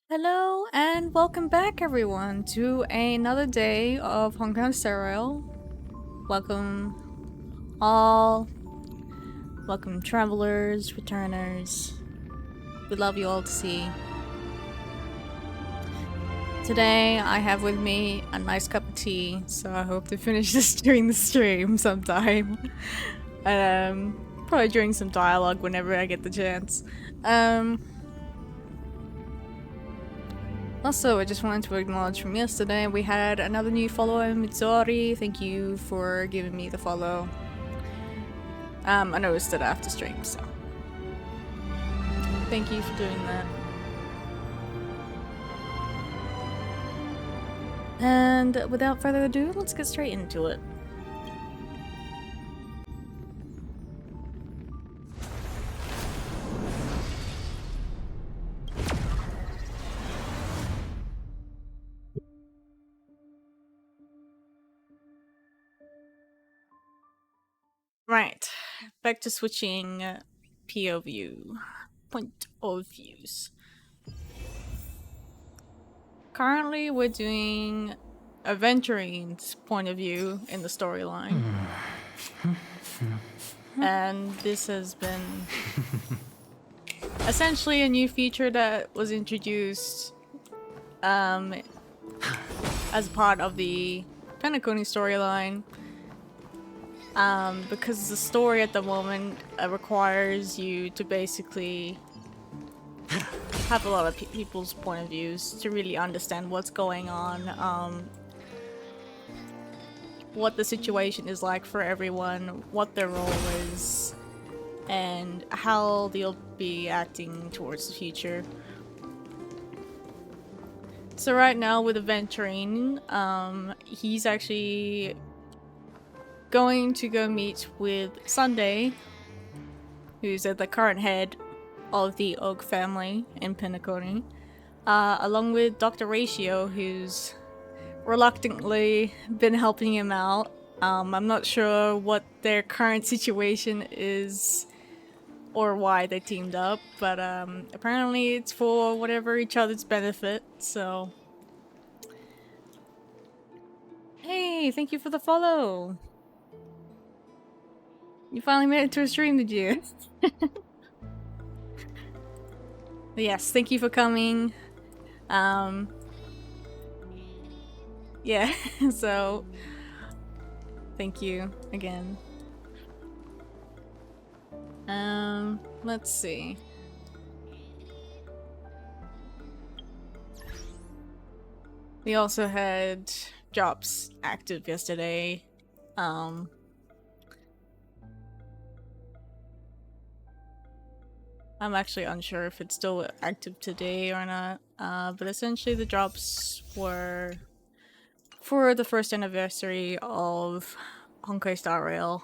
Hello and welcome back everyone to another day of Honkai Serial. Welcome all, welcome travelers, returners. We love you all to see. Today I have with me a nice cup of tea, so I hope to finish this during the stream sometime. Probably during some dialogue whenever I get the chance. Also, I just wanted to acknowledge from yesterday, we had another new follower, Mitsuri. Thank you for giving me the follow. I noticed it after stream, so thank you for doing that. And without further ado, let's get straight into it. Right, back to switching POV, point of views. Currently, we're doing Aventurine's point of view in the storyline. And this has been essentially a new feature that was introduced as part of the Penacony storyline. Because the story at the moment requires you to basically have a lot of people's point of views to really understand what's going on, what the situation is like for everyone, what their role is, and how they'll be acting towards the future. So right now with Aventurine, he's actually going to go meet with Sunday, who's the current head of the Oak family in Penacony, along with Dr. Ratio, who's reluctantly been helping him out. I'm not sure what their current situation is or why they teamed up, but apparently it's for whatever each other's benefit, so... Hey, thank you for the follow! You finally made it to a stream, did you? Yes, thank you for coming. Yeah, so thank you again. Let's see. We also had jobs active yesterday. I'm actually unsure if it's still active today or not, but essentially the drops were for the first anniversary of Honkai Star Rail.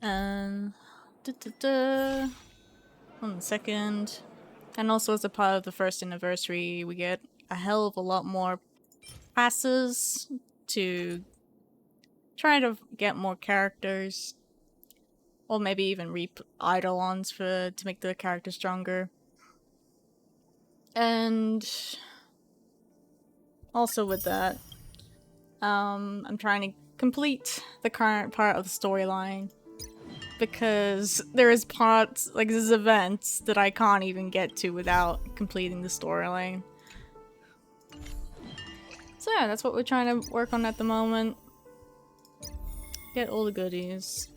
And... 1 second. And also as a part of the first anniversary, we get a hell of a lot more passes to try to get more characters, or maybe even reap eidolons to make the character stronger. And also with that, I'm trying to complete the current part of the storyline because there is parts, like there's events that I can't even get to without completing the storyline. So yeah, that's what we're trying to work on at the moment. Get all the goodies.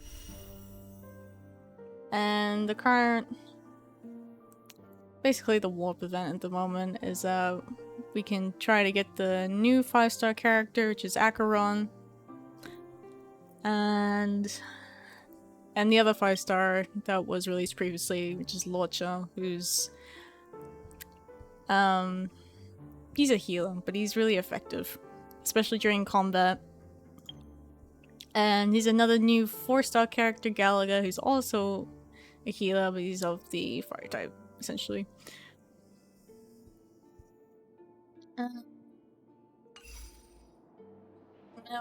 And the current... basically the warp event at the moment is we can try to get the new 5-star character, which is Acheron. And the other 5-star that was released previously, which is Lorcha, who's he's a healer, but he's really effective, especially during combat. And he's another new 4-star character, Galaga, who's also a healer, but he's of the fire type, essentially. Now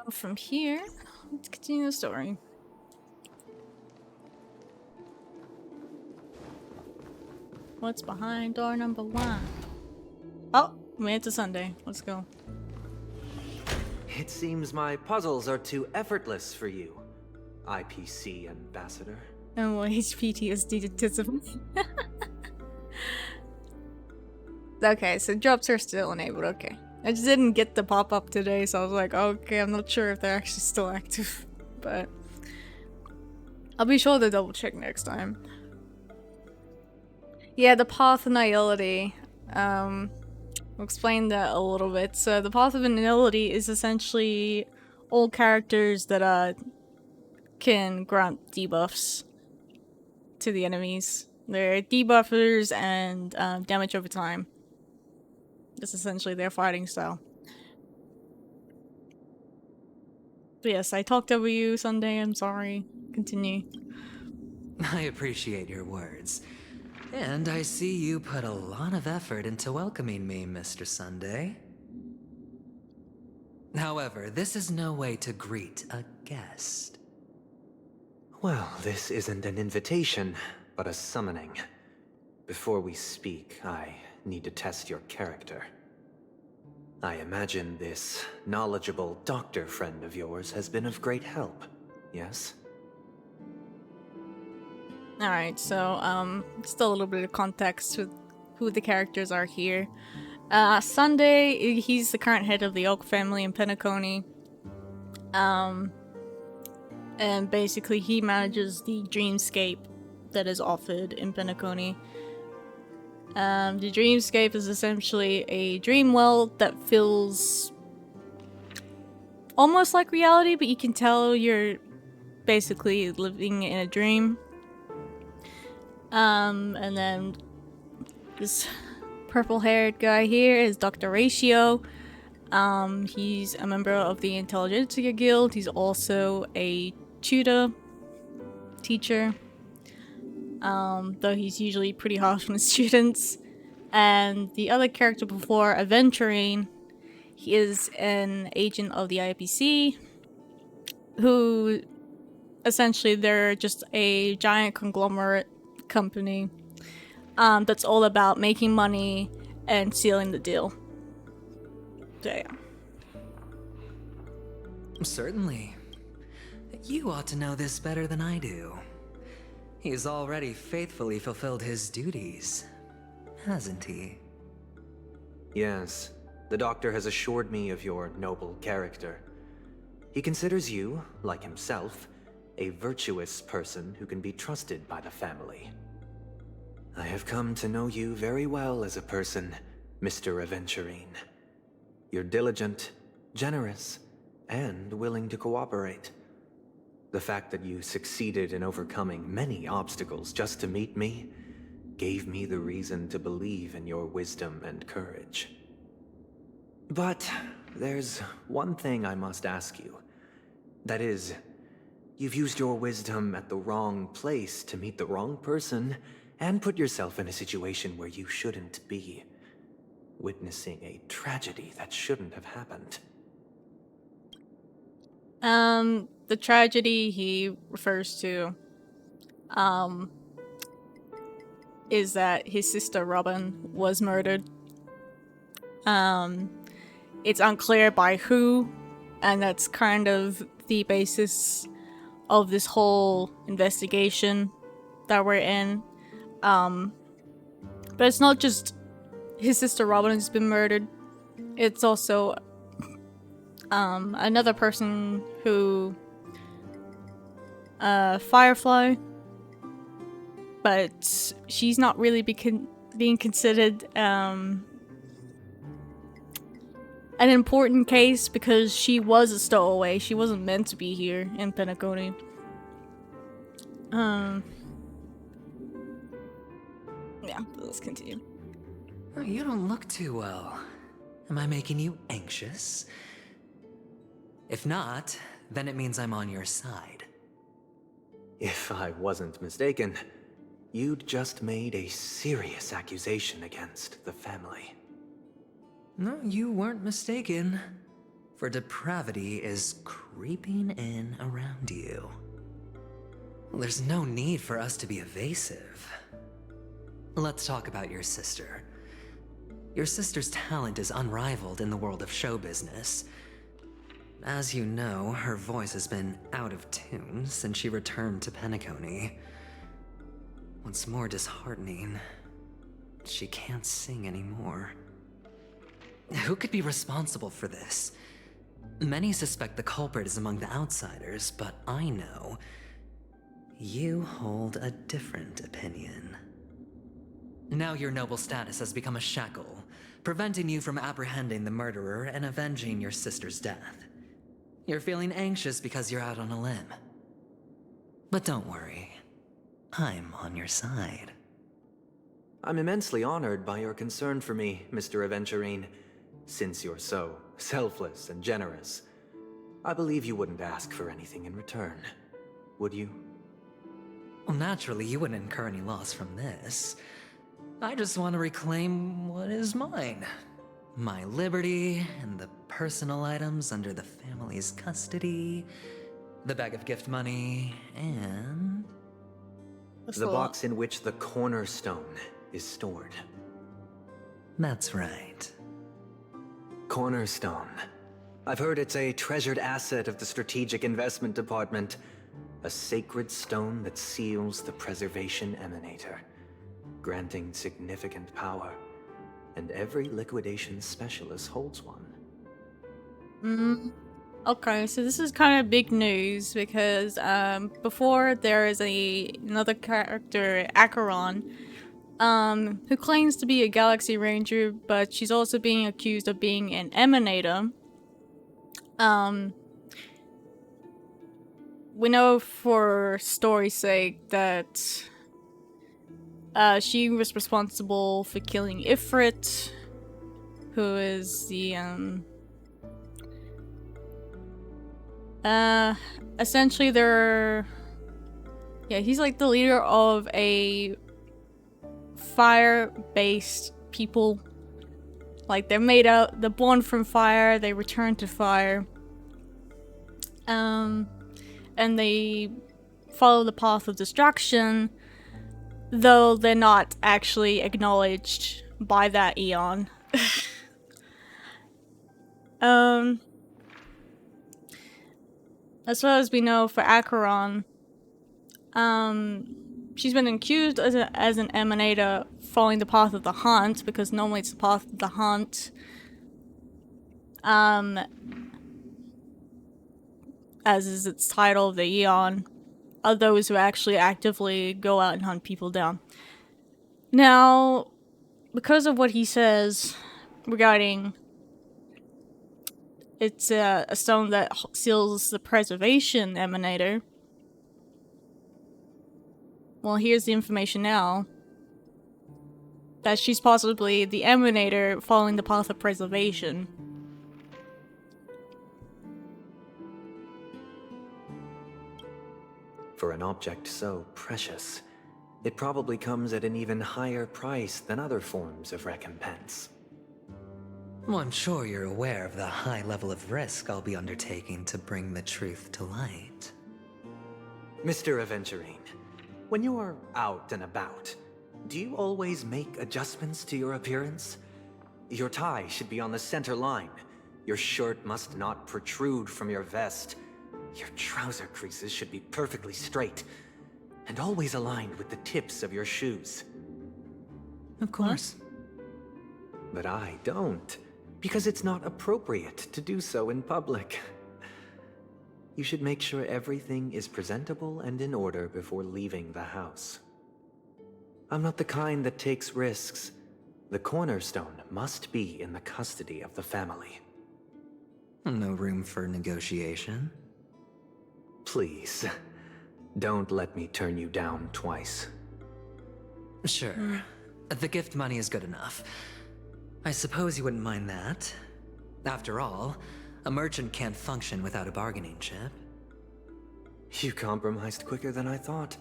from here, let's continue the story. What's behind door number 1? Oh, we made it to Sunday. Let's go. It seems my puzzles are too effortless for you, IPC ambassador. And what HPTSD participant. Okay, so jobs are still enabled. Okay. I just didn't get the pop-up today, so I was like, okay, I'm not sure if they're actually still active. But I'll be sure to double check next time. Yeah, the path of nihility. I'll explain that a little bit. So the path of nihility is essentially all characters that can grant debuffs to the enemies. They're debuffers and damage over time. That's essentially their fighting style. But yes, I talked over you Sunday, I'm sorry. Continue. I appreciate your words. And I see you put a lot of effort into welcoming me, Mr. Sunday. However, this is no way to greet a guest. Well, this isn't an invitation, but a summoning. Before we speak, I need to test your character. I imagine this knowledgeable doctor friend of yours has been of great help, yes? Alright, so, still a little bit of context with who the characters are here. Sunday, he's the current head of the Oak family in Penacony. And basically he manages the dreamscape that is offered in Penacony. The dreamscape is essentially a dream world that feels almost like reality, but you can tell you're basically living in a dream. And then this purple-haired guy here is Dr. Ratio. He's a member of the Intelligentsia Guild. He's also a teacher. Though he's usually pretty harsh on his students. And the other character before, Aventurine, he is an agent of the IPC, who essentially they're just a giant conglomerate company that's all about making money and sealing the deal. So yeah. Certainly. You ought to know this better than I do. He's already faithfully fulfilled his duties, hasn't he? Yes, the doctor has assured me of your noble character. He considers you, like himself, a virtuous person who can be trusted by the family. I have come to know you very well as a person, Mr. Aventurine. You're diligent, generous, and willing to cooperate. The fact that you succeeded in overcoming many obstacles just to meet me gave me the reason to believe in your wisdom and courage. But there's one thing I must ask you. That is, you've used your wisdom at the wrong place to meet the wrong person and put yourself in a situation where you shouldn't be, witnessing a tragedy that shouldn't have happened. The tragedy he refers to, is that his sister Robin was murdered. It's unclear by who, and that's kind of the basis of this whole investigation that we're in. But it's not just his sister Robin has been murdered. It's also another person who Firefly, but she's not really being considered an important case because she was a stowaway. She wasn't meant to be here in Penacony. Yeah, let's continue. Oh, you don't look too well. Am I making you anxious? If not, then it means I'm on your side. If I wasn't mistaken, you'd just made a serious accusation against the family. No, you weren't mistaken. For depravity is creeping in around you. There's no need for us to be evasive. let's talk about your sister. Your sister's talent is unrivaled in the world of show business. As you know, her voice has been out of tune since she returned to Penacony. What's more disheartening, she can't sing anymore. Who could be responsible for this? Many suspect the culprit is among the outsiders, but I know you hold a different opinion. Now your noble status has become a shackle, preventing you from apprehending the murderer and avenging your sister's death. You're feeling anxious because you're out on a limb. But don't worry, I'm on your side. I'm immensely honored by your concern for me, Mr. Aventurine. Since you're so selfless and generous, I believe you wouldn't ask for anything in return, would you? Well, naturally, you wouldn't incur any loss from this. I just want to reclaim what is mine. My liberty and the personal items under the family's custody, the bag of gift money, and... That's The a box in which the cornerstone is stored. That's right. Cornerstone. I've heard it's a treasured asset of the Strategic Investment Department. A sacred stone that seals the Preservation Emanator, granting significant power. And every liquidation specialist holds one. Okay, so this is kind of big news because before there is another character, Acheron, who claims to be a Galaxy Ranger, but she's also being accused of being an Emanator. We know for story's sake that she was responsible for killing Ifrit, who is the essentially he's like the leader of a fire-based people. Like they're born from fire, they return to fire. And they follow the path of destruction, though they're not actually acknowledged by that Eon. As far as we know for Acheron, she's been accused as an Emanator following the path of the Hunt, because normally it's the path of the Hunt. As is its title, the Eon, are those who actually actively go out and hunt people down. Now, because of what he says regarding it's a stone that seals the Preservation Emanator, well, here's the information now. That she's possibly the Emanator following the path of preservation. For an object so precious, it probably comes at an even higher price than other forms of recompense. Well, I'm sure you're aware of the high level of risk I'll be undertaking to bring the truth to light. Mr. Aventurine, when you are out and about, do you always make adjustments to your appearance? Your tie should be on the center line. Your shirt must not protrude from your vest. Your trouser creases should be perfectly straight, and always aligned with the tips of your shoes. Of course. But I don't, because it's not appropriate to do so in public. You should make sure everything is presentable and in order before leaving the house. I'm not the kind that takes risks. The cornerstone must be in the custody of the family. No room for negotiation. Please, don't let me turn you down twice. Sure. The gift money is good enough. I suppose you wouldn't mind that. After all, a merchant can't function without a bargaining chip. You compromised quicker than I thought.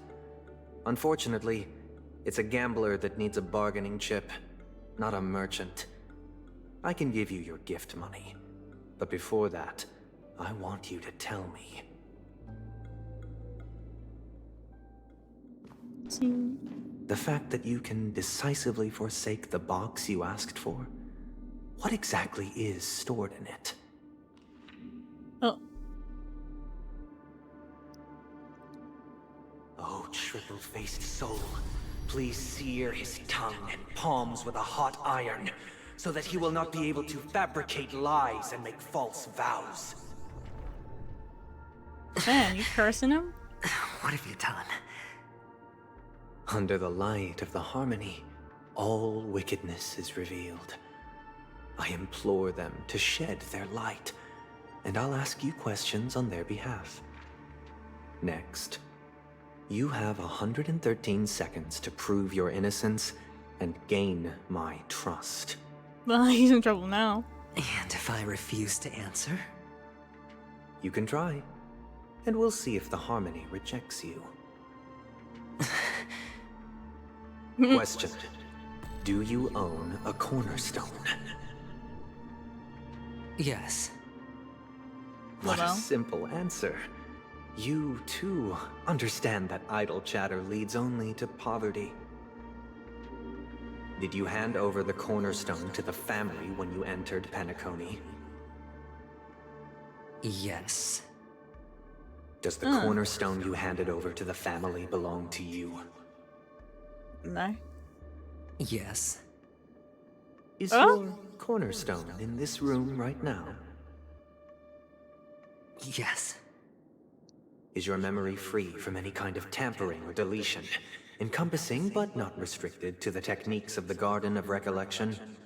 Unfortunately, it's a gambler that needs a bargaining chip, not a merchant. I can give you your gift money, but before that, I want you to tell me. The fact that you can decisively forsake the box you asked for? What exactly is stored in it? Oh. Oh, triple-faced soul, please sear his tongue and palms with a hot iron, so that he will not be able to fabricate lies and make false vows. Man, you cursing him? What have you done? Under the light of the harmony, all wickedness is revealed. I implore them to shed their light, and I'll ask you questions on their behalf. Next, you have 113 seconds to prove your innocence and gain my trust. Well, he's in trouble now. And if I refuse to answer? You can try, and we'll see if the harmony rejects you. Question. Do you own a cornerstone? Yes. What a Well. simple answer. You, too, understand that idle chatter leads only to poverty. Did you hand over the cornerstone to the family when you entered Penacony? Yes. Does the cornerstone you handed over to the family belong to you? No. Yes. Is Oh? your cornerstone in this room right now? Yes. Is your memory free from any kind of tampering or deletion, encompassing but not restricted to the techniques of the Garden of Recollection?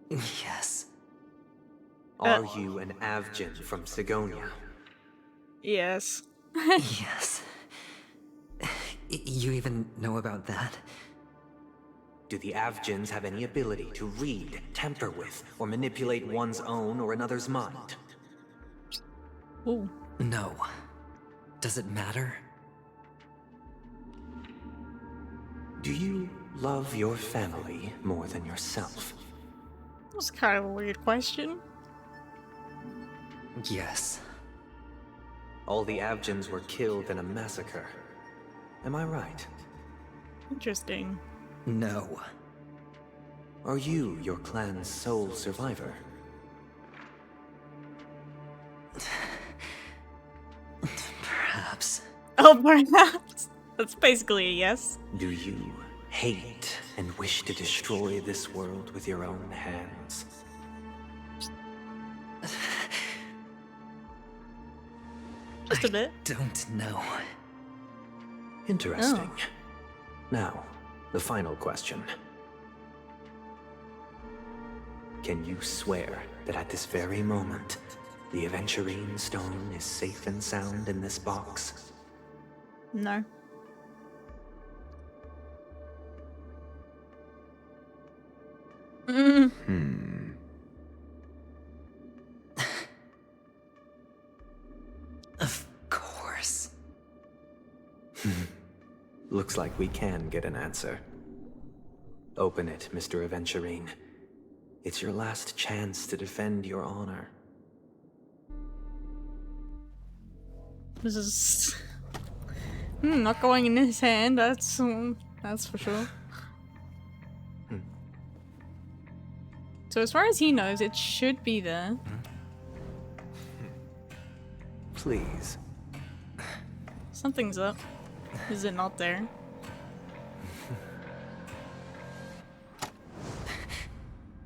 Yes. Are you an Avgin from Sigonia? Yes. Yes. You even know about that? Do the Avgins have any ability to read, tamper with, or manipulate one's own or another's mind? Ooh. No. Does it matter? Do you love your family more than yourself? That was kind of a weird question. Yes. All the Avgins were killed in a massacre. Am I right? Interesting. No. Are you your clan's sole survivor? Perhaps. Oh, perhaps. That's basically a yes. Do you hate and wish to destroy this world with your own hands? Just a bit. Don't know. Interesting. Now, the final question. Can you swear that at this very moment, the Aventurine stone is safe and sound in this box? No. Of course. Looks like we can get an answer. Open it, Mr. Aventurine. It's your last chance to defend your honor. This is not going in his hand. That's for sure. So as far as he knows, it should be there. Please. Something's up. Is it not there?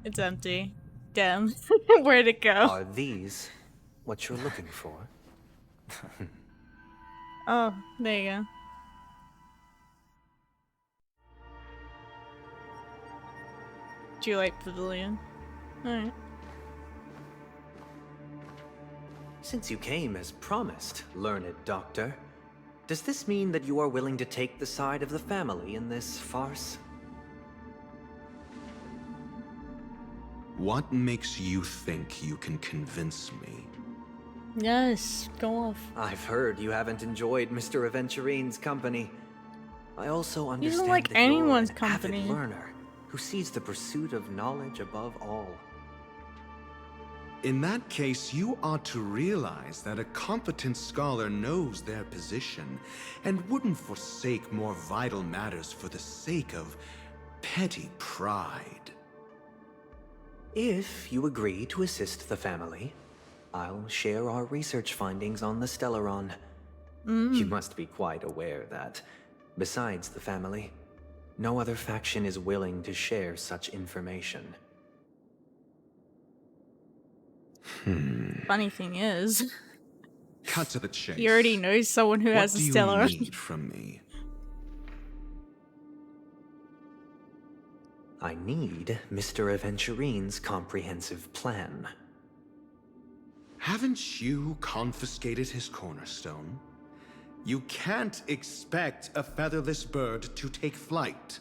It's empty. Damn. Where'd it go? Are these what you're looking for? Oh, there you go. Juliet Pavilion. Alright. Since you came as promised, learned doctor, does this mean that you are willing to take the side of the family in this farce? What makes you think you can convince me? Yes, go off. I've heard you haven't enjoyed Mr. Aventurine's company. I also He doesn't understand like that anyone's you're an company. avid learner who sees the pursuit of knowledge above all. In that case, you ought to realize that a competent scholar knows their position and wouldn't forsake more vital matters for the sake of petty pride. If you agree to assist the family, I'll share our research findings on the Stellaron. You must be quite aware that, besides the family, no other faction is willing to share such information. Funny thing is, Cut to the chase. he already knows someone who has a stellar. What do you need from me? I need Mr. Aventurine's comprehensive plan. Haven't you confiscated his cornerstone? You can't expect a featherless bird to take flight.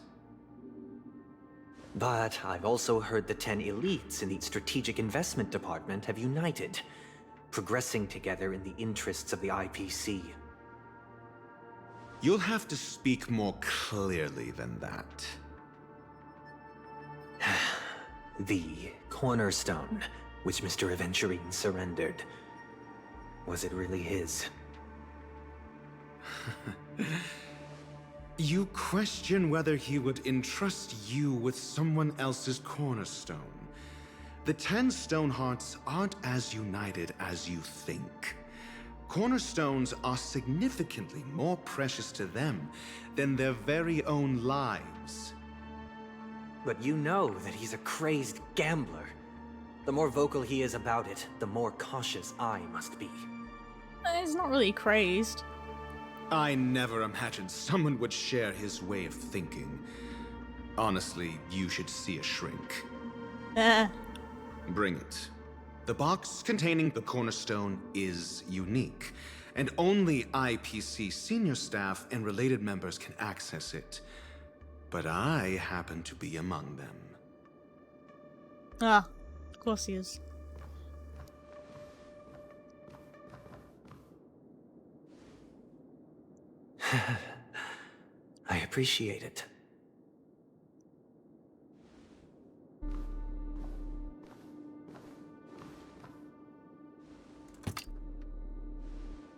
But I've also heard the 10 elites in the Strategic Investment Department have united, progressing together in the interests of the IPC. You'll have to speak more clearly than that. The cornerstone, which Mr. Aventurine surrendered. Was it really his? You question whether he would entrust you with someone else's cornerstone. The 10 Stonehearts aren't as united as you think. Cornerstones are significantly more precious to them than their very own lives. But you know that he's a crazed gambler. The more vocal he is about it, the more cautious I must be. He's not really crazed. I never imagined someone would share his way of thinking. Honestly, you should see a shrink. Bring it. The box containing the cornerstone is unique, and only IPC senior staff and related members can access it. But I happen to be among them. Ah, of course he is. I appreciate it.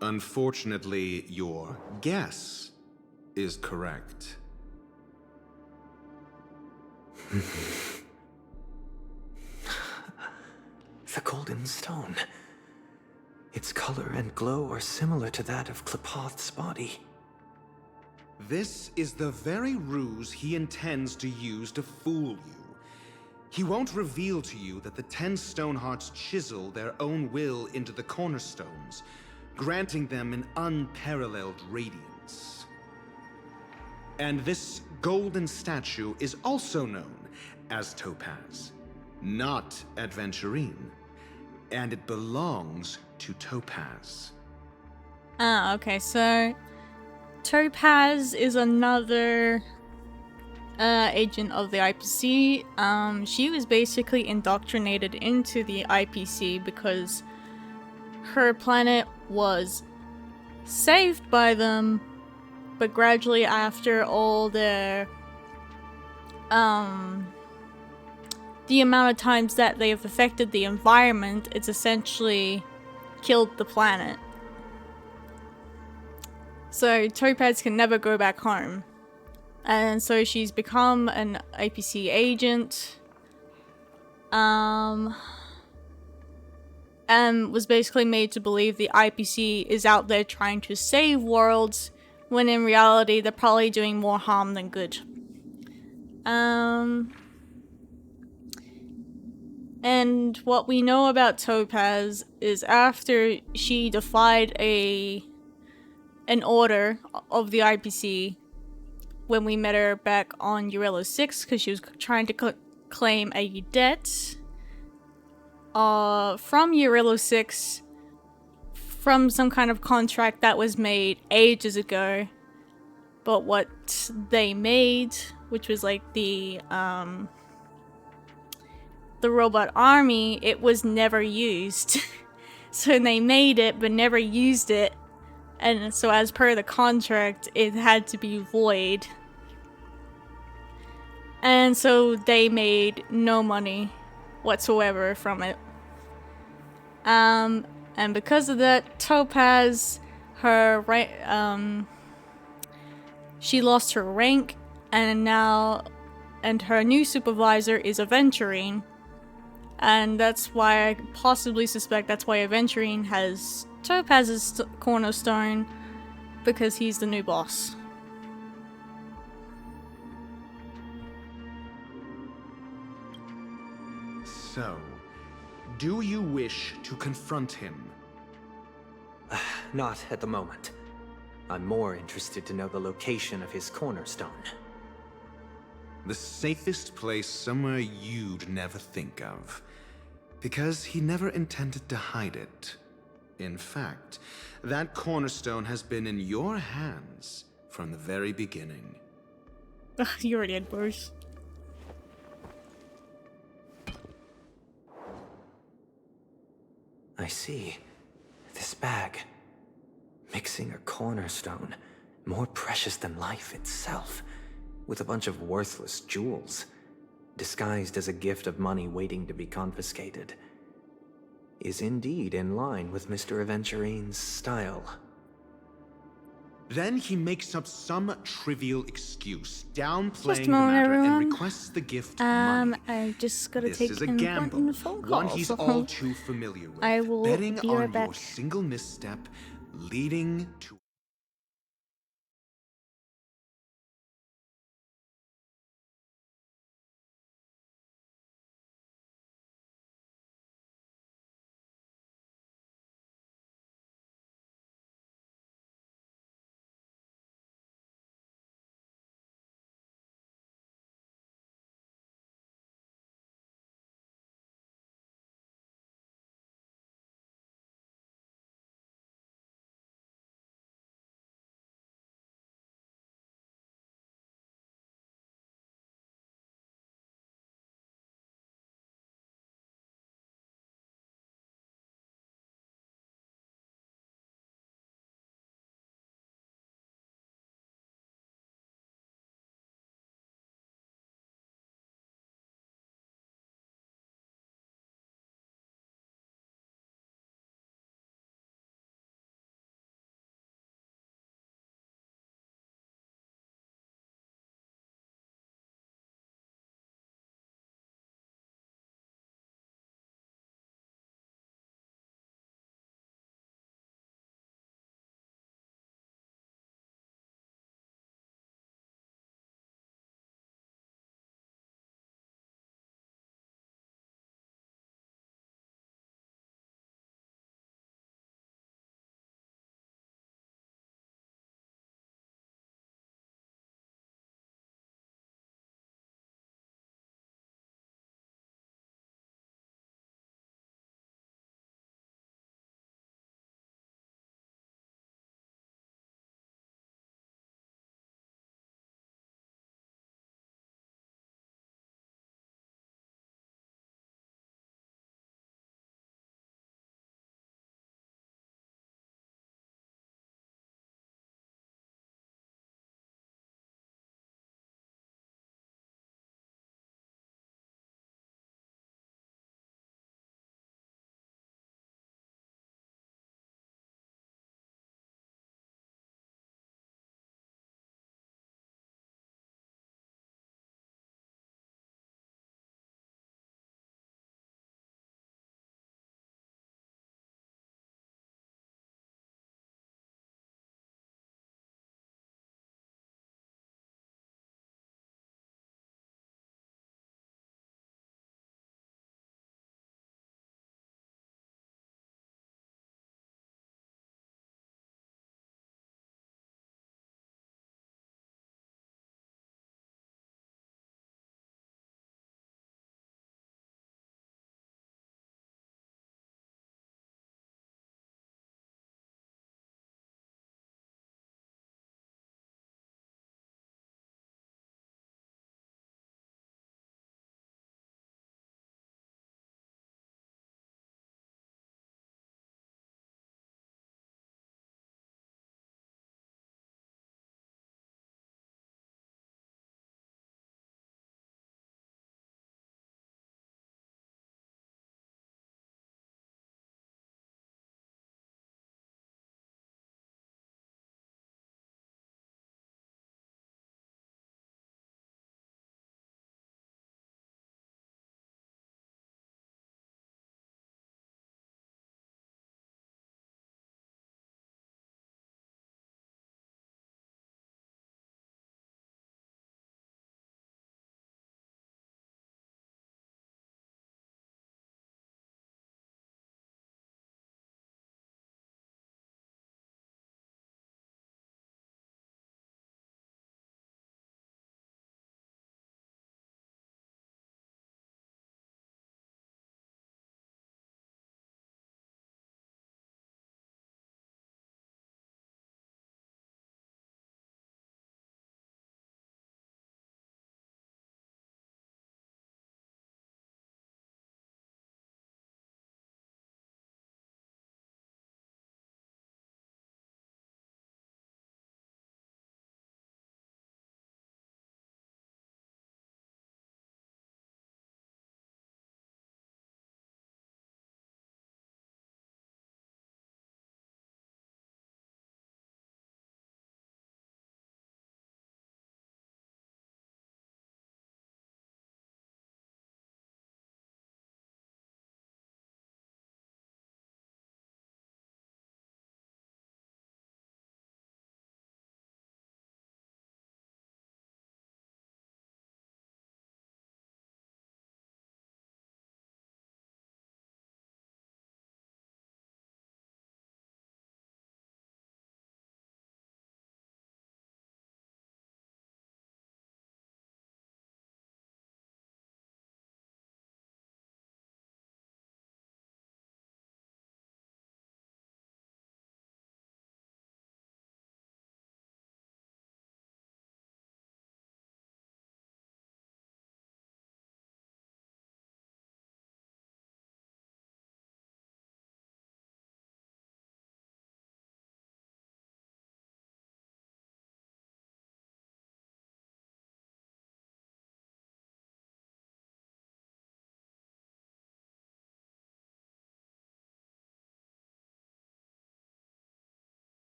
Unfortunately, your guess is correct. The golden stone. Its color and glow are similar to that of Klepoth's body. This is the very ruse he intends to use to fool you. He won't reveal to you that the 10 Stonehearts chisel their own will into the cornerstones, granting them an unparalleled radiance. And this golden statue is also known as Topaz, not Aventurine, and it belongs to Topaz. Ah, okay, so Topaz is another agent of the IPC. She was basically indoctrinated into the IPC because her planet was saved by them, but gradually after all the amount of times that they have affected the environment, it's essentially killed the planet. So Topaz can never go back home. And so she's become an IPC agent. And was basically made to believe the IPC is out there trying to save worlds, when in reality they're probably doing more harm than good. And what we know about Topaz is after she defied an order of the IPC when we met her back on Eurelo 6 because she was trying to claim a debt from Eurelo 6 from some kind of contract that was made ages ago. But what they made, which was like the robot army, it was never used. So they made it but never used it, and so as per the contract it had to be void, and so they made no money whatsoever from it. And because of that, Topaz, her she lost her rank, and her new supervisor is Aventurine, and that's why I possibly suspect that's why Aventurine has Topaz's cornerstone, because he's the new boss. So, do you wish to confront him? Not at the moment. I'm more interested to know the location of his cornerstone. The safest place somewhere you'd never think of. Because he never intended to hide it. In fact, that cornerstone has been in your hands from the very beginning. You already had worse. I see. This bag. Mixing a cornerstone, more precious than life itself, with a bunch of worthless jewels, disguised as a gift of money waiting to be confiscated, is indeed in line with Mr. Aventurine's style. Then he makes up some trivial excuse, downplaying Just a the moment, matter everyone. and requests the gift money. I just gotta This take is a an gamble, important phone call. one he's so all too familiar with. I will Betting be right on back. your single misstep leading to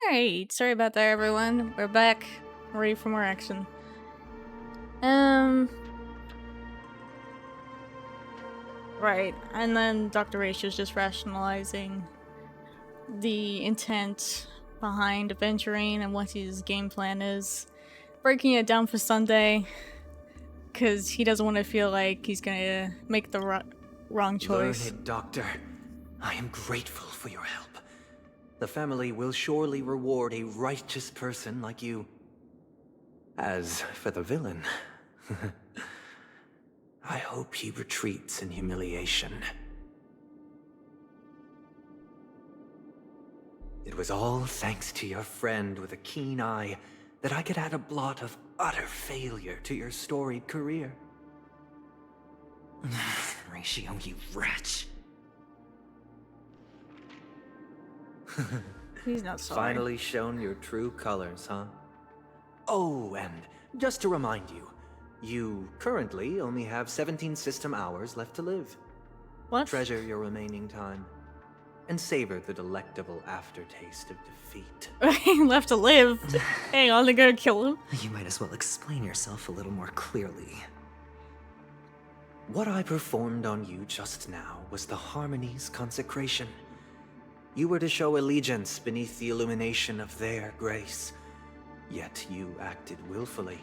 Alright, sorry about that, everyone. We're back, ready for more action. Right, and then Dr. Ratio's just rationalizing the intent behind Aventurine and what his game plan is. Breaking it down for Sunday, because he doesn't want to feel like he's gonna make the wrong choice. Learned Doctor, I am grateful for your help. The family will surely reward a righteous person like you. As for the villain, I hope he retreats in humiliation. It was all thanks to your friend with a keen eye that I could add a blot of utter failure to your storied career. Ratio, you wretch. He's not sorry. Finally shown your true colors, huh? Oh, and just to remind you, you currently only have 17 system hours left to live. What? Treasure your remaining time, and savor the delectable aftertaste of defeat. Left to live. Hang on, they're gonna kill him. You might as well explain yourself a little more clearly. What I performed on you just now was the Harmony's consecration. You were to show allegiance beneath the illumination of their grace. Yet you acted willfully,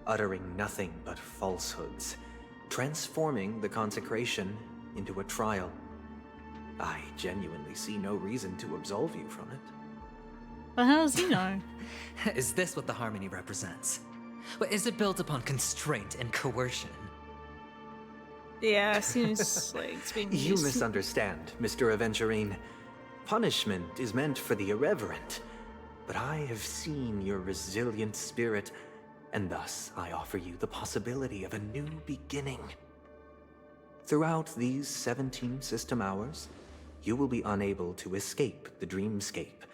uttering nothing but falsehoods, transforming the consecration into a trial. I genuinely see no reason to absolve you from it. But how does he know? Is this what the Harmony represents? Is it built upon constraint and coercion? Yeah, seems like it's being You used. misunderstand, Mr. Aventurine. Punishment is meant for the irreverent, but I have seen your resilient spirit, and thus I offer you the possibility of a new beginning. Throughout these 17 system hours, you will be unable to escape the dreamscape,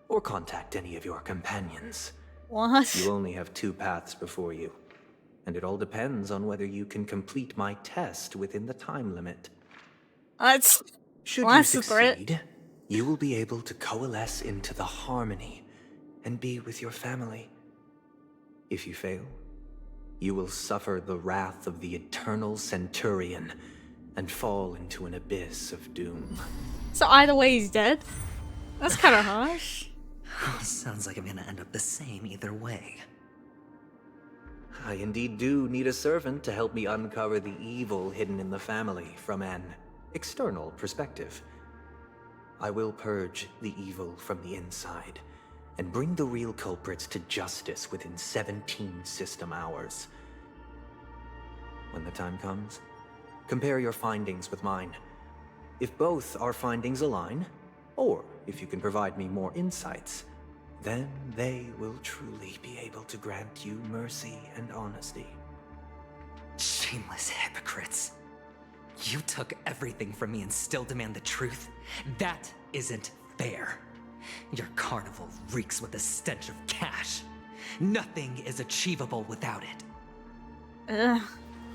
or contact any of your companions. What? You only have 2 paths before you, and it all depends on whether you can complete my test within the time limit. That's Should well, you that's a threat. succeed, you will be able to coalesce into the Harmony and be with your family. If you fail, you will suffer the wrath of the eternal Centurion and fall into an abyss of doom. So either way, he's dead. That's kind of harsh. Sounds like I'm gonna end up the same either way. I indeed do need a servant to help me uncover the evil hidden in the family from an external perspective. I will purge the evil from the inside and bring the real culprits to justice within 17 system hours. When the time comes, compare your findings with mine. If both our findings align, or if you can provide me more insights, then they will truly be able to grant you mercy and honesty. Shameless hypocrites. You took everything from me and still demand the truth? That isn't fair. Your carnival reeks with the stench of cash. Nothing is achievable without it. Ugh.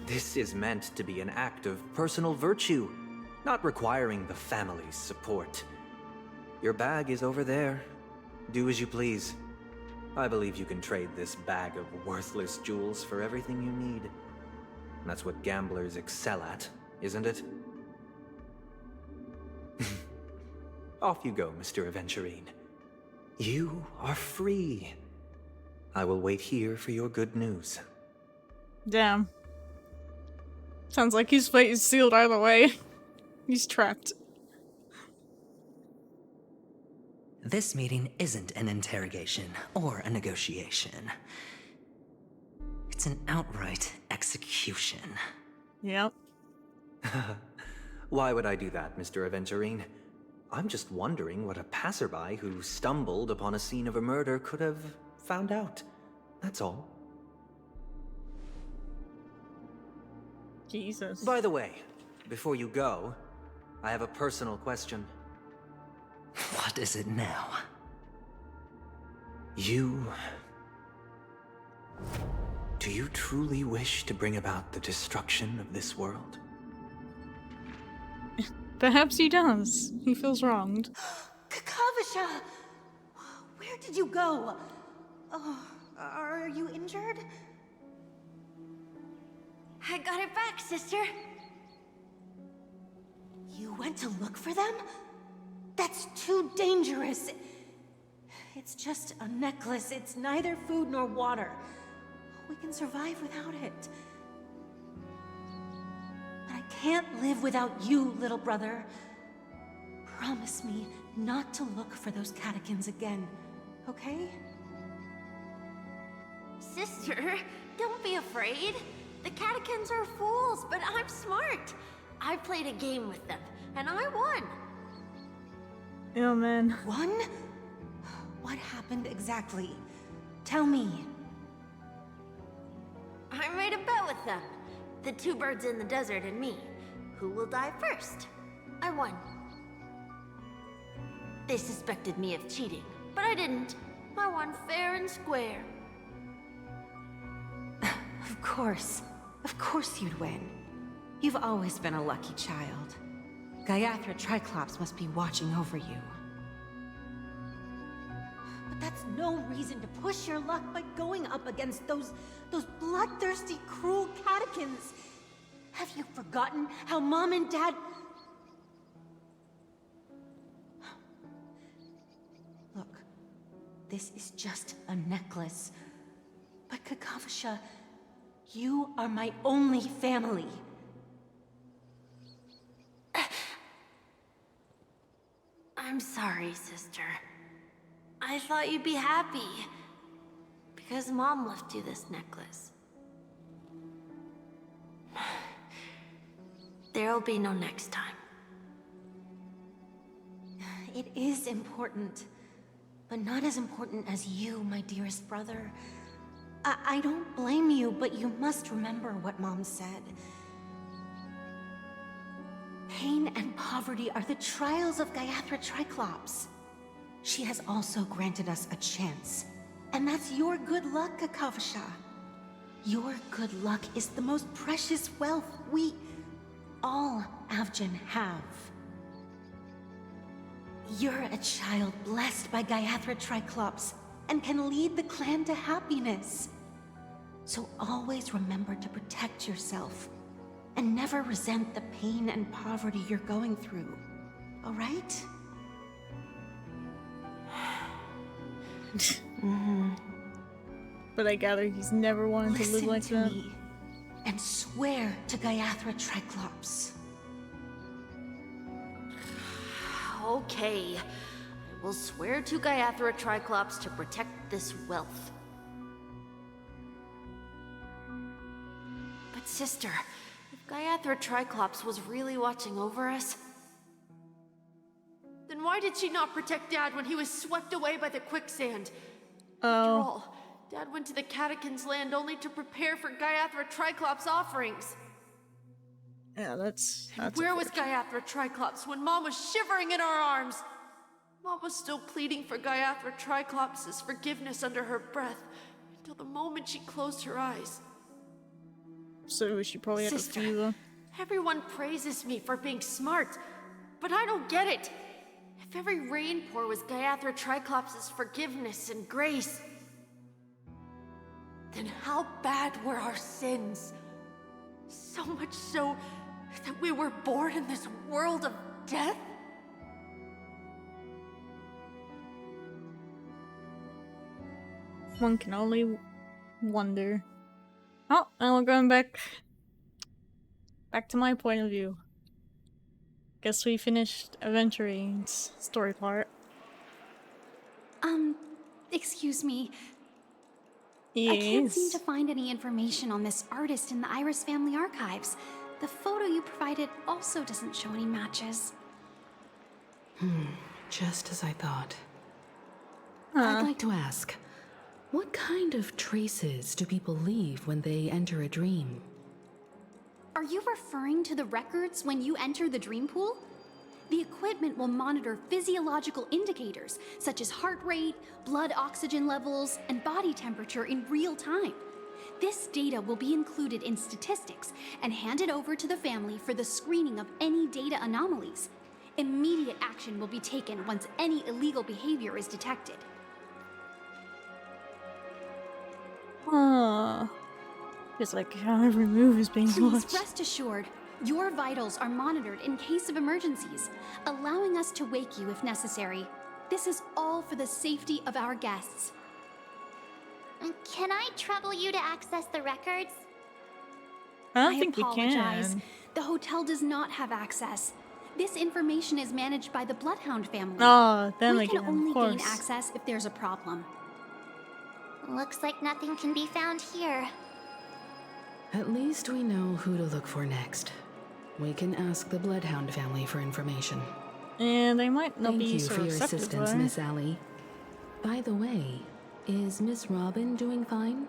This is meant to be an act of personal virtue, not requiring the family's support. Your bag is over there. Do as you please. I believe you can trade this bag of worthless jewels for everything you need. That's what gamblers excel at, isn't it? Off you go, Mr. Aventurine. You are free. I will wait here for your good news. Damn. Sounds like his fate is sealed either way. He's trapped. This meeting isn't an interrogation or a negotiation. It's an outright execution. Yep. Why would I do that, Mr. Aventurine? I'm just wondering what a passerby who stumbled upon a scene of a murder could have found out. That's all. Jesus. By the way, before you go, I have a personal question. What is it now? Do you truly wish to bring about the destruction of this world? Perhaps he does. He feels wronged. Kakavasha! Where Where did you go? Oh, are you injured? I got it back, sister. You went to look for them? That's too dangerous. It's just a necklace. It's neither food nor water. We can survive without it. But I can't live without you, little brother. Promise me not to look for those catechins again, okay? Sister, don't be afraid. The catechins are fools, but I'm smart. I played a game with them, and I won. Oh man. One? What happened exactly? Tell me. I made a bet with them. The two birds in the desert and me. Who will die first? I won. They suspected me of cheating, but I didn't. I won fair and square. Of course. Of course you'd win. You've always been a lucky child. Gaiathra Triclops must be watching over you. But that's no reason to push your luck by going up against those bloodthirsty, cruel catechins. Have you forgotten how Mom and Dad... Look, this is just a necklace. But Kakavasha, you are my only family. I'm sorry, sister. I thought you'd be happy. Because Mom left you this necklace. There'll be no next time. It is important, but not as important as you, my dearest brother. I don't blame you, but you must remember what Mom said. Pain and poverty are the trials of Gaiathra Triclops. She has also granted us a chance. And that's your good luck, Kakavasha. Your good luck is the most precious wealth we, all Avgin, have. You're a child blessed by Gaiathra Triclops and can lead the clan to happiness. So always remember to protect yourself and never resent the pain and poverty you're going through, all right? But I gather he's never wanted to live Listen like to that. me and swear to Gaiathra Triclops. Okay. I will swear to Gaiathra Triclops to protect this wealth. But sister, if Gaiathra Triclops was really watching over us, then why did she not protect Dad when he was swept away by the quicksand? After all, Dad went to the Catechins' land only to prepare for Gaiathra Triclops' offerings. Yeah, that's Where was Gaiathra Triclops when Mom was shivering in our arms? Mom was still pleading for Gaiathra Triclops' forgiveness under her breath until the moment she closed her eyes. So she probably had a Sister, fever. everyone praises me for being smart, but I don't get it. If every rain pour was Gaiathra Triclops' forgiveness and grace, then how bad were our sins? So much so that we were born in this world of death? One can only wonder. Oh, and we're going back to my point of view. Guess we finished Aventurine's story part. Excuse me. Yes. I can't seem to find any information on this artist in the Iris family archives. The photo you provided also doesn't show any matches. Just as I thought. I'd like to ask, what kind of traces do people leave when they enter a dream? Are you referring to the records when you enter the dream pool? The equipment will monitor physiological indicators such as heart rate, blood oxygen levels, and body temperature in real time. This data will be included in statistics and handed over to the family for the screening of any data anomalies. Immediate action will be taken once any illegal behavior is detected. Oh. It's like every move is being Please watched. rest assured, your vitals are monitored in case of emergencies, allowing us to wake you if necessary. This is all for the safety of our guests. Can I trouble you to access the records? I don't think apologize. we can. The hotel does not have access. This information is managed by the Bloodhound family. Oh, them we again, can only of gain course. access if there's a problem. Looks like nothing can be found here. At least we know who to look for next. We can ask the Bloodhound family for information. And they might not Thank be you so for your receptive, assistance, though. Miss Allie. By the way, is Miss Robin doing fine?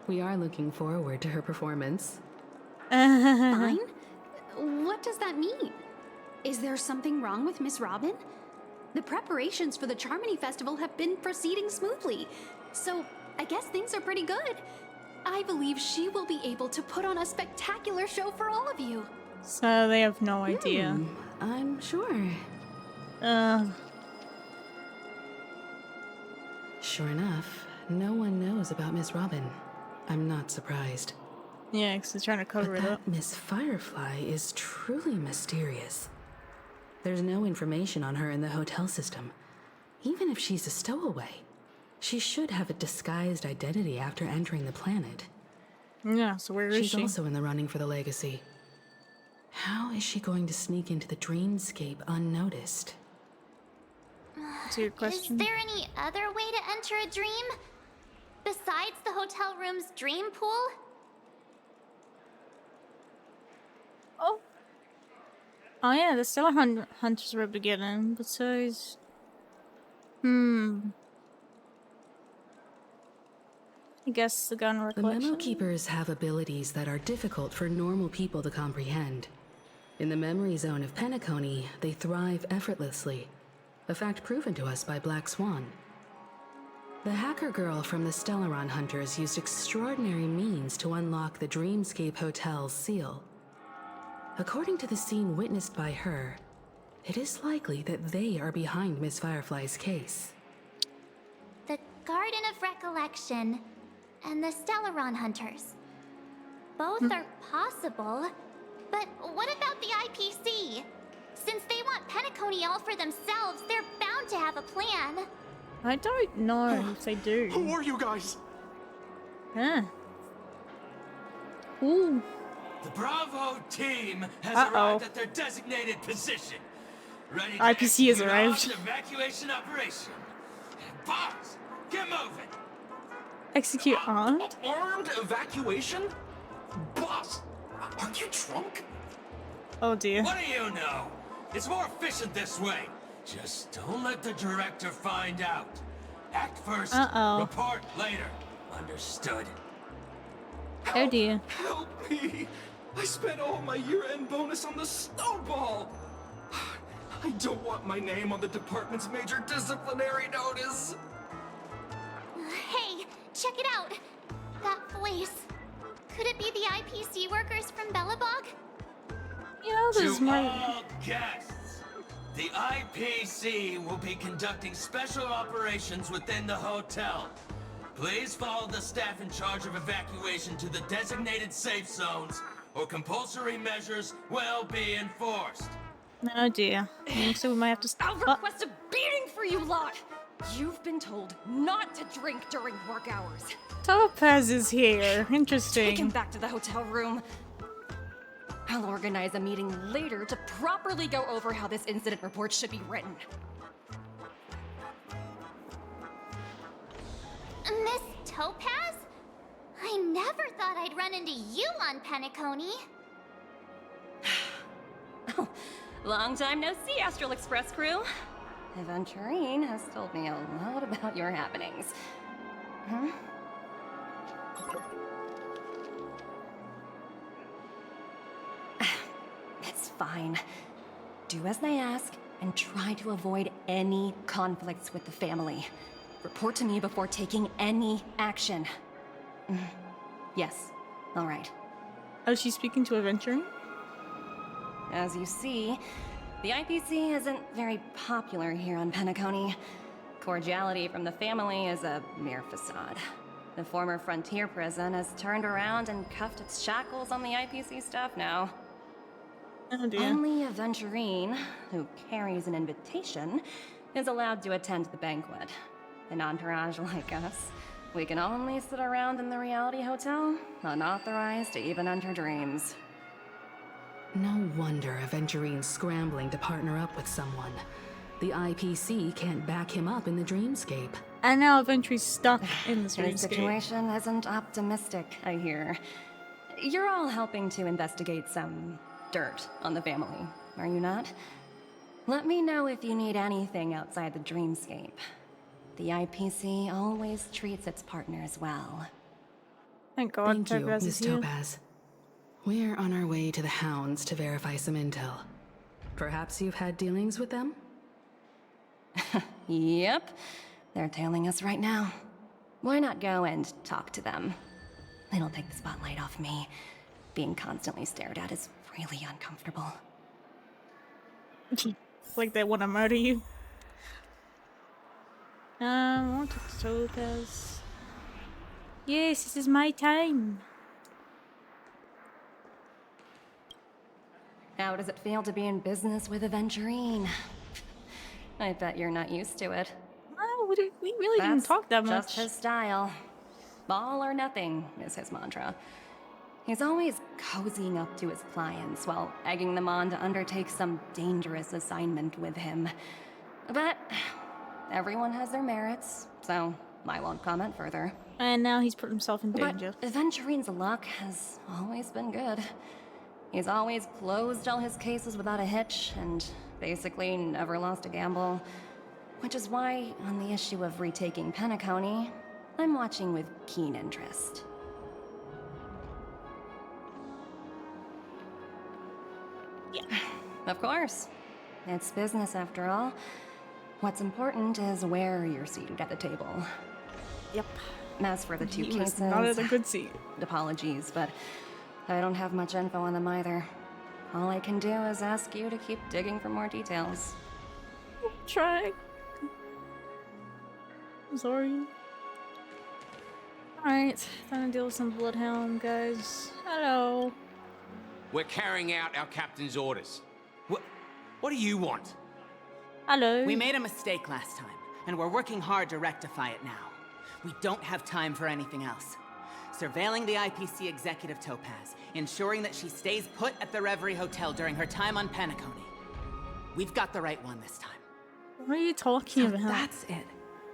We are looking forward to her performance. Fine? What does that mean? Is there something wrong with Miss Robin? The preparations for the Charmony Festival have been proceeding smoothly, so I guess things are pretty good. I believe she will be able to put on a spectacular show for all of you. So they have no idea. I'm sure. Sure enough, no one knows about Miss Robin. I'm not surprised. Yeah, because they're trying to cover But it that up. Miss Firefly is truly mysterious. There's no information on her in the hotel system. Even if she's a stowaway, she should have a disguised identity after entering the planet. Yeah, so where is She's she? also in the running for the legacy. How is she going to sneak into the dreamscape unnoticed? That's a good question. Is there any other way to enter a dream? Besides the hotel room's dream pool? Oh yeah, the Stellar Hunters were able to get in, but so is... I guess the gun The recollection. Memo Keepers have abilities that are difficult for normal people to comprehend. In the memory zone of Penacony, they thrive effortlessly, a fact proven to us by Black Swan. The hacker girl from the Stellaron Hunters used extraordinary means to unlock the Dreamscape Hotel's seal. According to the scene witnessed by her, it is likely that they are behind Miss Firefly's case. The Garden of Recollection and the Stellaron Hunters. Both are possible, but what about the IPC? Since they want Penacony all for themselves, they're bound to have a plan. I don't know if they do. Who are you guys? Huh. Ooh. The Bravo team has Uh-oh. arrived at their designated position. Ready to IPC has execute arrived. an evacuation operation. Boss, get moving. Execute armed? Armed evacuation? Boss, are you drunk? Oh dear. What do you know? It's more efficient this way. Just don't let the director find out. Act first, Uh-oh. report later. Understood? Oh dear. Help me! I spent all my year-end bonus on the snowball! I don't want my name on the department's major disciplinary notice! Hey, check it out. That voice. Could it be the IPC workers from Bellabog? You know, this To might... all guests, the IPC will be conducting special operations within the hotel. Please follow the staff in charge of evacuation to the designated safe zones, or compulsory measures will be enforced. Oh dear. So we might have to... I'll request a beating for you lot! You've been told not to drink during work hours. Topaz is here. Take him Interesting. back to the hotel room. I'll organize a meeting later to properly go over how this incident report should be written. Miss Topaz? I never thought I'd run into you on Penacony. Long time no see, Astral Express crew. Aventurine has told me a lot about your happenings. Huh? It's fine. Do as they ask, and try to avoid any conflicts with the family. Report to me before taking any action. Yes, all right. Oh, she's speaking to Aventurine? As you see, the IPC isn't very popular here on Penacony. Cordiality from the family is a mere facade. The former frontier prison has turned around and cuffed its shackles on the IPC staff now. Oh dear. Only Aventurine, who carries an invitation, is allowed to attend the banquet. An entourage like us, we can only sit around in the reality hotel, unauthorized to even enter dreams. No wonder Aventurine's scrambling to partner up with someone. The IPC can't back him up in the dreamscape. And now Aventurine's stuck in the His dreamscape. situation isn't optimistic, I hear. You're all helping to investigate some dirt on the family, are you not? Let me know if you need anything outside the dreamscape. The IPC always treats its partners well. Thank God Thank you, Topaz Miss is here. Topaz. We're on our way to the Hounds to verify some intel. Perhaps you've had dealings with them? Yep, they're tailing us right now. Why not go and talk to them? It'll take the spotlight off me. Being constantly stared at is really uncomfortable. Like they want to murder you. I want to talk to Topaz. Yes, this is my time. How does it feel to be in business with Aventurine? I bet you're not used to it. Oh, we really didn't That's talk that much. just his style. All or nothing is his mantra. He's always cozying up to his clients while egging them on to undertake some dangerous assignment with him. But everyone has their merits, so I won't comment further. And now he's put himself in danger. But Aventurine's luck has always been good. He's always closed all his cases without a hitch, and basically never lost a gamble. Which is why, on the issue of retaking Penacony, I'm watching with keen interest. Yeah. Of course. It's business after all. What's important is where you're seated at the table. Yep. As for the two He was cases, not at a good seat. apologies, but I don't have much info on them either. All I can do is ask you to keep digging for more details. Try. I'm sorry. Alright, time to deal with some bloodhound guys. Hello. We're carrying out our captain's orders. What do you want? Hello. We made a mistake last time, and we're working hard to rectify it now. We don't have time for anything else. Surveilling the IPC executive Topaz, ensuring that she stays put at the Reverie Hotel during her time on Penacony. We've got the right one this time. What are you talking about? That's it.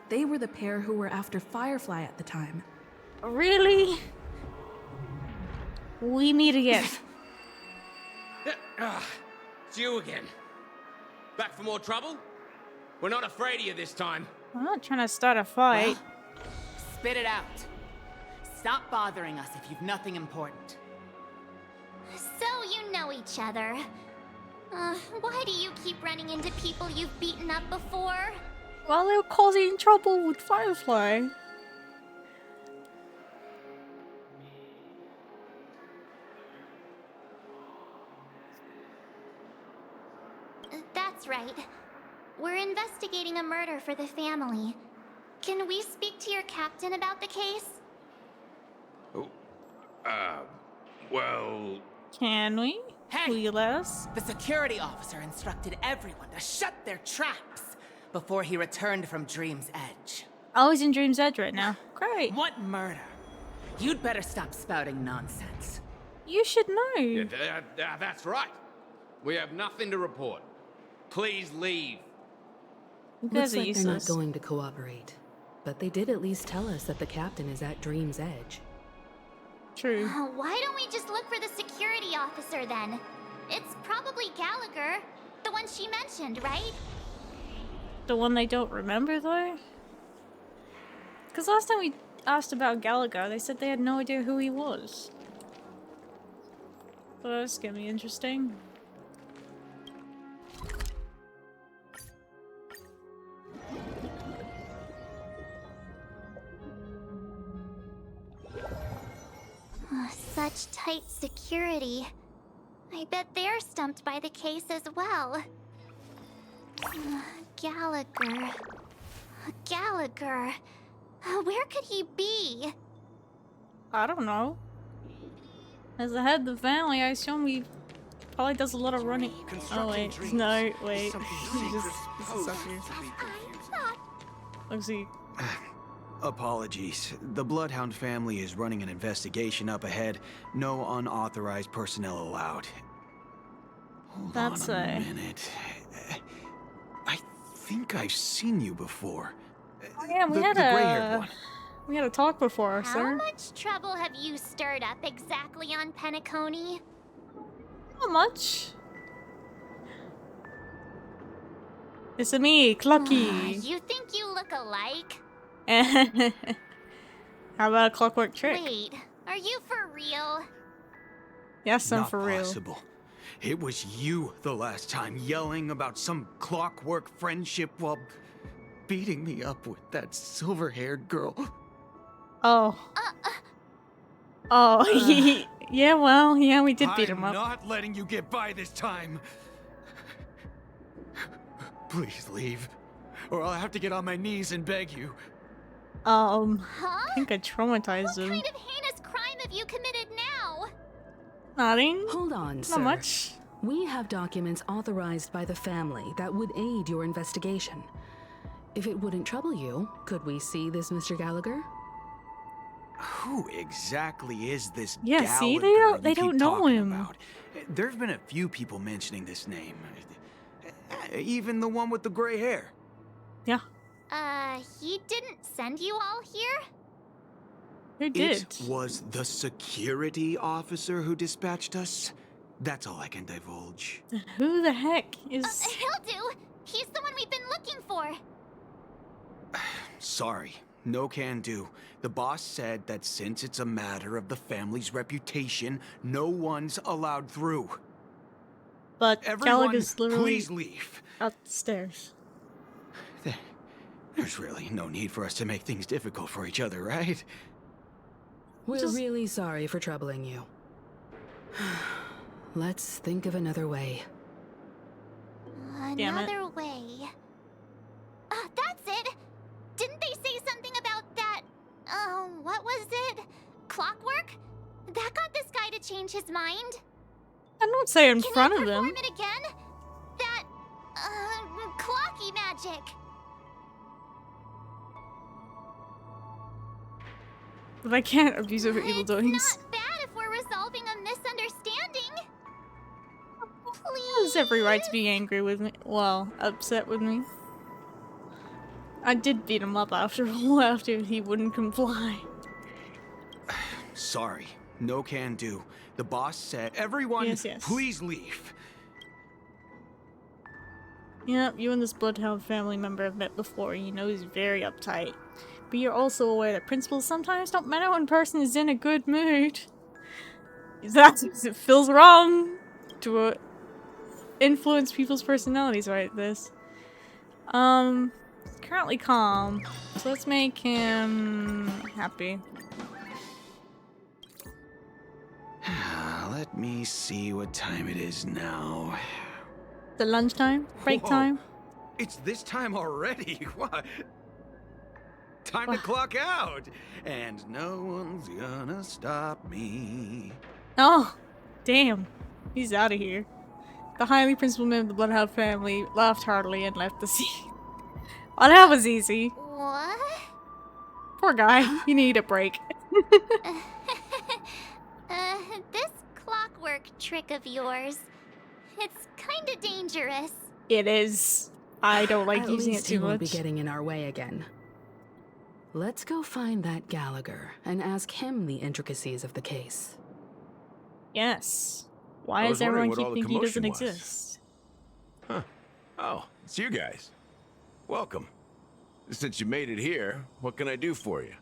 They were the pair who were after Firefly at the time. Really? We meet again. It's you again. Back for more trouble? We're not afraid of you this time. I'm not trying to start a fight. Well, spit it out. Stop bothering us if you've nothing important. So you know each other. Why do you keep running into people you've beaten up before? Well, they were causing trouble with Firefly. That's right. We're investigating a murder for the family. Can we speak to your captain about the case? Well... Can we? Hey! Will you let us? The security officer instructed everyone to shut their traps before he returned from Dream's Edge. Oh, he's in Dream's Edge right now. Great. What murder? You'd better stop spouting nonsense. You should know. Yeah, that's right. We have nothing to report. Please leave. You Looks guys are like they're not useless. going to cooperate. But they did at least tell us that the captain is at Dream's Edge. True. Why don't we just look for the security officer then? It's probably Gallagher, the one she mentioned, right? The one they don't remember, though? Because last time we asked about Gallagher, they said they had no idea who he was. So that's gonna be interesting. Such tight security. I bet they're stumped by the case as well. Gallagher. Gallagher. Where could he be? I don't know. As the head of the family, I assume he probably does a lot of running. Oh wait, no, wait. This is so weird. Let's see. Apologies. The Bloodhound family is running an investigation up ahead. No unauthorized personnel allowed. Hold That's on a minute. I think I've seen you before. Oh yeah, we had the gray-haired one. We had a talk before, How sir. much trouble have you stirred up exactly on Penacony? Not much. It's me, Clucky. You think you look alike? How about a clockwork trick? Wait, are you for real? Yes, I'm Not for real. possible. It was you the last time yelling about some clockwork friendship while beating me up with that silver-haired girl. Oh. Yeah, well, yeah, we did beat him up. I'm not letting you get by this time. Please leave, or I'll have to get on my knees and beg you. I think I traumatized What him. kind of heinous crime have you committed now? Nothing. Hold on, sir. Not much. We have documents authorized by the family that would aid your investigation. If it wouldn't trouble you, could we see this Mr. Gallagher? Who exactly is this Yeah, Gallagher see, they you don't keep know talking him. about? There've been a few people mentioning this name. Even the one with the gray hair. Yeah. He didn't send you all here? Who did? It was the security officer who dispatched us. That's all I can divulge. Who the heck is... He'll do! He's the one we've been looking for! Sorry, no can do. The boss said that since it's a matter of the family's reputation, no one's allowed through. But Everyone, Gallagher's literally please leave. out the stairs. There's really no need for us to make things difficult for each other, right? We're really sorry for troubling you. Let's think of another way. Damn it. Another way. That's it! Didn't they say something about that? What was it? Clockwork? That got this guy to change his mind? I don't say in front of Perform him. it again? That, clocky magic. But I can't abuse it for evil doings. Not bad if we're resolving a misunderstanding. He has every right to be angry with me. Well, upset with me. I did beat him up after all, after he wouldn't comply. Sorry, no can do. The boss said, everyone, Yes. please leave. Yep, you and this Bloodhound family member have met before, and you know he's very uptight. But you're also aware that principles sometimes don't matter when a person is in a good mood. It feels wrong to influence people's personalities like this. Currently calm, so let's make him happy. Let me see what time it is now. The lunchtime? Break Whoa, time? It's this time already? What? Time to clock out! And no one's gonna stop me. Oh, damn. He's out of here. The highly principled member of the Bloodhound family laughed heartily and left the scene. Oh, that was easy. What? Poor guy. You need a break. This clockwork trick of yours, it's kinda dangerous. It is. I don't like At using it least too he won't be much. getting in our way again. Let's go find that Gallagher and ask him the intricacies of the case. Yes. Why I does was wondering everyone what keep all the thinking he doesn't commotion was. exist? Huh. Oh, it's you guys. Welcome. Since you made it here, what can I do for you?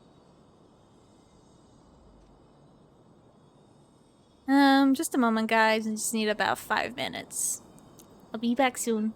Just a moment, guys. I just need about 5 minutes. I'll be back soon.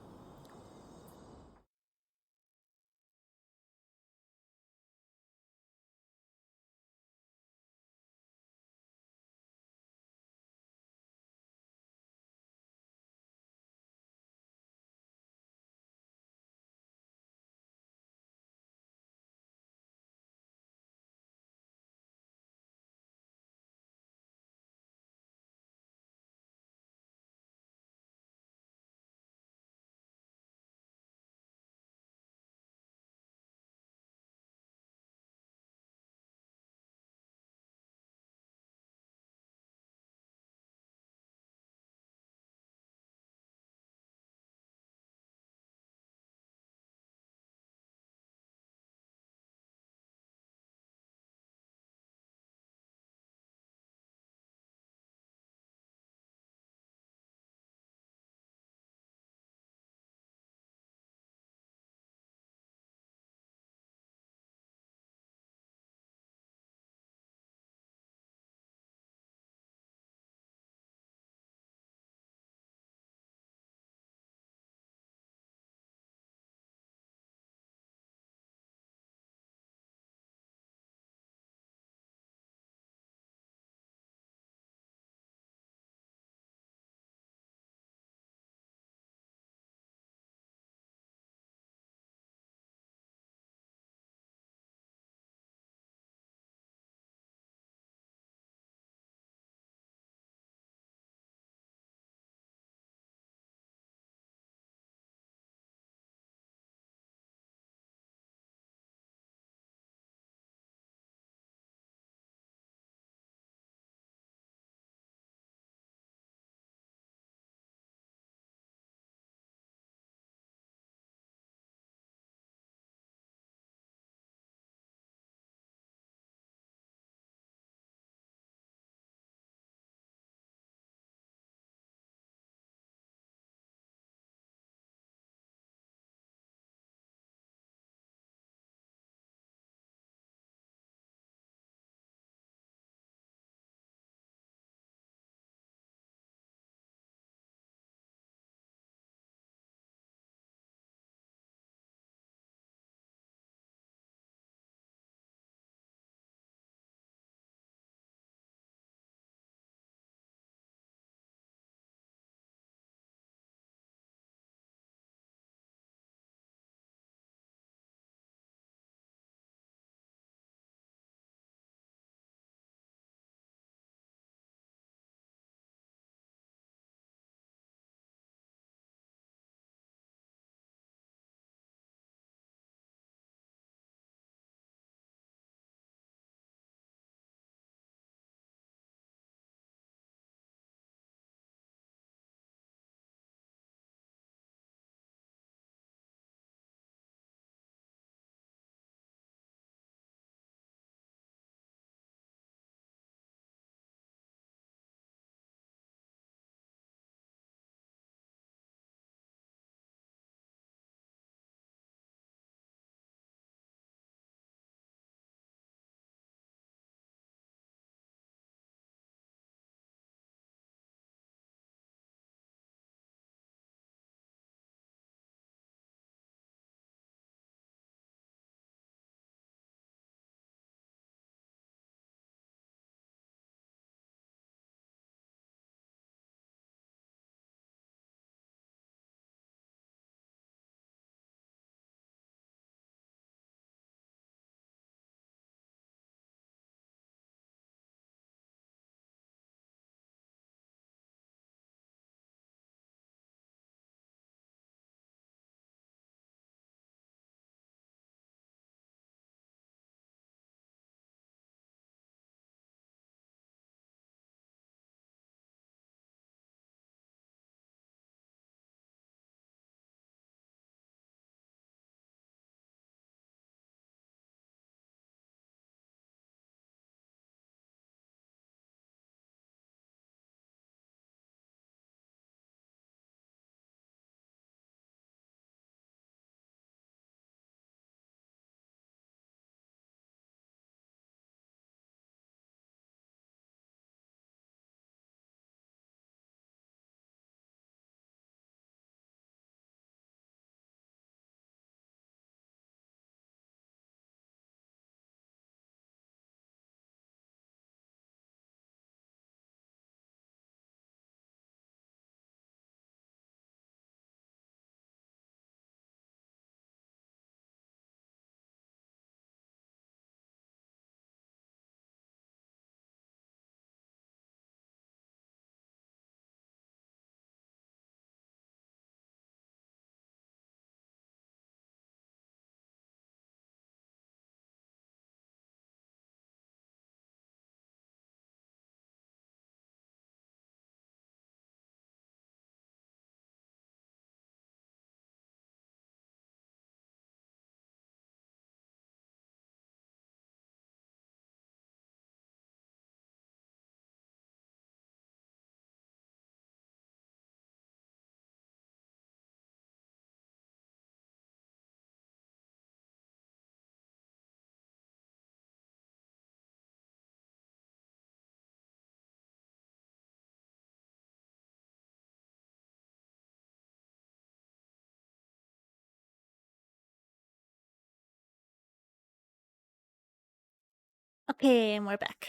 Okay, and we're back.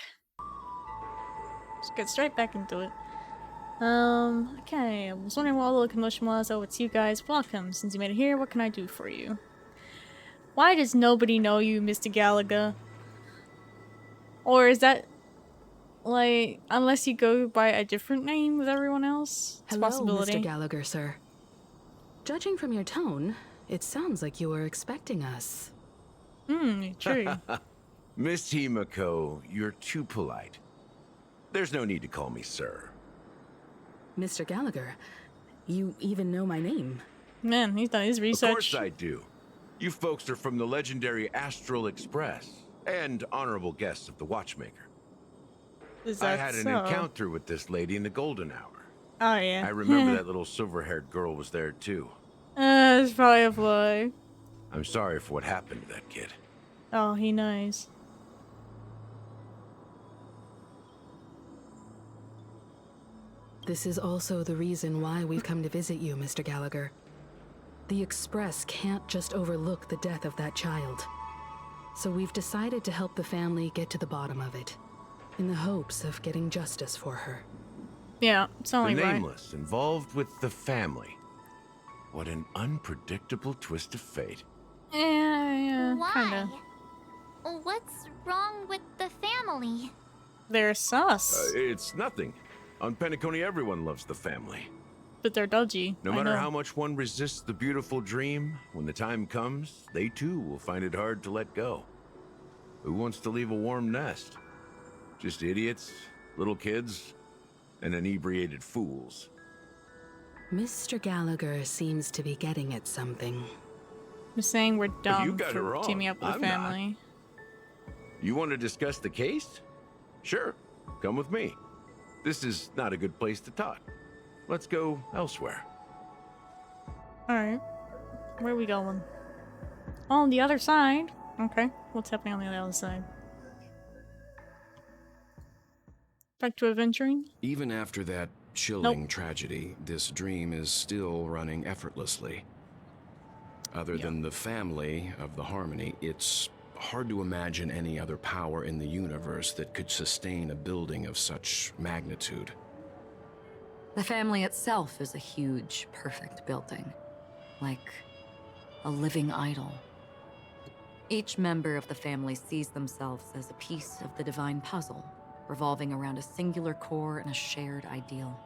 Let's get straight back into it. Okay, I was wondering what all the commotion was. Oh, it's you guys. Welcome. Since you made it here, what can I do for you? Why does nobody know you, Mr. Gallagher? Or is that, like, unless you go by a different name with everyone else? It's a Hello, possibility. Mr. Gallagher, sir. Judging from your tone, it sounds like you were expecting us. True. Miss Himiko, you're too polite. There's no need to call me sir. Mr. Gallagher, you even know my name. Man, he's done his research. Of course I do. You folks are from the legendary Astral Express, and honorable guests of the Watchmaker. Is I that had an so? encounter with this lady in the Golden Hour. Oh, yeah. I remember that little silver-haired girl was there, too. It's probably a fly. I'm sorry for what happened to that kid. Oh, he knows. This is also the reason why we've come to visit you, Mr. Gallagher. The Express can't just overlook the death of that child. So we've decided to help the family get to the bottom of it, in the hopes of getting justice for her. Yeah, it's only the right. Nameless involved with the family. What an unpredictable twist of fate. Yeah, Why? kinda. What's wrong with the family? They're sus. It's nothing. On Penacony, everyone loves the family. But they're dodgy. No I matter know. how much one resists the beautiful dream, when the time comes, they too will find it hard to let go. Who wants to leave a warm nest? Just idiots, little kids, and inebriated fools. Mr. Gallagher seems to be getting at something. I'm saying we're dumb You got it for wrong. teaming up with I'm the family. You want to discuss the case? Sure, come with me. This is not a good place to talk. Let's go elsewhere. Alright. Where are we going? On the other side. Okay. What's happening on the other side? Back to Aventurine? Even after that chilling tragedy, this dream is still running effortlessly. Other than the family of the Harmony, it's hard to imagine any other power in the universe that could sustain a building of such magnitude. The family itself is a huge, perfect building. Like a living idol. Each member of the family sees themselves as a piece of the divine puzzle, revolving around a singular core and a shared ideal.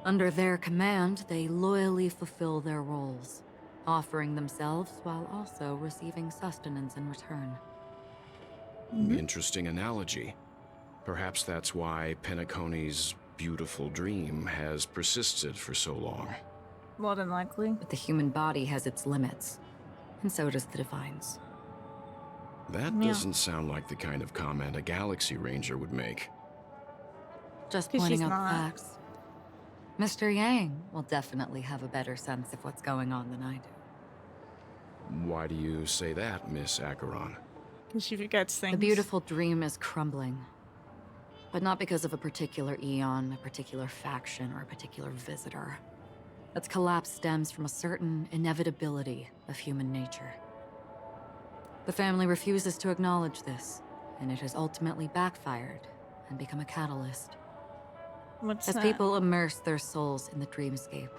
Under their command, they loyally fulfill their roles, offering themselves while also receiving sustenance in return. Interesting analogy. Perhaps that's why Penacony's beautiful dream has persisted for so long. More than likely. But the human body has its limits, and so does the divine's. That doesn't sound like the kind of comment a Galaxy Ranger would make. Just 'Cause pointing she's out the not. facts. Mr. Yang will definitely have a better sense of what's going on than I do. Why do you say that, Miss Acheron? Because she forgets things. The beautiful dream is crumbling. But not because of a particular eon, a particular faction, or a particular visitor. Its collapse stems from a certain inevitability of human nature. The family refuses to acknowledge this, and it has ultimately backfired and become a catalyst. What's As that? people immerse their souls in the dreamscape,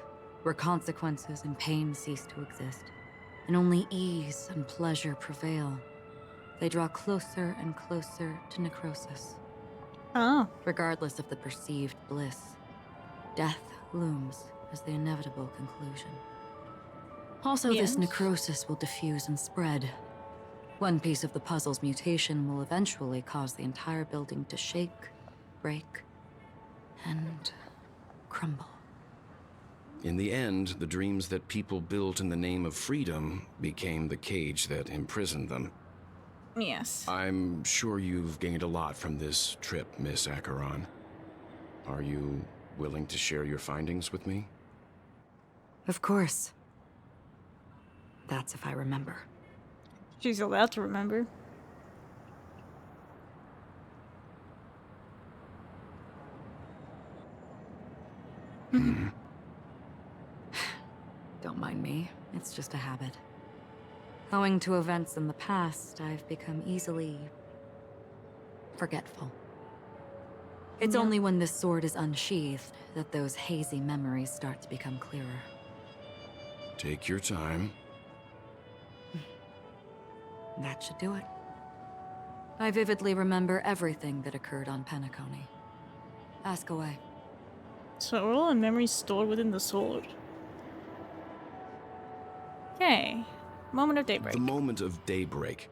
where consequences and pain cease to exist, and only ease and pleasure prevail, they draw closer and closer to necrosis. Oh. Regardless of the perceived bliss, death looms as the inevitable conclusion. Also, Yes. this necrosis will diffuse and spread. One piece of the puzzle's mutation will eventually cause the entire building to shake, break, and crumble. In the end, the dreams that people built in the name of freedom became the cage that imprisoned them. Yes. I'm sure you've gained a lot from this trip, Miss Acheron. Are you willing to share your findings with me? Of course. That's if I remember. She's allowed to remember. Don't mind me, it's just a habit. Owing to events in the past, I've become easily forgetful. It's only when this sword is unsheathed that those hazy memories start to become clearer. Take your time. That should do it. I vividly remember everything that occurred on Penacony. Ask away. So are all the memories stored within the sword? Okay. Moment of daybreak. The moment of daybreak.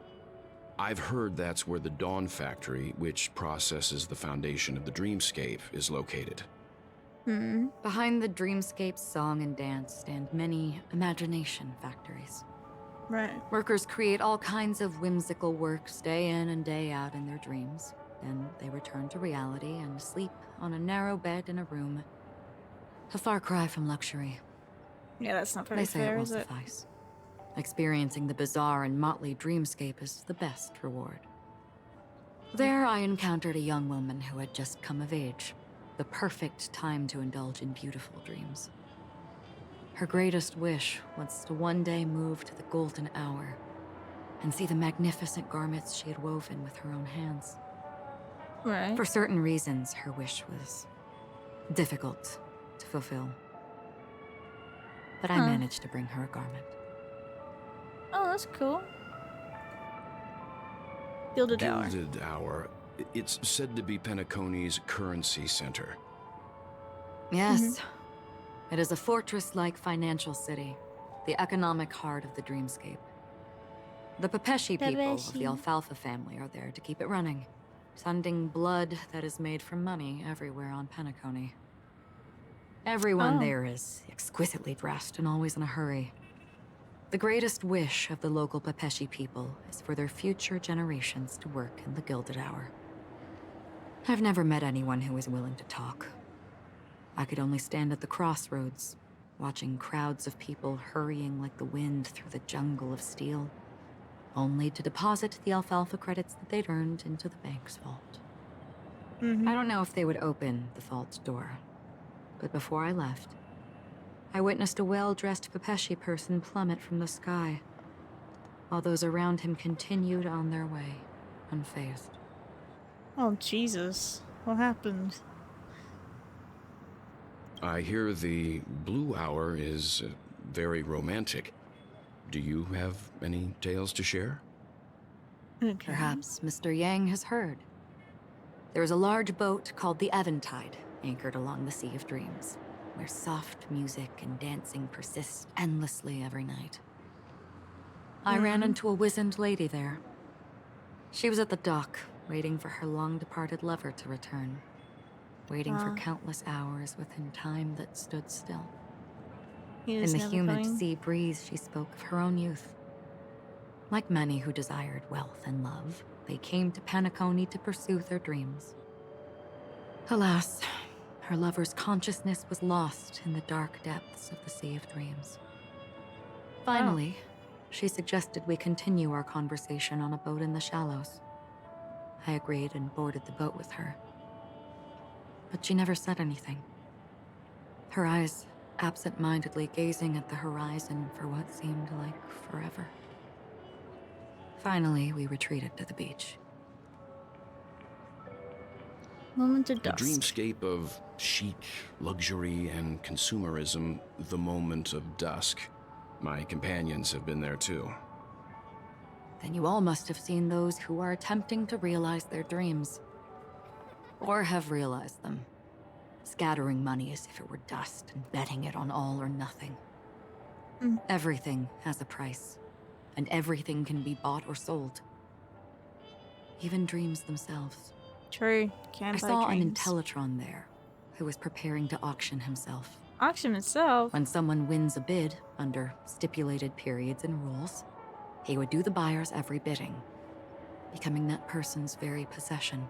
I've heard that's where the Dawn Factory, which processes the foundation of the dreamscape, is located. Behind the dreamscape song and dance stand many imagination factories. Right. Workers create all kinds of whimsical works day in and day out in their dreams. Then they return to reality and sleep on a narrow bed in a room. A far cry from luxury. Yeah, that's not very They say fair, it won't is it? suffice. Experiencing the bizarre and motley dreamscape is the best reward. There I encountered a young woman who had just come of age. The perfect time to indulge in beautiful dreams. Her greatest wish was to one day move to the golden hour and see the magnificent garments she had woven with her own hands. Right. For certain reasons, her wish was difficult to fulfill. But I managed to bring her a garment. Oh, that's cool. Gilded Hour. Gilded Hour. It's said to be Penacony's currency center. Yes. It is a fortress-like financial city, the economic heart of the dreamscape. The Pepeshi people of the Alfalfa family are there to keep it running, sending blood that is made from money everywhere on Penacony. Everyone there is exquisitely dressed and always in a hurry. The greatest wish of the local Pepeshi people is for their future generations to work in the Gilded Hour. I've never met anyone who is willing to talk. I could only stand at the crossroads, watching crowds of people hurrying like the wind through the jungle of steel, only to deposit the alfalfa credits that they'd earned into the bank's vault. I don't know if they would open the vault's door, but before I left, I witnessed a well-dressed Pepeshi person plummet from the sky, while those around him continued on their way, unfazed. Oh, Jesus. What happened? I hear the Blue Hour is very romantic. Do you have any tales to share? Perhaps Mr. Yang has heard. There is a large boat called the Aventurine anchored along the Sea of Dreams, where soft music and dancing persist endlessly every night. I ran into a wizened lady there. She was at the dock, waiting for her long-departed lover to return. Waiting for countless hours within time that stood still. In the humid sea breeze, she spoke of her own youth. Like many who desired wealth and love, they came to Penacony to pursue their dreams. Alas, her lover's consciousness was lost in the dark depths of the Sea of Dreams. Finally, she suggested we continue our conversation on a boat in the shallows. I agreed and boarded the boat with her. But she never said anything. Her eyes absent-mindedly gazing at the horizon for what seemed like forever. Finally, we retreated to the beach. Moment of The dusk. dreamscape of chic, luxury, and consumerism, the moment of dusk. My companions have been there too. Then you all must have seen those who are attempting to realize their dreams. Or have realized them. Scattering money as if it were dust and betting it on all or nothing. Everything has a price, and everything can be bought or sold. Even dreams themselves. True. Can't I buy saw an dreams. Intellitron there, who was preparing to auction himself. Auction himself? When someone wins a bid, under stipulated periods and rules, he would do the buyer's every bidding, becoming that person's very possession.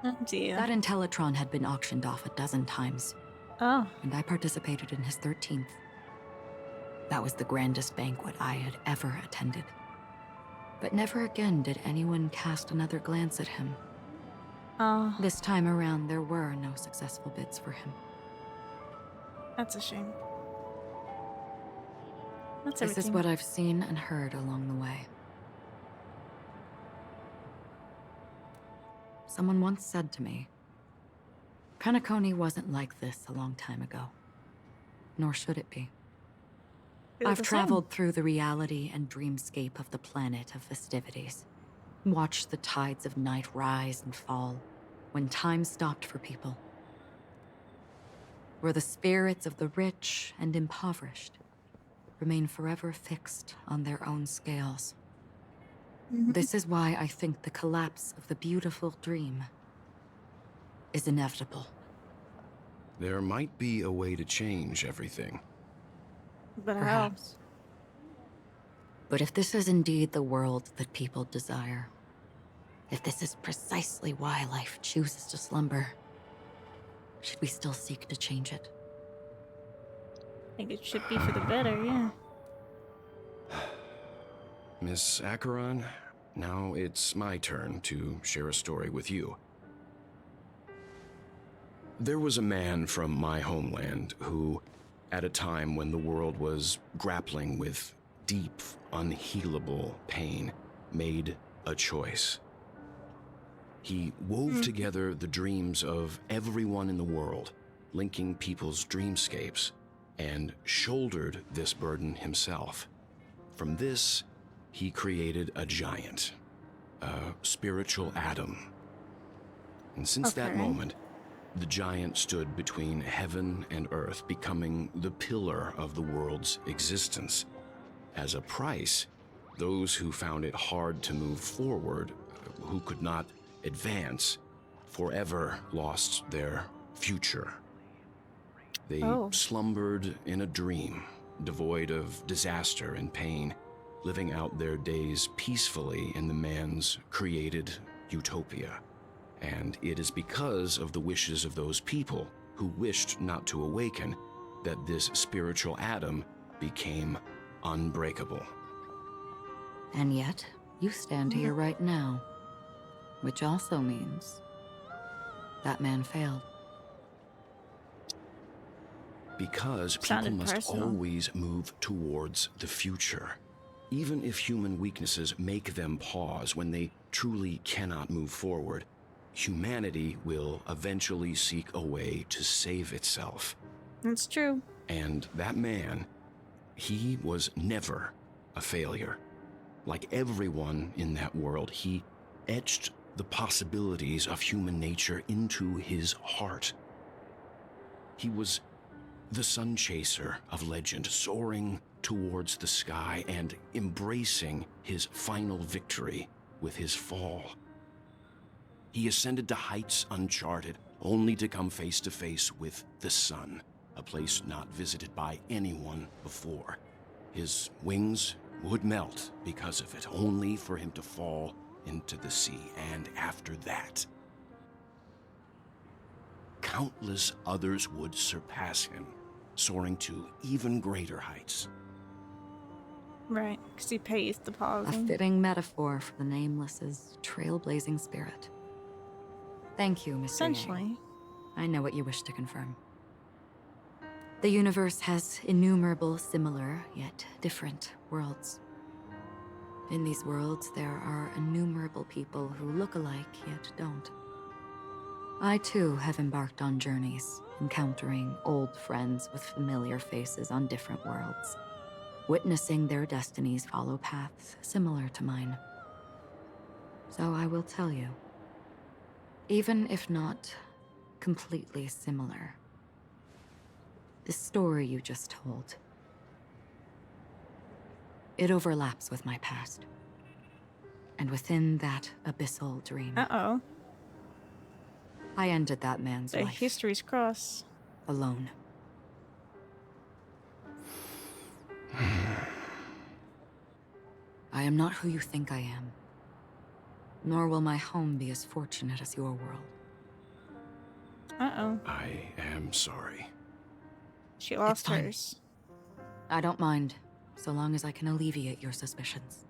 Oh dear. That Intellitron had been auctioned off a dozen times. Oh. And I participated in his 13th. That was the grandest banquet I had ever attended. But never again did anyone cast another glance at him. Oh. This time around, there were no successful bids for him. That's a shame. That's This everything. is what I've seen and heard along the way. Someone once said to me, Penacony wasn't like this a long time ago. Nor should it be. I've traveled through the reality and dreamscape of the planet of festivities. Watched the tides of night rise and fall when time stopped for people. Where the spirits of the rich and impoverished remain forever fixed on their own scales. This is why I think the collapse of the beautiful dream is inevitable. There might be a way to change everything. But Perhaps. But if this is indeed the world that people desire, if this is precisely why life chooses to slumber, should we still seek to change it? I think it should be for the better, yeah. Miss Acheron, now it's my turn to share a story with you. There was a man from my homeland who, at a time when the world was grappling with deep, unhealable pain, made a choice. He wove together the dreams of everyone in the world, linking people's dreamscapes, and shouldered this burden himself. From this, he created a giant, a spiritual atom. And since that moment, the giant stood between heaven and earth, becoming the pillar of the world's existence. As a price, those who found it hard to move forward, who could not advance, forever lost their future. They slumbered in a dream, devoid of disaster and pain, living out their days peacefully in the man's created utopia. And it is because of the wishes of those people who wished not to awaken that this spiritual atom became unbreakable. And yet, you stand here right now, which also means that man failed. Because people must always move towards the future. Even if human weaknesses make them pause when they truly cannot move forward, humanity will eventually seek a way to save itself. That's true. And that man, he was never a failure. Like everyone in that world, he etched the possibilities of human nature into his heart. He was the sun chaser of legend, soaring towards the sky and embracing his final victory with his fall. He ascended to heights uncharted, only to come face to face with the sun, a place not visited by anyone before. His wings would melt because of it, only for him to fall into the sea. And after that, countless others would surpass him, soaring to even greater heights. Right, because he pays the pause. A fitting metaphor for the Nameless's trailblazing spirit. Thank you, Mr. Essentially. Yang. I know what you wish to confirm. The universe has innumerable similar, yet different worlds. In these worlds, there are innumerable people who look alike, yet don't. I too have embarked on journeys, encountering old friends with familiar faces on different worlds, witnessing their destinies follow paths similar to mine. So I will tell you, even if not completely similar, the story you just told, it overlaps with my past. And within that abyssal dream, I ended that man's The life. history's cross. Alone. I am not who you think I am. Nor will my home be as fortunate as your world. I am sorry. She lost It's fine. hers. I don't mind, so long as I can alleviate your suspicions.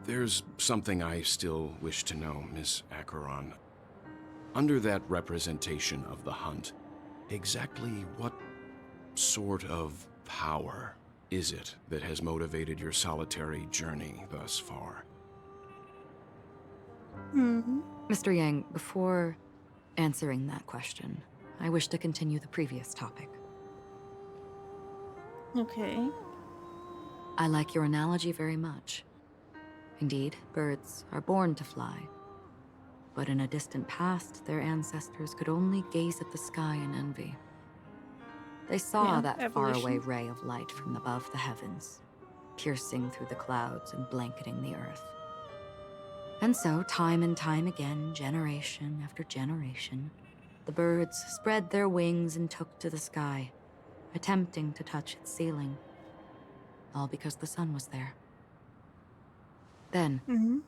There's something I still wish to know, Miss Acheron. Under that representation of the hunt, exactly what sort of power is it that has motivated your solitary journey thus far? Mr. Yang, before answering that question, I wish to continue the previous topic. Okay. I like your analogy very much. Indeed, birds are born to fly. But in a distant past, their ancestors could only gaze at the sky in envy. They saw that evolution. faraway ray of light from above the heavens, piercing through the clouds and blanketing the earth. And so, time and time again, generation after generation, the birds spread their wings and took to the sky, attempting to touch its ceiling. All because the sun was there. Then,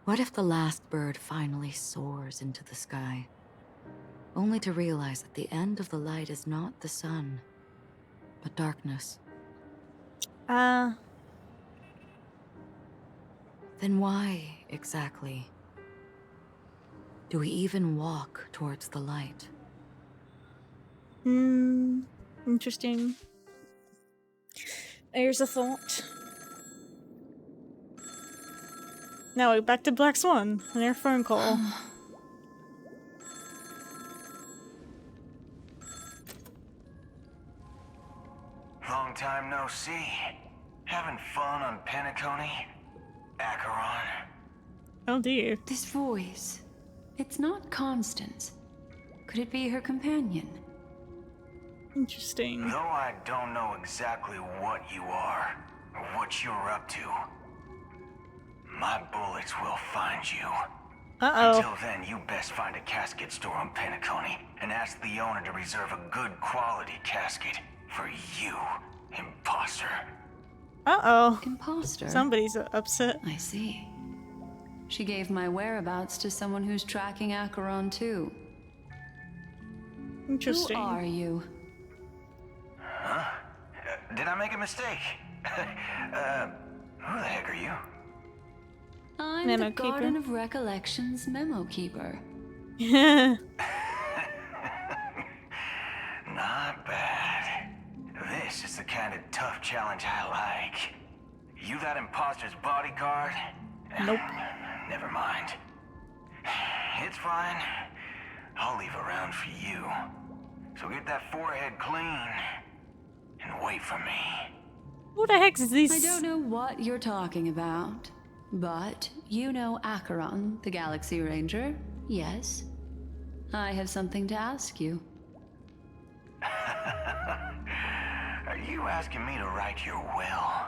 what if the last bird finally soars into the sky, only to realize that the end of the light is not the sun, but darkness? Then why, exactly, do we even walk towards the light? Interesting. Here's a thought. Now back to Black Swan and their phone call. Long time no see. Having fun on Penacony? Acheron? Oh dear. This voice. It's not Constance. Could it be her companion? Interesting. Though I don't know exactly what you are, or what you're up to, my bullets will find you. Until then, you best find a casket store on Penacony and ask the owner to reserve a good quality casket for you, imposter. Imposter? Somebody's upset. I see. She gave my whereabouts to someone who's tracking Acheron too. Interesting. Who are you? Huh? Did I make a mistake? Who the heck are you? I'm Memo the keeper. Garden of Recollection's memo keeper. Yeah. Not bad. This is the kind of tough challenge I like. You that imposter's bodyguard? Nope. Never mind. It's fine. I'll leave a round for you. So get that forehead clean and wait for me. Who the heck is this? I don't know what you're talking about, but you know Acheron, the Galaxy Ranger, yes? I have something to ask you. Are you asking me to write your will?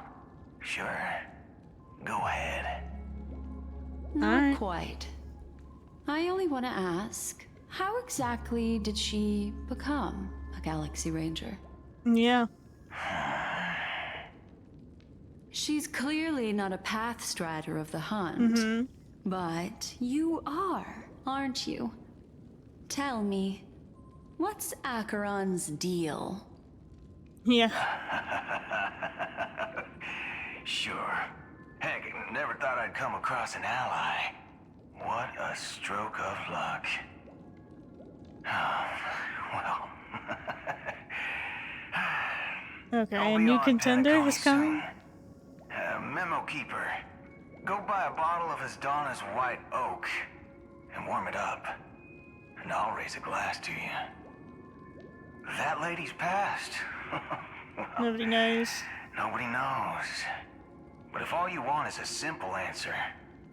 Sure. Go ahead. Not quite. I only want to ask, how exactly did she become a Galaxy Ranger? Yeah. She's clearly not a path strider of the hunt. But you are, aren't you? Tell me, what's Acheron's deal? Yeah. Sure. Heck, never thought I'd come across an ally. What a stroke of luck. Well. Okay, a new contender is coming. Memo keeper. Go buy a bottle of his Donna's White Oak and warm it up. And I'll raise a glass to you. That lady's passed. Nobody knows. Nobody knows. But if all you want is a simple answer,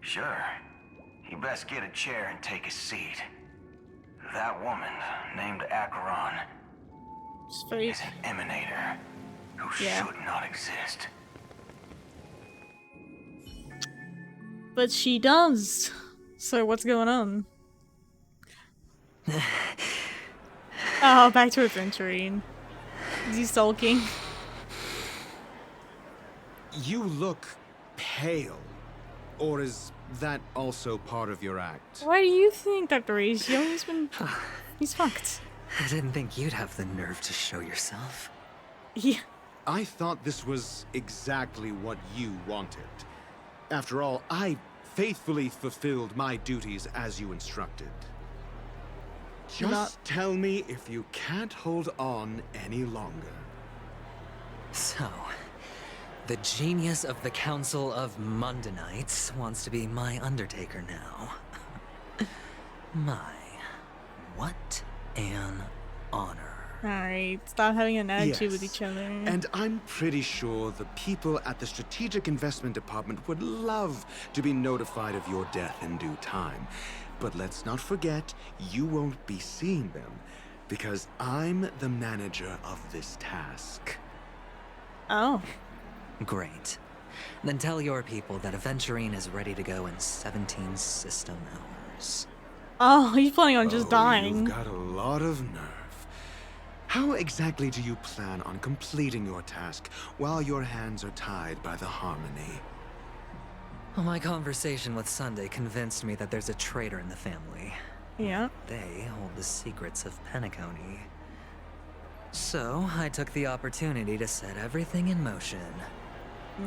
sure. You best get a chair and take a seat. That woman, named Acheron, is an emanator who should not exist. But she does. So what's going on? Oh, back to Aventurine. Is he sulking? You look pale. Or is that also part of your act? Why do you think, Dr. Ratio? He's fucked. I didn't think you'd have the nerve to show yourself. Yeah. I thought this was exactly what you wanted. After all, I faithfully fulfilled my duties as you instructed. Just tell me if you can't hold on any longer. So, the genius of the Council of Mundanites wants to be my Undertaker now. My, what an honor. Alright, stop having an attitude with Yes. each other. And I'm pretty sure the people at the Strategic Investment Department would love to be notified of your death in due time. But let's not forget, you won't be seeing them, because I'm the manager of this task. Oh. Great. Then tell your people that Aventurine is ready to go in 17 system hours. Oh, he's planning on just dying. You've got a lot of nerve. How exactly do you plan on completing your task while your hands are tied by the Harmony? Well, my conversation with Sunday convinced me that there's a traitor in the family. Yeah. They hold the secrets of Penacony. So, I took the opportunity to set everything in motion.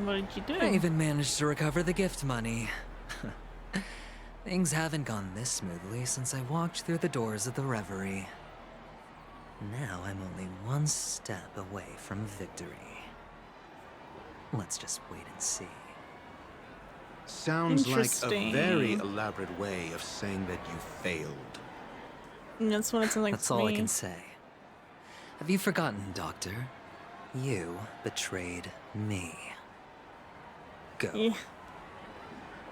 What did you do? I even managed to recover the gift money. Things haven't gone this smoothly since I walked through the doors of the Reverie. Now I'm only one step away from victory. Let's just wait and see. Sounds like a very elaborate way of saying that you failed. That's what it sounds like. That's all I can say. Have you forgotten, Doctor? You betrayed me. Go. Yeah.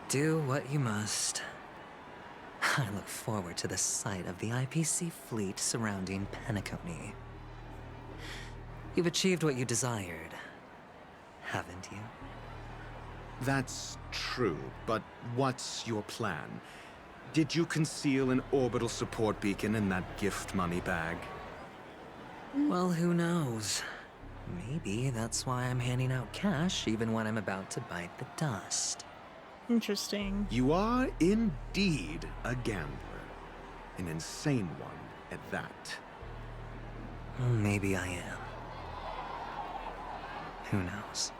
Do what you must. I look forward to the sight of the IPC fleet surrounding Penacony. You've achieved what you desired, haven't you? That's true, but what's your plan? Did you conceal an orbital support beacon in that gift money bag? Well, who knows? Maybe that's why I'm handing out cash even when I'm about to bite the dust. Interesting. You are indeed a gambler. An insane one at that. Maybe I am. Who knows?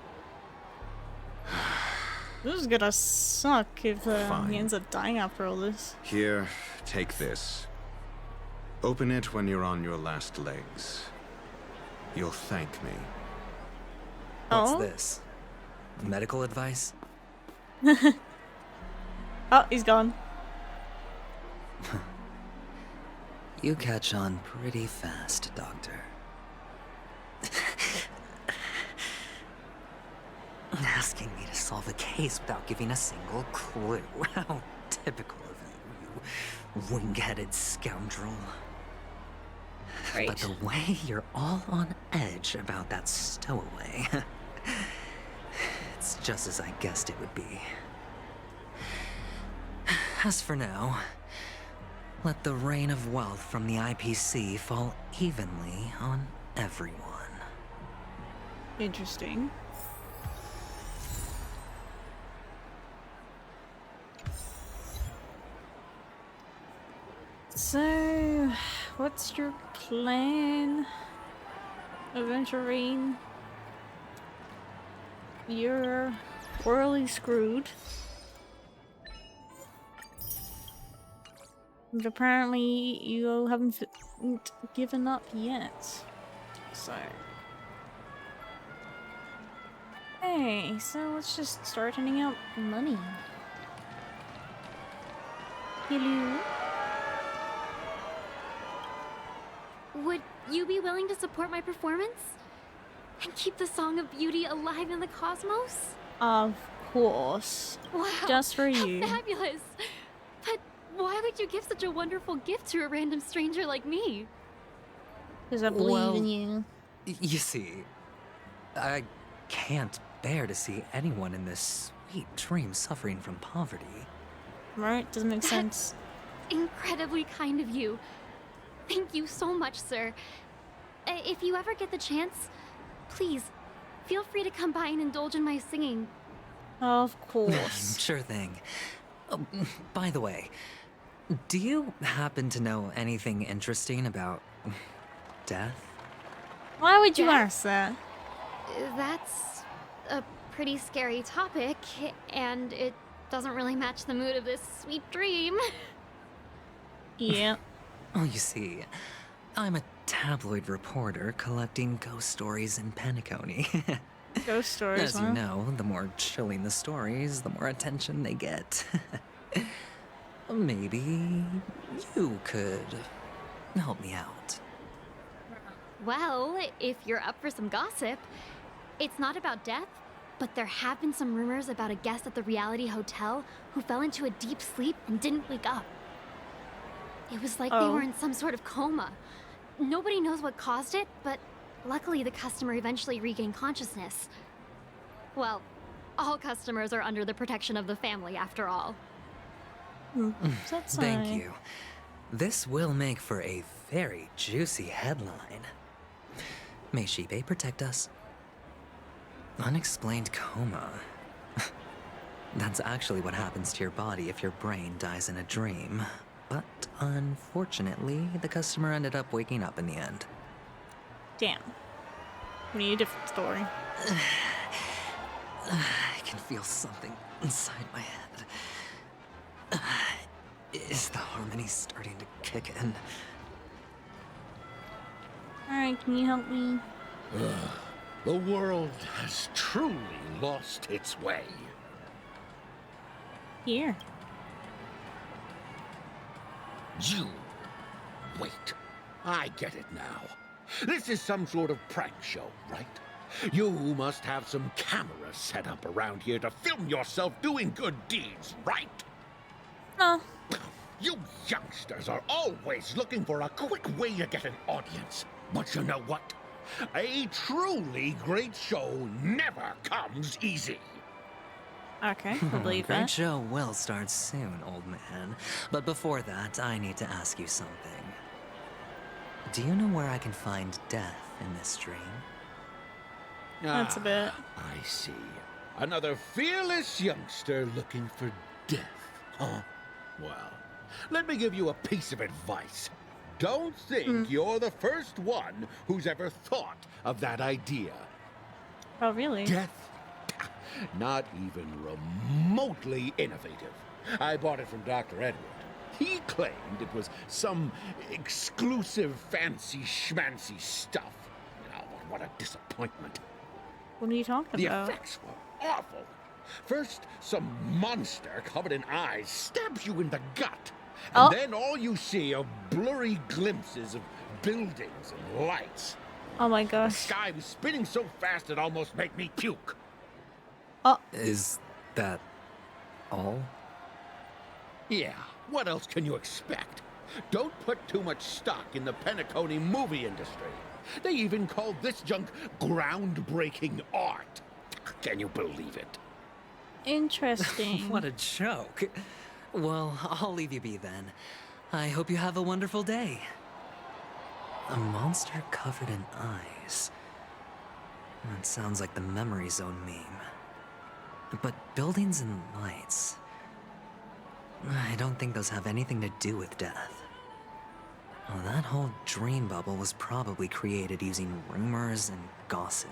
This is gonna suck if Fine. he ends up dying after all this. Here, take this. Open it when you're on your last legs. You'll thank me. What's this? Medical advice? Oh, he's gone. You catch on pretty fast, Doctor. Asking me to solve a case without giving a single clue. How typical of you, you wing-headed scoundrel. Right. But the way you're all on edge about that stowaway, it's just as I guessed it would be. As for now, let the rain of wealth from the IPC fall evenly on everyone. Interesting. So, what's your plan, Aventurine? You're royally screwed. And apparently, you haven't given up yet. So. Hey, so let's just start handing out money. Hello? Would you be willing to support my performance? And keep the Song of Beauty alive in the cosmos? Of course. Wow. Just for how you. Fabulous. But why would you give such a wonderful gift to a random stranger like me? Because I believe in you. You see, I can't bear to see anyone in this sweet dream suffering from poverty. Right? Doesn't make sense. Incredibly kind of you. Thank you so much, sir. If you ever get the chance, please, feel free to come by and indulge in my singing. Of course. Sure thing. Oh, by the way, do you happen to know anything interesting about death? Why would you ask that? That's a pretty scary topic, and it doesn't really match the mood of this sweet dream. Yeah. Oh, you see, I'm a tabloid reporter collecting ghost stories in Penacony. Ghost stories, As you know, the more chilling the stories, the more attention they get. maybe you could help me out. Well, if you're up for some gossip, it's not about death, but there have been some rumors about a guest at the reality hotel who fell into a deep sleep and didn't wake up. It was like they were in some sort of coma. Nobody knows what caused it, but luckily the customer eventually regained consciousness. Well, all customers are under the protection of the family, after all. Thank you. This will make for a very juicy headline. May Shibe protect us. Unexplained coma. That's actually what happens to your body if your brain dies in a dream. But unfortunately, the customer ended up waking up in the end. Damn. We need a different story. I can feel something inside my head. Is the harmony starting to kick in? Alright, can you help me? The world has truly lost its way. Here. You. Wait. I get it now. This is some sort of prank show, right? You must have some cameras set up around here to film yourself doing good deeds, right? No. You youngsters are always looking for a quick way to get an audience. But you know what? A truly great show never comes easy. Okay, I believe Great that. show will start soon, old man. But before that, I need to ask you something. Do you know where I can find death in this dream? That's a bit. I see. Another fearless youngster looking for death, huh? Well, let me give you a piece of advice. Don't think you're the first one who's ever thought of that idea. Oh, really? Death? Not even remotely innovative. I bought it from Dr. Edward. He claimed it was some exclusive fancy schmancy stuff. Oh, what a disappointment. What are you talking The about? effects were awful. First, some monster covered in eyes stabs you in the gut. And then all you see are blurry glimpses of buildings and lights. Oh my The gosh. sky was spinning so fast it almost made me puke. Is that all? Yeah, what else can you expect? Don't put too much stock in the Penacony movie industry. They even called this junk groundbreaking art. Can you believe it? Interesting. What a joke. Well, I'll leave you be then. I hope you have a wonderful day. A monster covered in eyes. That sounds like the Memory Zone meme. But buildings and lights... I don't think those have anything to do with death. Well, that whole dream bubble was probably created using rumors and gossip.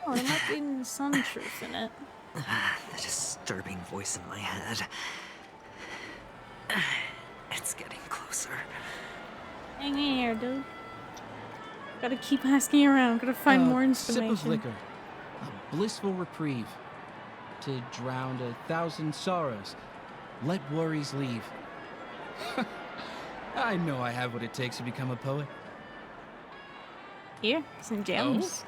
Oh, there might be some truth in it. The disturbing voice in my head. It's getting closer. Hang in here, dude. Gotta keep asking around. Gotta find more information. Sip of liquor. A blissful reprieve. To drown 1,000 sorrows. Let worries leave. I know I have what it takes to become a poet. Here, some gems.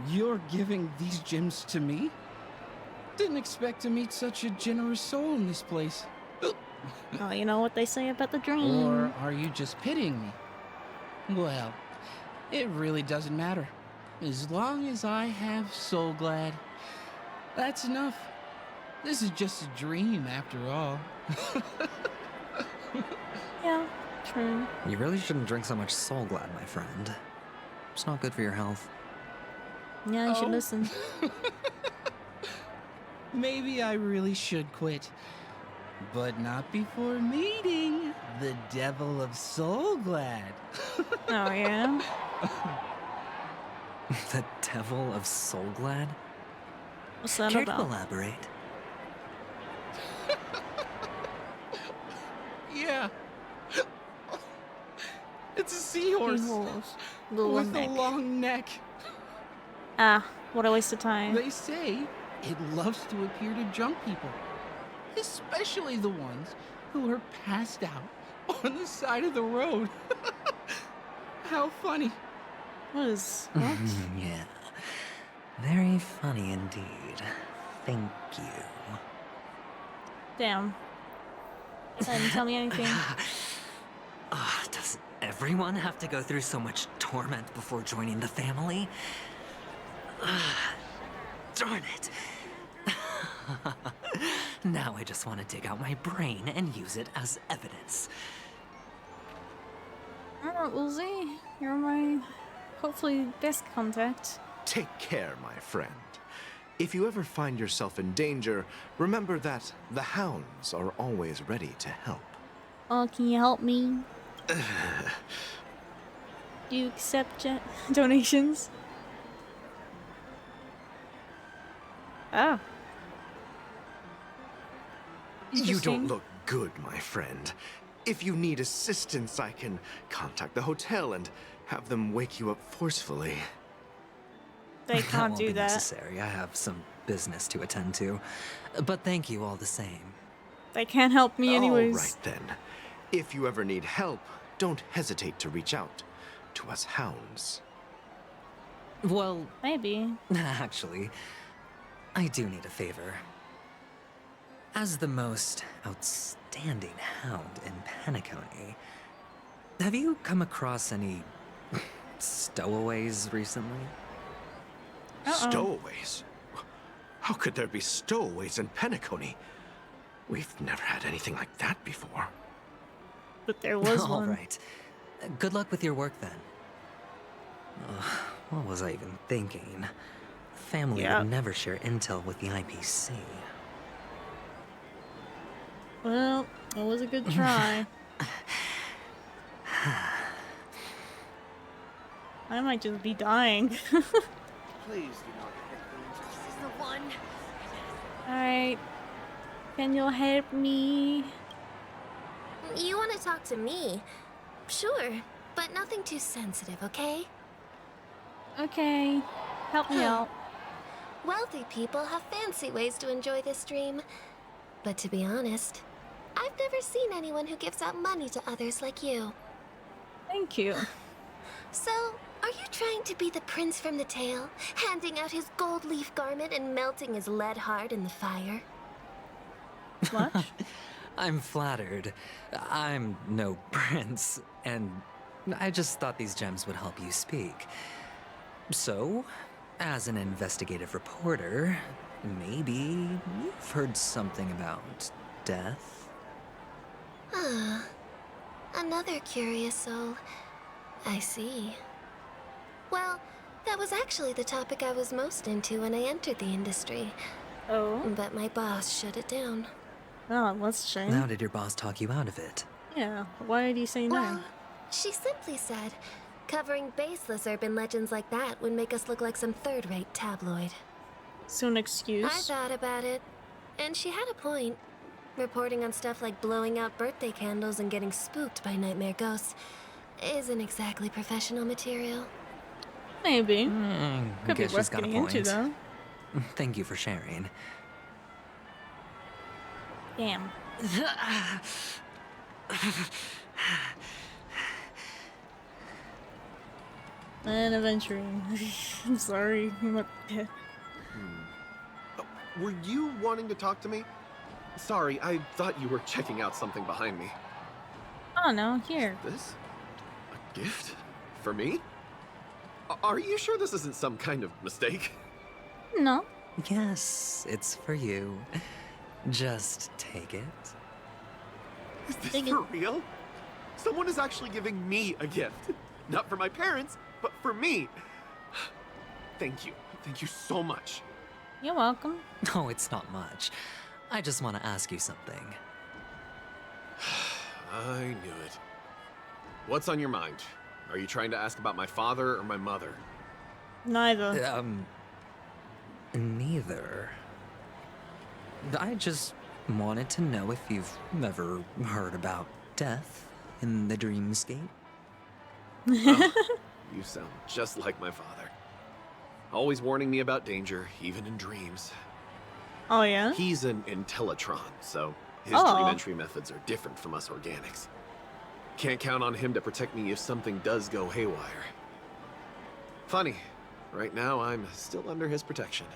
You're giving these gems to me? Didn't expect to meet such a generous soul in this place. Oh, you know what they say about the dream. Or are you just pitying me? Well, it really doesn't matter. As long as I have Soulglad, that's enough. This is just a dream after all. Yeah, true. You really shouldn't drink so much Soulglad, my friend. It's not good for your health. Yeah, you should listen. Maybe I really should quit. But not before meeting the Devil of Soulglad. Oh, yeah? The Devil of Soulglad? What's that Care about? to elaborate? Yeah. It's a seahorse. Little with neck. a long neck. Ah, What a waste of time. They say it loves to appear to drunk people, especially the ones who are passed out on the side of the road. How funny. What? Yeah. Very funny indeed. Thank you. Damn. Didn't tell me anything. Does everyone have to go through so much torment before joining the family? Darn it. Now I just want to dig out my brain and use it as evidence. Alright, Lizzie. You're my, hopefully, best contact. Take care, my friend. If you ever find yourself in danger, remember that the hounds are always ready to help. Oh, can you help me? Do you accept donations? Oh. You don't look good, my friend. If you need assistance, I can contact the hotel and have them wake you up forcefully. They can't do that. Necessary. I have some business to attend to. But thank you all the same. They can't help me anyways. All right then. If you ever need help, don't hesitate to reach out to us hounds. Well, maybe. Actually, I do need a favor. As the most outstanding hound in Penacony, have you come across any stowaways recently? Stowaways? How could there be stowaways in Penacony? We've never had anything like that before. But there was All one. right. Good luck with your work then. What was I even thinking? Family would never share intel with the IPC. Well, it was a good try. I might just be dying. Please do not. This is the one. Alright. Can you help me? You want to talk to me? Sure, but nothing too sensitive, okay? Okay. Help me out. Wealthy people have fancy ways to enjoy this dream. But to be honest, I've never seen anyone who gives out money to others like you. Thank you. So, are you trying to be the prince from the tale, handing out his gold leaf garment and melting his lead heart in the fire? What? I'm flattered. I'm no prince, and I just thought these gems would help you speak. So, as an investigative reporter, maybe you've heard something about death? Ah, another curious soul. I see. Well, that was actually the topic I was most into when I entered the industry. Oh? But my boss shut it down. Oh, that's a shame. How did your boss talk you out of it? Yeah, why did you say no? Well, she simply said, covering baseless urban legends like that would make us look like some third-rate tabloid. So an excuse? I thought about it, and she had a point. Reporting on stuff like blowing out birthday candles and getting spooked by nightmare ghosts isn't exactly professional material. Maybe. Could be Guess she's worth got a getting point. into, though. Thank you for sharing. Damn. And Aventurine. I'm sorry. Were you wanting to talk to me? Sorry, I thought you were checking out something behind me. Oh no, here. This? A gift? For me? Are you sure this isn't some kind of mistake? No. Yes, it's for you. Just take it. Is this for real? Someone is actually giving me a gift. Not for my parents, but for me. Thank you. Thank you so much. You're welcome. No, it's not much. I just want to ask you something. I knew it. What's on your mind? Are you trying to ask about my father or my mother? Neither. Neither. I just wanted to know if you've ever heard about death in the dreamscape. Oh, you sound just like my father. Always warning me about danger, even in dreams. Oh, yeah? He's an Intellitron, so his dream entry methods are different from us organics. Can't count on him to protect me if something does go haywire. Funny, right now I'm still under his protection.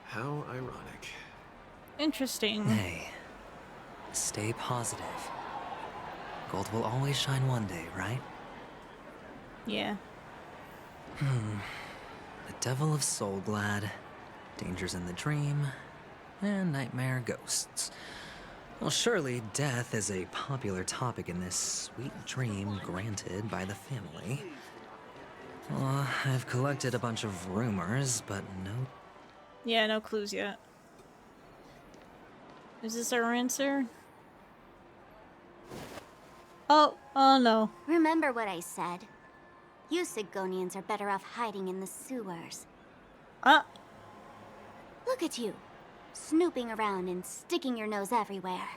How ironic. Interesting. Hey, stay positive. Gold will always shine one day, right? Yeah. The Devil of Soulglad, Dangers in the Dream, and Nightmare Ghosts. Well, surely death is a popular topic in this sweet dream granted by the family. Well, I've collected a bunch of rumors, but no... Yeah, no clues yet. Is this our answer? Oh no. Remember what I said. You Sigonians are better off hiding in the sewers. Look at you, snooping around and sticking your nose everywhere.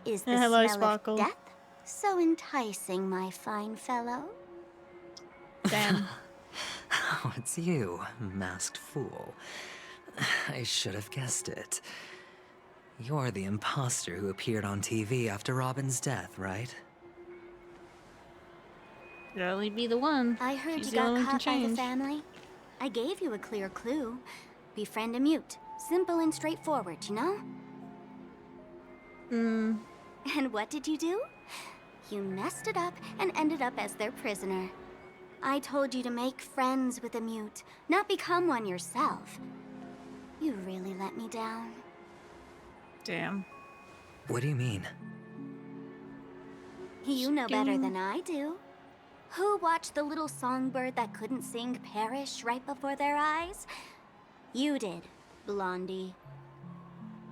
Is the Hello, smell Sparkle. of death so enticing, my fine fellow? Damn. Oh, it's you, masked fool. I should have guessed it. You're the imposter who appeared on TV after Robin's death, right? Could only be the one. I heard She's you the got only one caught can by the change. family. I gave you a clear clue. Befriend a mute. Simple and straightforward, you know? And what did you do? You messed it up and ended up as their prisoner. I told you to make friends with a mute, not become one yourself. You really let me down. Damn. What do you mean? You know better than I do. Who watched the little songbird that couldn't sing perish right before their eyes? You did, Blondie.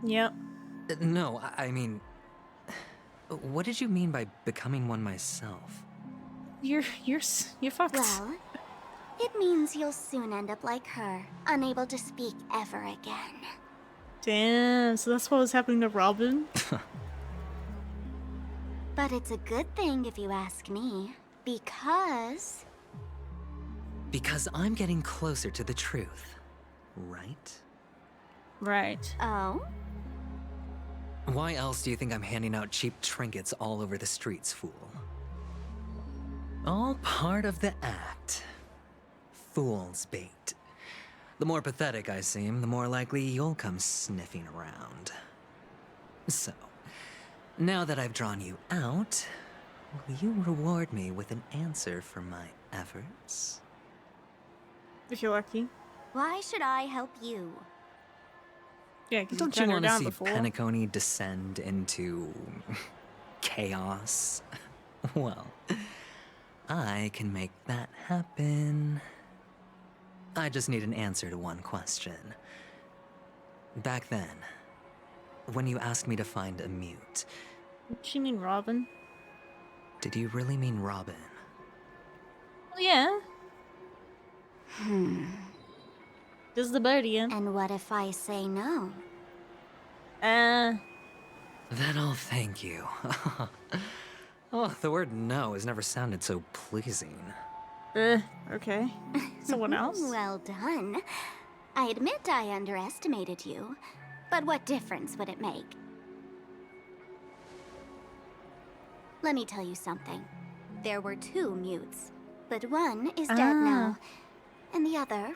Yep. No, I mean... What did you mean by becoming one myself? You're fucked. Well, it means you'll soon end up like her, unable to speak ever again. Damn, so that's what was happening to Robin? But it's a good thing if you ask me, because... Because I'm getting closer to the truth, right? Right. Oh? Why else do you think I'm handing out cheap trinkets all over the streets, fool? All part of the act. Fool's bait. The more pathetic I seem, the more likely you'll come sniffing around. So, now that I've drawn you out, will you reward me with an answer for my efforts? If you're lucky. Why should I help you? Yeah, because Don't you want to see Penacony descend into chaos? Well, I can make that happen. I just need an answer to one question. Back then, when you asked me to find a mute... Did you mean Robin? Did you really mean Robin? Well, yeah. This is the birdie, yeah? And what if I say no? Then I'll thank you. Oh, the word no has never sounded so pleasing. Okay. Someone else? Well done. I admit I underestimated you, but what difference would it make? Let me tell you something. There were 2 mutes, but one is dead now, and the other,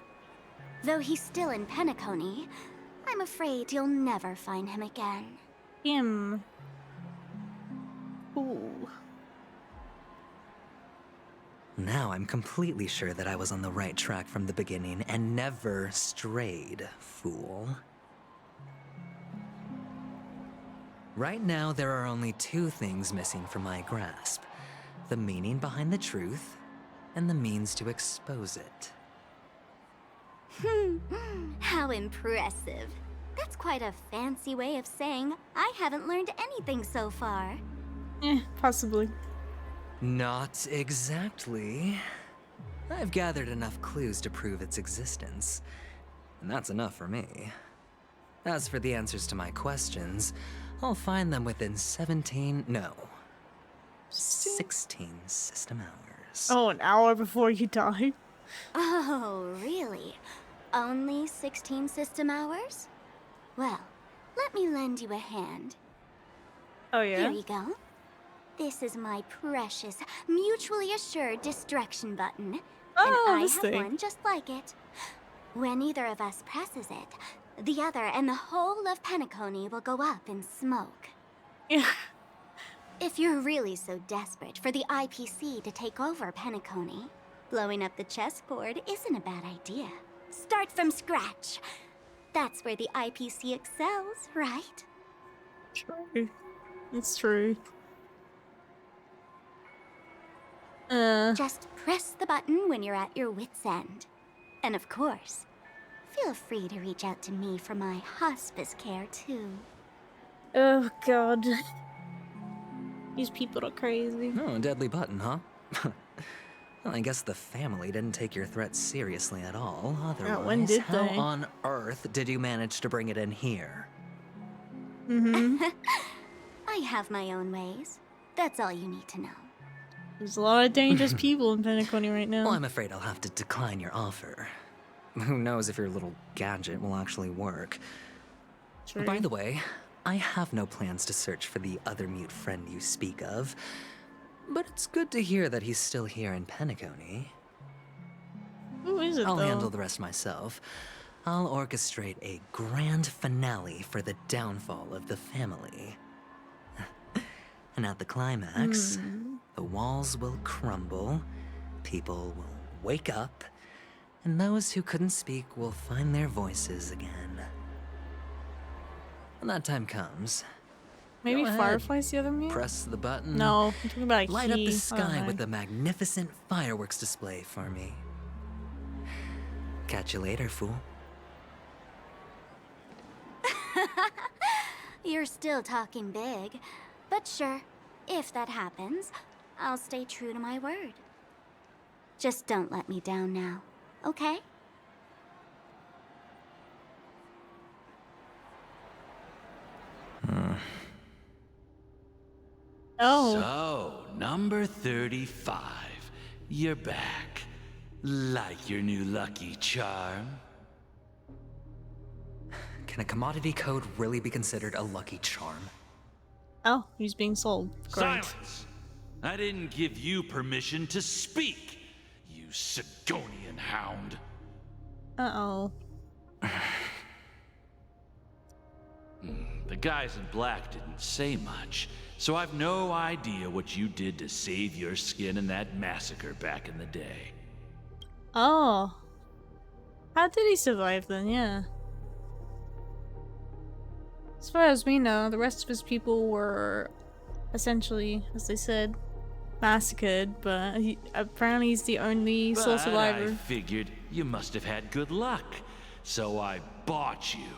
though he's still in Penacony, I'm afraid you'll never find him again. Him. Ooh. Now I'm completely sure that I was on the right track from the beginning and never strayed, fool. Right now, there are only 2 things missing from my grasp. The meaning behind the truth, and the means to expose it. How impressive. That's quite a fancy way of saying I haven't learned anything so far. Possibly. Not exactly. I've gathered enough clues to prove its existence, and that's enough for me. As for the answers to my questions, I'll find them within 16 system hours. hours. Oh, an hour before you die? Oh, really? Only 16 system hours? Well, let me lend you a hand. Oh, yeah? Here you go. This is my precious, mutually assured distraction button. Oh, and I this have thing. one just like it. When either of us presses it, the other and the whole of Penacony will go up in smoke. Yeah. If you're really so desperate for the IPC to take over Penacony, blowing up the chessboard isn't a bad idea. Start from scratch. That's where the IPC excels, right? True. It's true. Just press the button when you're at your wit's end. And of course, feel free to reach out to me for my hospice care too. Oh god. These people are crazy. Oh, deadly button, huh? Well, I guess the family didn't take your threat seriously at all. Otherwise, when did how they? on earth did you manage to bring it in here? Mm-hmm. I have my own ways. That's all you need to know. There's a lot of dangerous people in Penacony right now. Well, I'm afraid I'll have to decline your offer. Who knows if your little gadget will actually work. True. By the way, I have no plans to search for the other mute friend you speak of. But it's good to hear that he's still here in Penacony. Who is it, I'll though? handle the rest myself. I'll orchestrate a grand finale for the downfall of the family. And at the climax, the walls will crumble, people will wake up, and those who couldn't speak will find their voices again. When that time comes, Maybe go ahead. Firefly's the other mute? Press the button. No, I'm talking about a Light up key. the sky Oh, with a magnificent fireworks display for me. Catch you later, fool. You're still talking big. But sure, if that happens, I'll stay true to my word. Just don't let me down now, okay? Oh. So, number 35. You're back. Like your new lucky charm? Can a commodity code really be considered a lucky charm? Oh, he's being sold. Great. Silence! I didn't give you permission to speak, you Sigonian hound. Uh-oh. The guys in black didn't say much, so I've no idea what you did to save your skin in that massacre back in the day. Oh. How did he survive then? Yeah. As far as we know, the rest of his people were essentially, as they said, massacred, but apparently he's the only sole survivor. I figured you must have had good luck, so I bought you.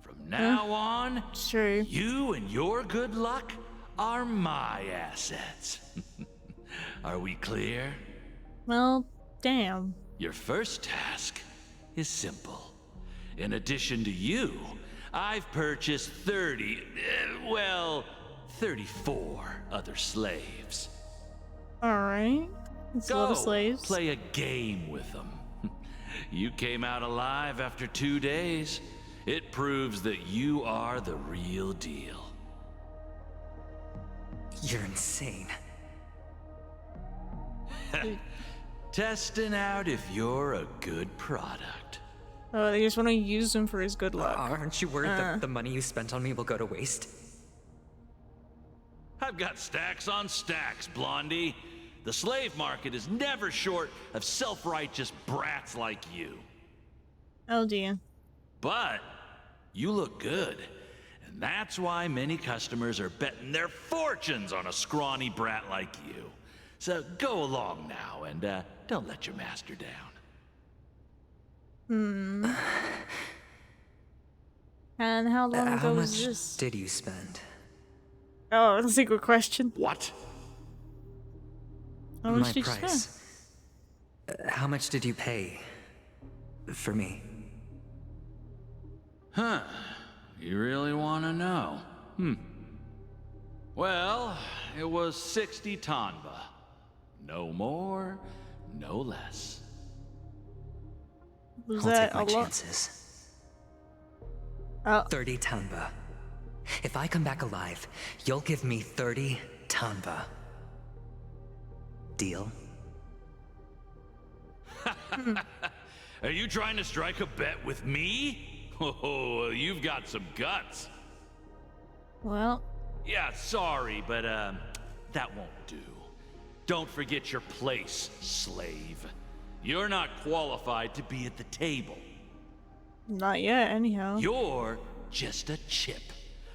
From now on, true. You and your good luck are my assets. Are we clear? Well, damn. Your first task is simple. In addition to you, I've purchased 34 other slaves. Alright. It's a lot of Go, slaves. play a game with them. You came out alive after 2 days. It proves that you are the real deal. You're insane. Testing out if you're a good product. Oh, they just want to use him for his good luck. Aren't you worried that the money you spent on me will go to waste? I've got stacks on stacks, Blondie. The slave market is never short of self-righteous brats like you. Oh dear. But you look good, and that's why many customers are betting their fortunes on a scrawny brat like you. So go along now and don't let your master down. And how long ago How was much this? did you spend? Oh, that's a good question. What? How much My did you price. spend? How much did you pay for me? Huh. You really want to know? Well, it was 60 tanba. No more, no less. Was I'll that take my a lot? chances. Oh. 30 Tanba. If I come back alive, you'll give me 30 Tanba. Deal? Are you trying to strike a bet with me? Oh, you've got some guts. Well. Yeah, sorry, but that won't do. Don't forget your place, slave. You're not qualified to be at the table. Not yet, anyhow. You're just a chip.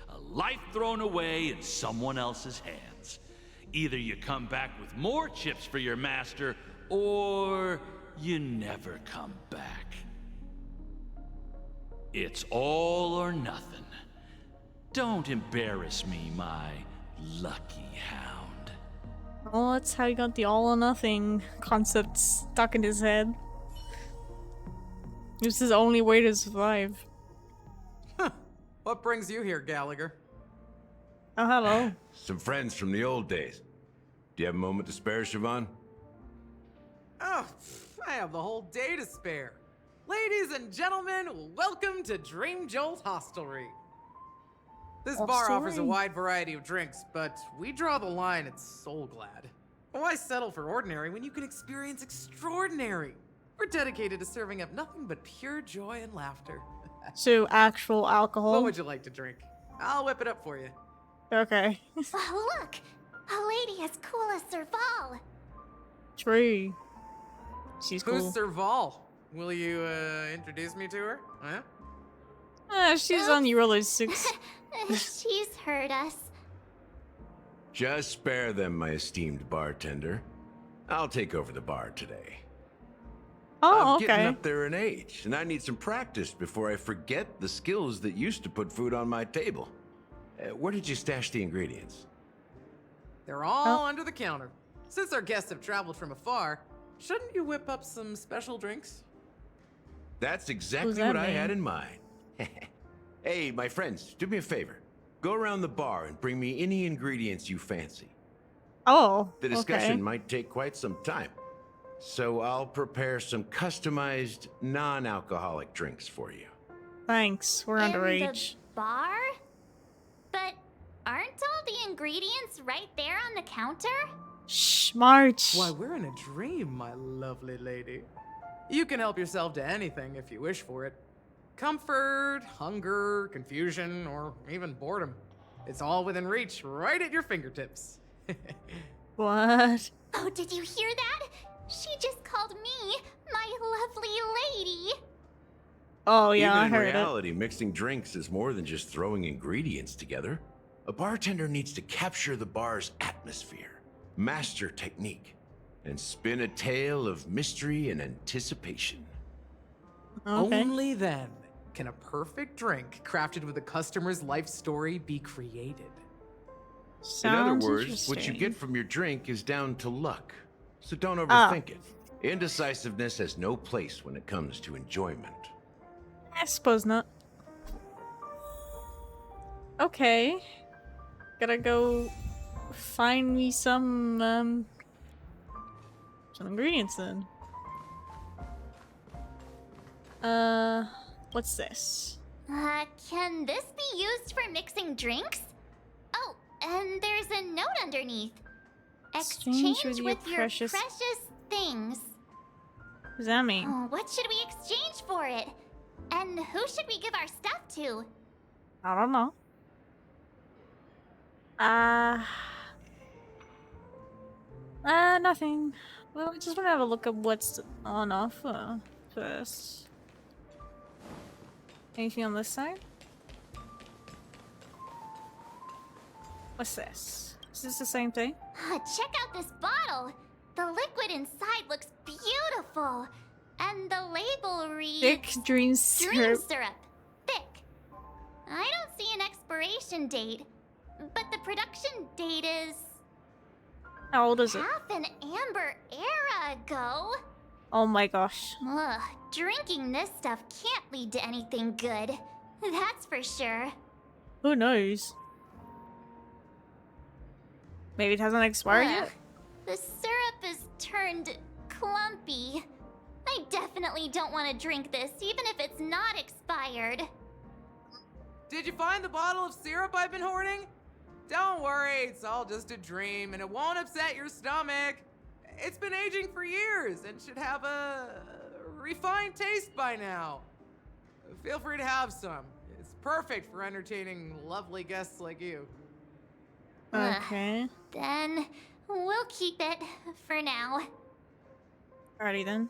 A life thrown away in someone else's hands. Either you come back with more chips for your master, or you never come back. It's all or nothing. Don't embarrass me, my lucky hound. Well, that's how he got the all or nothing concept stuck in his head. It was his only way to survive. What brings you here, Gallagher? Oh, hello. Some friends from the old days. Do you have a moment to spare, Siobhan? Oh, I have the whole day to spare. Ladies and gentlemen, welcome to Dream Jolt Hostelry. This bar offers a wide variety of drinks, but we draw the line at Soul Glad. Why settle for ordinary when you can experience extraordinary? We're dedicated to serving up nothing but pure joy and laughter. So, actual alcohol? What would you like to drink? I'll whip it up for you. Okay. Oh, look! A lady as cool as Serval! True. She's cool. Who's Serval? Will you, introduce me to her? Huh? She's on Euro 6. She's heard us. Just spare them, my esteemed bartender. I'll take over the bar today. Oh, I'm getting okay. up there in age, and I need some practice before I forget the skills that used to put food on my table. Where did you stash the ingredients? They're all under the counter. Since our guests have traveled from afar, shouldn't you whip up some special drinks? That's exactly what I had in mind. Hey, my friends, do me a favor. Go around the bar and bring me any ingredients you fancy. Oh, The discussion might take quite some time, so I'll prepare some customized, non-alcoholic drinks for you. Thanks, we're underage. The bar? But aren't all the ingredients right there on the counter? Shh, March. Why, we're in a dream, my lovely lady. You can help yourself to anything if you wish for it. Comfort, hunger, confusion, or even boredom. It's all within reach, right at your fingertips. What? Oh, did you hear that? She just called me my lovely lady. Oh, yeah, Even I in heard reality, mixing drinks is more than just throwing ingredients together. A bartender needs to capture the bar's atmosphere, master technique, and spin a tale of mystery and anticipation. Okay. Only then can a perfect drink crafted with a customer's life story be created. In other words, interesting. what you get from your drink is down to luck. So don't overthink it. Indecisiveness has no place when it comes to enjoyment. I suppose not. Okay. Gotta go find me some ingredients then. What's this? Can this be used for mixing drinks? Oh, and there's a note underneath. Exchange with your precious things. What does that mean? Oh, what should we exchange for it? And who should we give our stuff to? I don't know. Nothing. Well, I just want to have a look at what's on offer first. Anything on this side? What's this? Is this the same thing? Check out this bottle. The liquid inside looks beautiful. And the label reads... Thick dream syrup. Dream syrup. Thick. I don't see an expiration date. But the production date is... How old is it? half an amber era ago. Oh my gosh. Ugh, drinking this stuff can't lead to anything good. That's for sure. Who knows? Maybe it hasn't expired yet? The syrup is turned clumpy. I definitely don't want to drink this, even if it's not expired. Did you find the bottle of syrup I've been hoarding? Don't worry, it's all just a dream and it won't upset your stomach. It's been aging for years and should have a refined taste by now. Feel free to have some. It's perfect for entertaining lovely guests like you. Okay. Then we'll keep it for now. Alrighty then.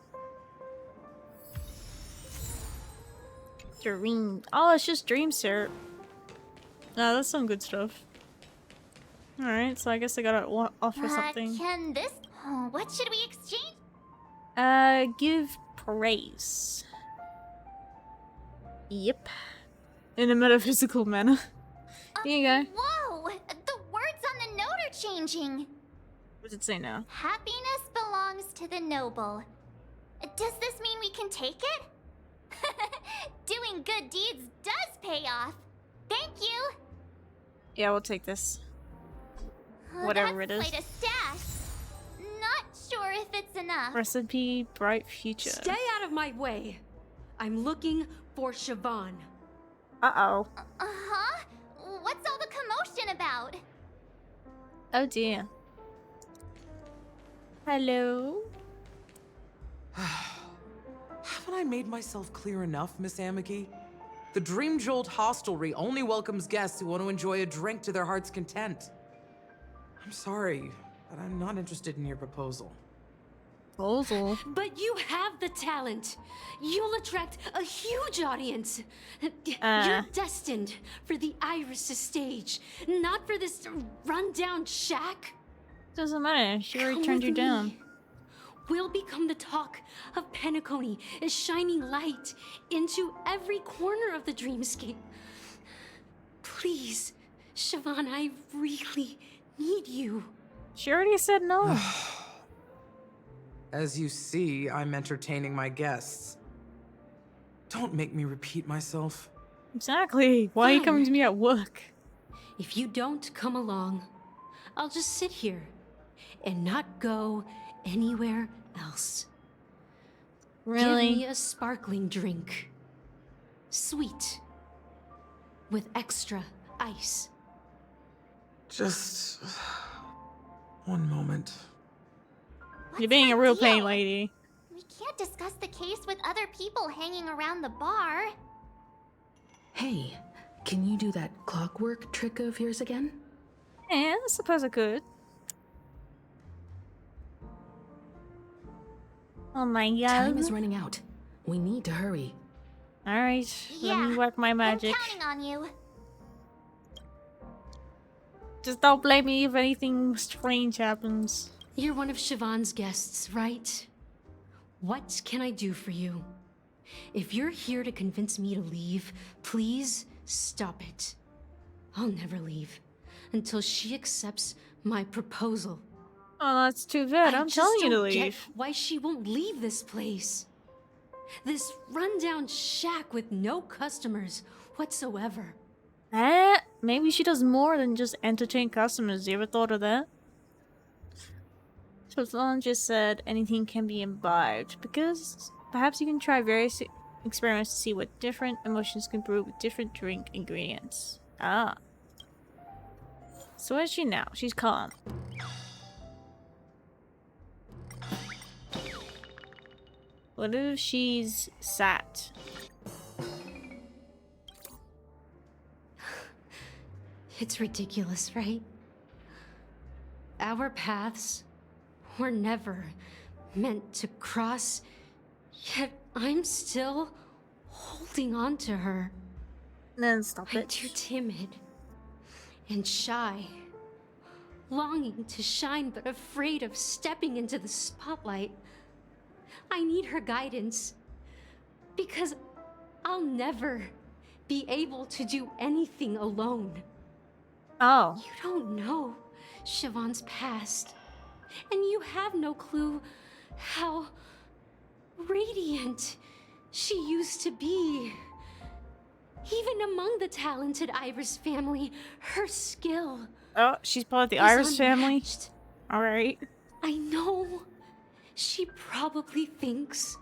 Dream. Oh, it's just dream syrup. No, that's some good stuff. Alright, so I guess I gotta offer something. Can this... Oh, what should we exchange? Give praise. Yep. In a metaphysical manner. Here you go. Whoa! The words on the note are changing. What does it say now? Happiness belongs to the noble. Does this mean we can take it? Doing good deeds does pay off. Thank you. Yeah, we'll take this. Whatever it is. That's quite a stash. Not sure if it's enough. Recipe, bright future. Stay out of my way. I'm looking for Siobhan. Uh-oh. Uh-huh? What's all the commotion about? Oh dear. Hello? Haven't I made myself clear enough, Miss Amiki? The Dream Jolt hostelry only welcomes guests who want to enjoy a drink to their heart's content. I'm sorry, but I'm not interested in your proposal. Proposal? But you have the talent. You'll attract a huge audience. You're destined for the Iris' stage, not for this rundown shack. Doesn't matter. She already turned you down. We'll become the talk of Penacony, a shining light into every corner of the dreamscape. Please, Siobhan, I really need you. She already said no. As you see, I'm entertaining my guests. Don't make me repeat myself. Exactly. Why are you coming to me at work? If you don't come along, I'll just sit here and not go anywhere else. Really? Give me a sparkling drink. Sweet. With extra ice. Just... one moment. You're being a real pain lady. We can't discuss the case with other people hanging around the bar. Hey, can you do that clockwork trick of yours again? Yeah, I suppose I could. Oh my god. Time is running out. We need to hurry. Alright, Yeah, let me work my magic. I'm counting on you. Just don't blame me if anything strange happens. You're one of Siobhan's guests, right? What can I do for you? If you're here to convince me to leave, please stop it. I'll never leave until she accepts my proposal. Oh, that's too bad. I'm telling you to leave. Get why she won't leave this place. This rundown shack with no customers whatsoever. Maybe she does more than just entertain customers. You ever thought of that? So someone just said anything can be imbibed, because perhaps you can try various experiments to see what different emotions can brew with different drink ingredients. Ah. So where's she now? She's calm. What if she's sat? It's ridiculous, right? Our paths were never meant to cross, yet I'm still holding on to her. Then stop it. I'm too timid and shy, longing to shine but afraid of stepping into the spotlight. I need her guidance, because I'll never be able to do anything alone. Oh. You don't know Siobhan's past, and you have no clue how radiant she used to be. Even among the talented Iris family, her skill... Oh, she's part of the Iris family? Alright. I know. She probably thinks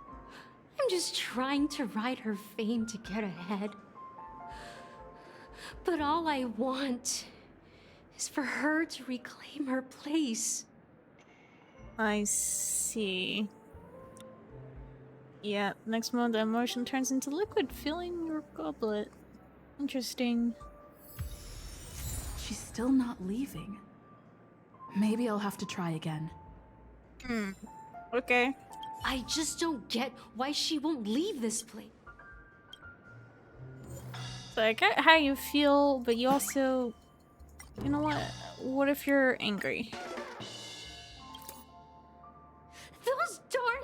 I'm just trying to ride her fame to get ahead. But all I want is for her to reclaim her place. I see. Yeah, next moment the emotion turns into liquid, filling your goblet. Interesting. She's still not leaving. Maybe I'll have to try again. Okay. I just don't get why she won't leave this place. So I get how you feel, but you also... You know what? What if you're angry? Those darn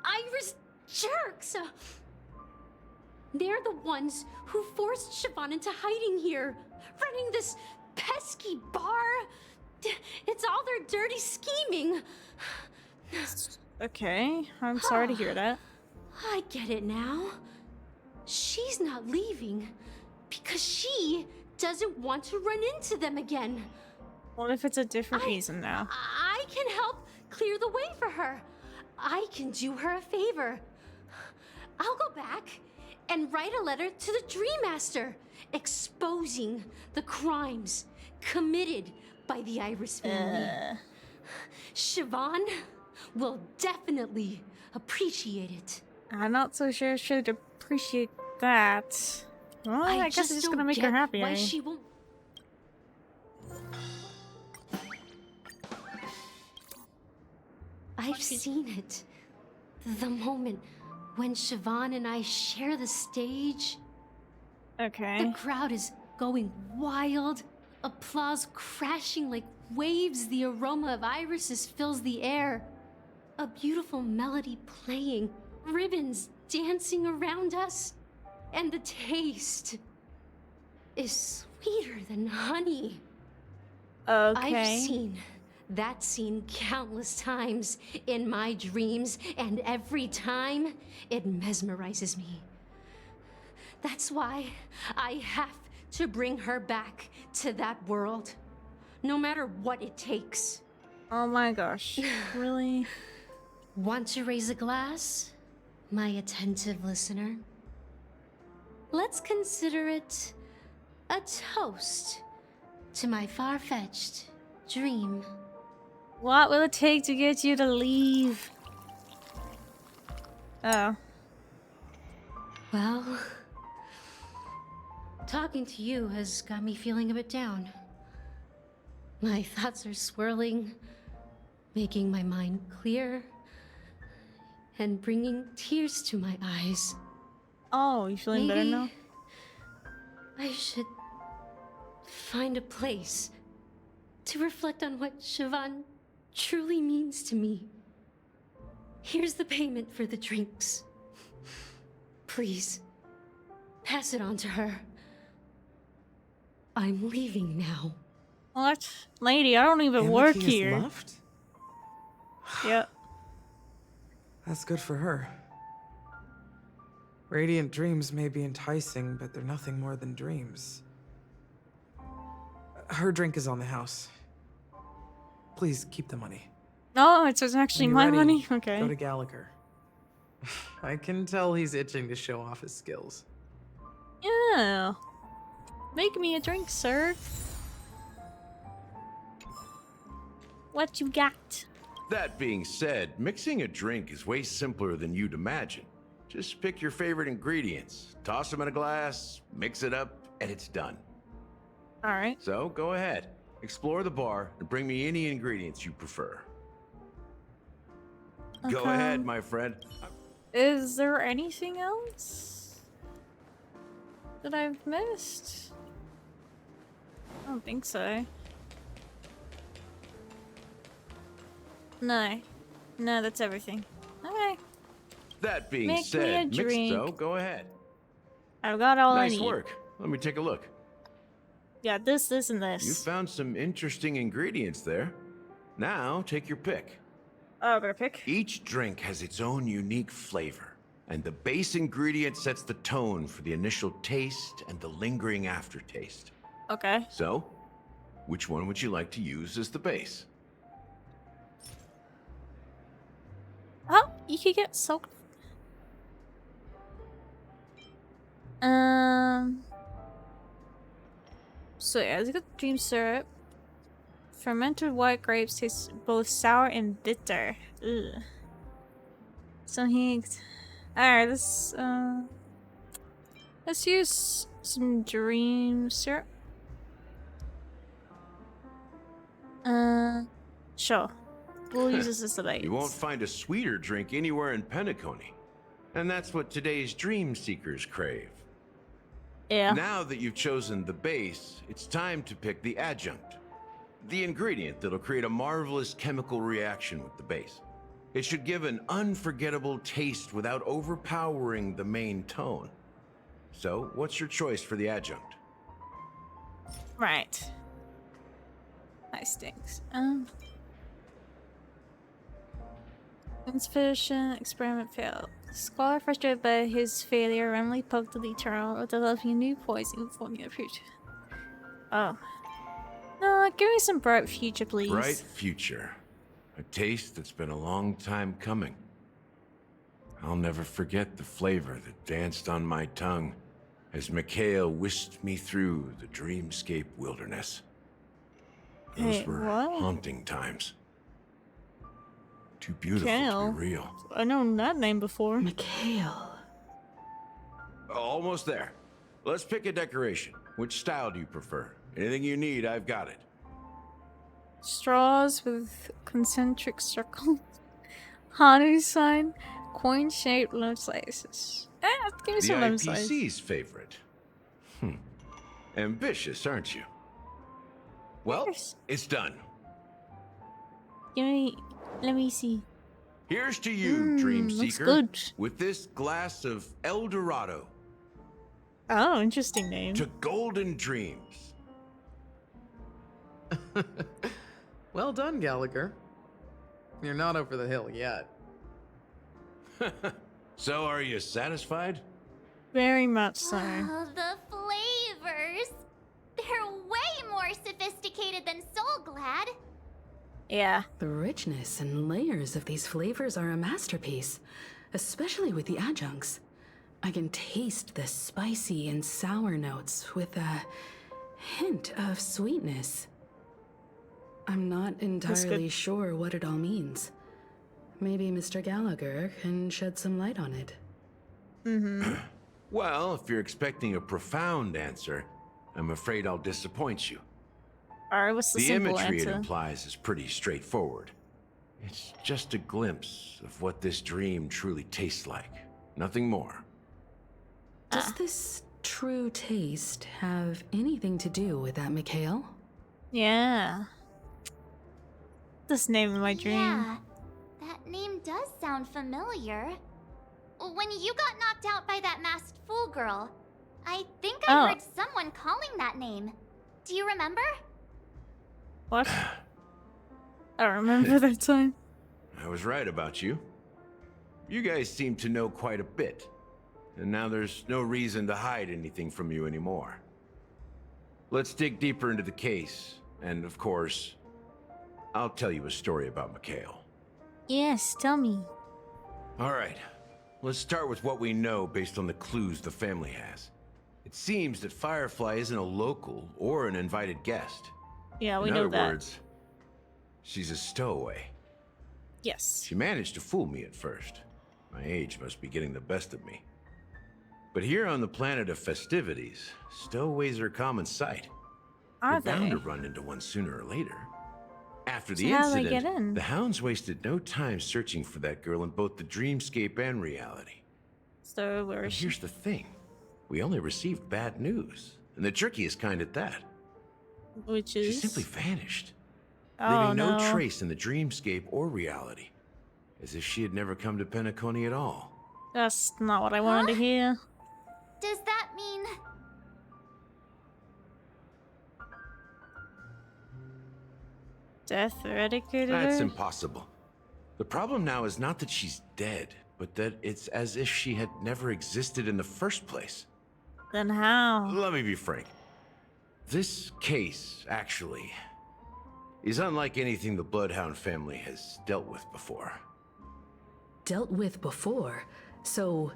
Iris jerks! They're the ones who forced Siobhan into hiding here, running this pesky bar. It's all their dirty scheming. Okay, I'm sorry to hear that. I get it now. She's not leaving because she doesn't want to run into them again. What if it's a different reason now? I can help clear the way for her. I can do her a favor. I'll go back and write a letter to the Dream Master exposing the crimes committed by the Iris family. Siobhan will definitely appreciate it. I'm not so sure she'd appreciate that. Well, I guess it's just gonna make her happy. Why she won't. I've seen it. The moment when Siobhan and I share the stage. Okay. The crowd is going wild. Applause crashing like waves. The aroma of irises fills the air. A beautiful melody playing. Ribbons dancing around us. And the taste is sweeter than honey. Okay. I've seen that scene countless times in my dreams, and every time it mesmerizes me. That's why I have to bring her back to that world, no matter what it takes. Oh my gosh, really? Want to raise a glass, my attentive listener? Let's consider it a toast to my far-fetched dream. What will it take to get you to leave? Oh. Well, talking to you has got me feeling a bit down. My thoughts are swirling, making my mind clear, and bringing tears to my eyes. Oh, you feeling better now? I should find a place to reflect on what Siobhan truly means to me. Here's the payment for the drinks. Please, pass it on to her. I'm leaving now. What? Lady, I don't even work Amaki here. has left? Yep. That's good for her. Radiant dreams may be enticing, but they're nothing more than dreams. Her drink is on the house. Please keep the money. Oh, it's actually When my you're ready, money? Okay. Go to Gallagher. I can tell he's itching to show off his skills. Yeah. Make me a drink, sir. What you got? That being said, mixing a drink is way simpler than you'd imagine. Just pick your favorite ingredients, toss them in a glass, mix it up, and it's done. Alright. So go ahead, explore the bar, and bring me any ingredients you prefer. Go ahead, my friend. Is there anything else that I've missed? I don't think so. No. No, that's everything. Okay. That being Make me a said, mix drink. so go ahead. I've got all I Nice need. work. Let me take a look. Yeah, this, and this. You found some interesting ingredients there. Now take your pick. Oh, I gotta pick. Each drink has its own unique flavor, and the base ingredient sets the tone for the initial taste and the lingering aftertaste. Okay. So, which one would you like to use as the base? You could get soaked. So yeah, let's get dream syrup. Fermented white grapes taste both sour and bitter. Ugh. So alright, let's use some dream syrup. Sure. We'll use this as the base. You won't find a sweeter drink anywhere in Penacony. And that's what today's dream seekers crave. Yeah. Now that you've chosen the base, it's time to pick the adjunct. The ingredient that'll create a marvelous chemical reaction with the base. It should give an unforgettable taste without overpowering the main tone. So, what's your choice for the adjunct? Right. Nice things. Insufficient experiment failed. Scholar frustrated by his failure randomly poked the eternal or developing a new poison formula. Oh. No, give me some bright future, please. Bright future. A taste that's been a long time coming. I'll never forget the flavor that danced on my tongue as Mikhail whisked me through the dreamscape wilderness. Those were haunting times. Too beautiful to be real. I know that name before. Mikhail. Almost there. Let's pick a decoration. Which style do you prefer? Anything you need, I've got it. Straws with concentric circles. Hanu sign. Coin-shaped lemon slices. Give me some lemon slices. The IPC's favorite. Ambitious, aren't you? Well, it's done. Let me see. Here's to you, Dream Seeker. Good. With this glass of El Dorado. Oh, interesting name. To golden dreams. Well done, Gallagher. You're not over the hill yet. So, are you satisfied? Very much so. Oh, the flavors! They're way more sophisticated than Soul Glad. Yeah. The richness and layers of these flavors are a masterpiece, especially with the adjuncts. I can taste the spicy and sour notes with a hint of sweetness. I'm not entirely sure what it all means. Maybe Mr. Gallagher can shed some light on it. Well, if you're expecting a profound answer, I'm afraid I'll disappoint you. Alright, what's the simple imagery answer? it implies is pretty straightforward. It's just a glimpse of what this dream truly tastes like. Nothing more. Does this true taste have anything to do with that Mikhail? Yeah. This name of my dream. Yeah, that name does sound familiar. When you got knocked out by that masked fool girl, I think I heard someone calling that name. Do you remember? What? I don't remember that time. I was right about you. You guys seem to know quite a bit. And now there's no reason to hide anything from you anymore. Let's dig deeper into the case. And of course, I'll tell you a story about Mikhail. Yes, tell me. All right. Let's start with what we know based on the clues the family has. It seems that Firefly isn't a local or an invited guest. Yeah, we In know other that. words, she's a stowaway. Yes. She managed to fool me at first. My age must be getting the best of me. But here on the planet of festivities, stowaways are a common sight. Are We're bound they? to run into one sooner or later. After So the how do they incident, get in? the hounds wasted no time searching for that girl in both the dreamscape and reality. So where And is she? here's the thing. We only received bad news, and the trickiest kind at that. Which She is? simply vanished, Oh, leaving no no. trace in the dreamscape or reality, as if she had never come to Penacony at all. That's not what I wanted to hear. Does that mean... Death eradicated That's her? impossible. The problem now is not that she's dead, but that it's as if she had never existed in the first place. Then how? Let me be frank. This case, actually, is unlike anything the Bloodhound family has dealt with before. dealt with before, so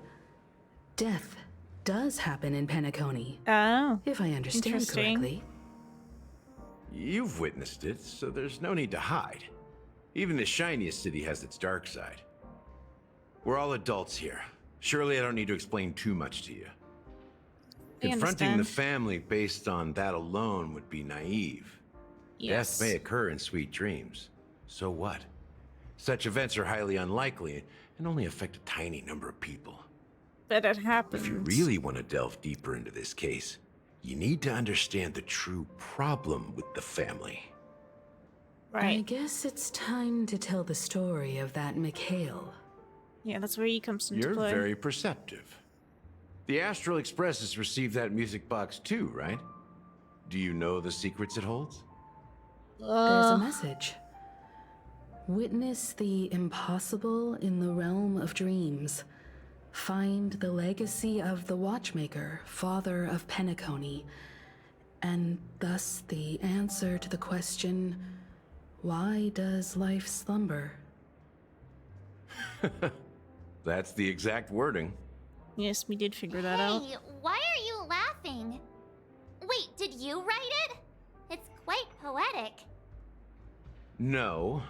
death does happen in Penacony. Oh, if I understand correctly. You've witnessed it, so there's no need to hide. Even the shiniest city has its dark side. We're all adults here. Surely I don't need to explain too much to you. Confronting the family based on that alone would be naive. Yes. Death may occur in sweet dreams. So what? Such events are highly unlikely and only affect a tiny number of people. But it happens. If you really want to delve deeper into this case, you need to understand the true problem with the family. Right. I guess it's time to tell the story of that Mikhail. Yeah, that's where he comes into You're play. very perceptive. The Astral Express has received that music box too, right? Do you know the secrets it holds? There's a message. Witness the impossible in the realm of dreams. Find the legacy of the Watchmaker, father of Penacony, and thus the answer to the question, why does life slumber? That's the exact wording. Yes, we did figure that out. Hey, why are you laughing? Wait, did you write it? It's quite poetic. No,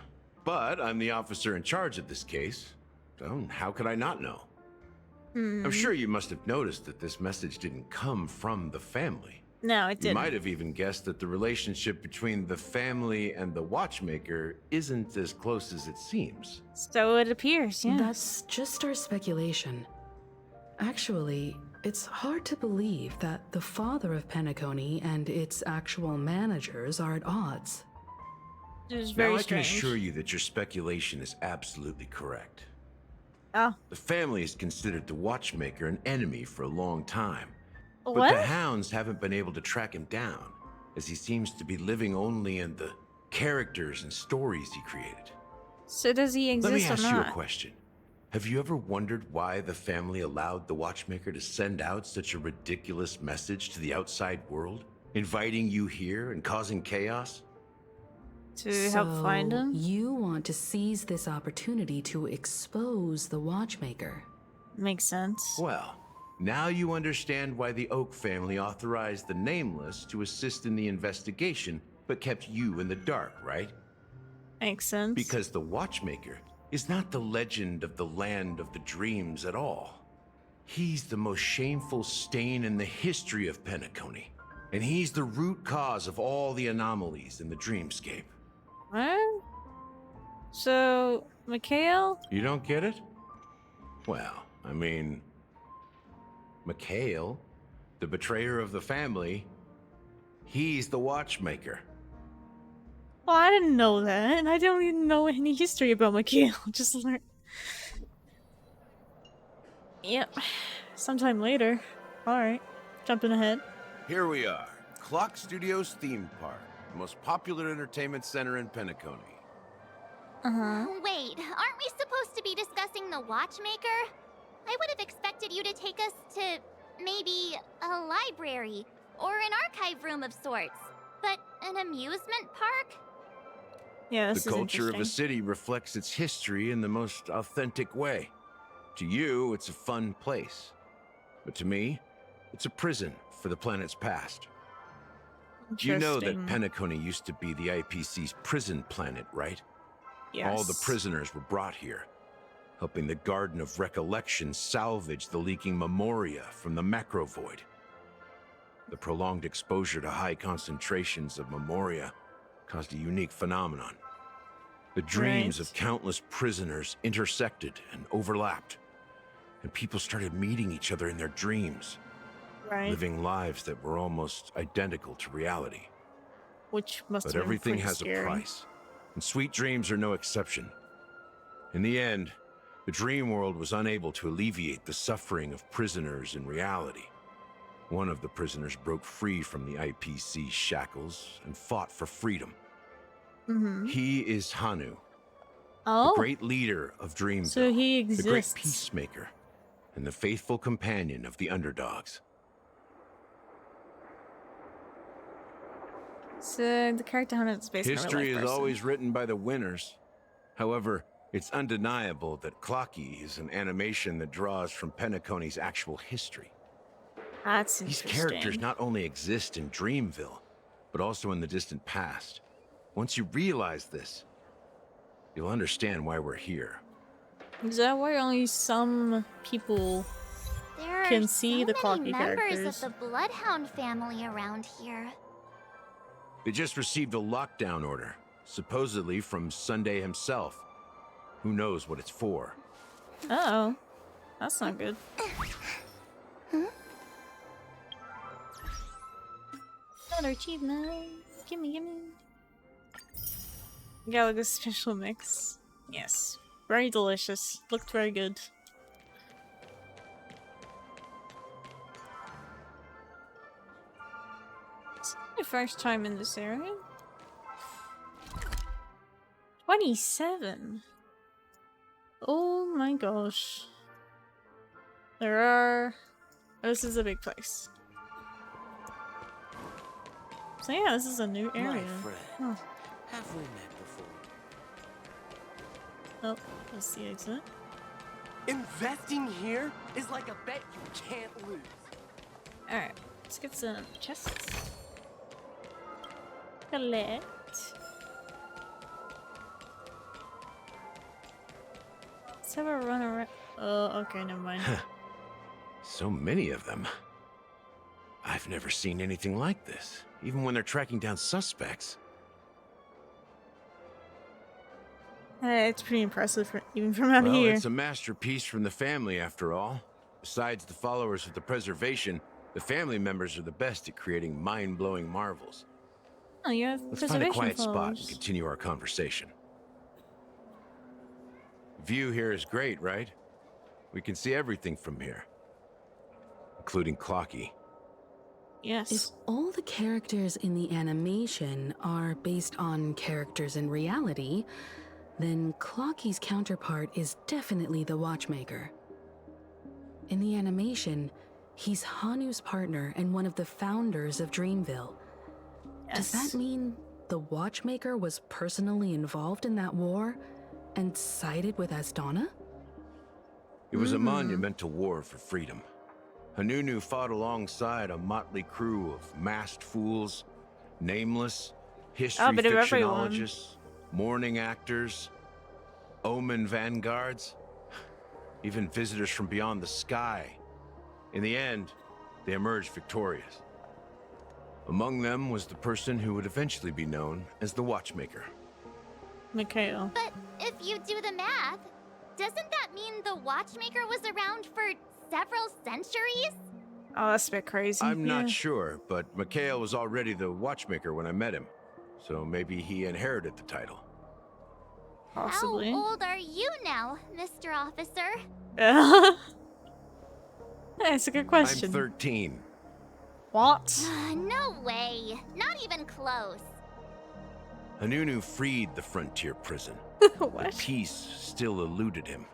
but I'm the officer in charge of this case. So how could I not know? I'm sure you must have noticed that this message didn't come from the family. No, it didn't. You might have even guessed that the relationship between the family and the Watchmaker isn't as close as it seems. So it appears, yeah. That's just our speculation. Actually, it's hard to believe that the father of Penacony and its actual managers are at odds. It is very now I strange. can assure you that your speculation is absolutely correct. Oh. The family has considered the Watchmaker an enemy for a long time. What? But the hounds haven't been able to track him down, as he seems to be living only in the characters and stories he created. So does he exist or not? Let me ask you a question. Have you ever wondered why the family allowed the Watchmaker to send out such a ridiculous message to the outside world, inviting you here and causing chaos? To help find him? You want to seize this opportunity to expose the Watchmaker. Makes sense. Well, now you understand why the Oak family authorized the Nameless to assist in the investigation, but kept you in the dark, right? Makes sense. Because the Watchmaker is not the legend of the land of the dreams at all. He's the most shameful stain in the history of Penacony, and he's the root cause of all the anomalies in the dreamscape. What? So, Mikhail? You don't get it? Well, I mean, Mikhail, the betrayer of the family, he's the Watchmaker. Well, I didn't know that, and I don't even know any history about Mikhail. Just learn. Yep. Sometime later. Alright. Jumping ahead. Here we are, Clock Studios theme park, the most popular entertainment center in Penacony. Wait, aren't we supposed to be discussing the Watchmaker? I would have expected you to take us to maybe a library or an archive room of sorts. But an amusement park? Yeah, this the is culture of a interesting. city reflects its history in the most authentic way. To you, it's a fun place. But to me, it's a prison for the planet's past. You know that Penacony used to be the IPC's prison planet, right? Yes. All the prisoners were brought here, helping the Garden of Recollection salvage the leaking memoria from the macro void. The prolonged exposure to high concentrations of memoria caused a unique phenomenon. The dreams of countless prisoners intersected and overlapped, and people started meeting each other in their dreams, living lives that were almost identical to reality. Which must But have been everything pretty has scary. a price, and sweet dreams are no exception. In the end, the dream world was unable to alleviate the suffering of prisoners in reality. One of the prisoners broke free from the IPC shackles and fought for freedom. He is Hanu, the great leader of Dreamville, So he the great exists. peacemaker, and the faithful companion of the underdogs. So the character hunter is based on History a real is life person. always written by the winners. However, It's undeniable that Clocky is an animation that draws from Penacony's actual history. That's These interesting. characters not only exist in Dreamville, but also in the distant past. Once you realize this, you'll understand why we're here. Is that why only some people can see the Clocky members characters? of the Bloodhound family around here. They just received a lockdown order, supposedly from Sunday himself. Who knows what it's for? Uh-oh. That's not good. Another achievement. Gimme. Got like a special mix. Yes. Very delicious. Looked very good. It's my first time in this area. 27. Oh my gosh. There are... This is a big place. So yeah, this is a new area. My friend, Huh. have we met before? Oh, that's the exit. Investing here is like a bet you can't lose. Alright, let's get some chests. Collect. Let's have a run around. Oh, okay, never mind. So many of them. I've never seen anything like this, even when they're tracking down suspects. It's pretty impressive, even from out Well, here. it's a masterpiece from the family, after all. Besides the followers of the preservation, the family members are the best at creating mind-blowing marvels. Oh, you have Let's find a preservation quiet spot followers. and continue our conversation. View here is great, right? We can see everything from here, including Clocky. Yes. If all the characters in the animation are based on characters in reality, then Clocky's counterpart is definitely the Watchmaker. In the animation, he's Hanu's partner and one of the founders of Dreamville. Does that mean the Watchmaker was personally involved in that war and sided with Asdana? It was a monumental war for freedom. Hanunu fought alongside a motley crew of masked fools, nameless, history bit of everyone. fictionologists, mourning actors, omen vanguards, even visitors from beyond the sky. In the end, they emerged victorious. Among them was the person who would eventually be known as the Watchmaker. Mikhail. But if you do the math, doesn't that mean the Watchmaker was around for several centuries? Oh, that's a bit crazy. I'm not sure, but Mikhail was already the Watchmaker when I met him, so maybe he inherited the title. Possibly. How old are you now, Mr. Officer? That's a good question. I'm 13. What? No way. Not even close. Hanunu freed the frontier prison. But peace still eluded him.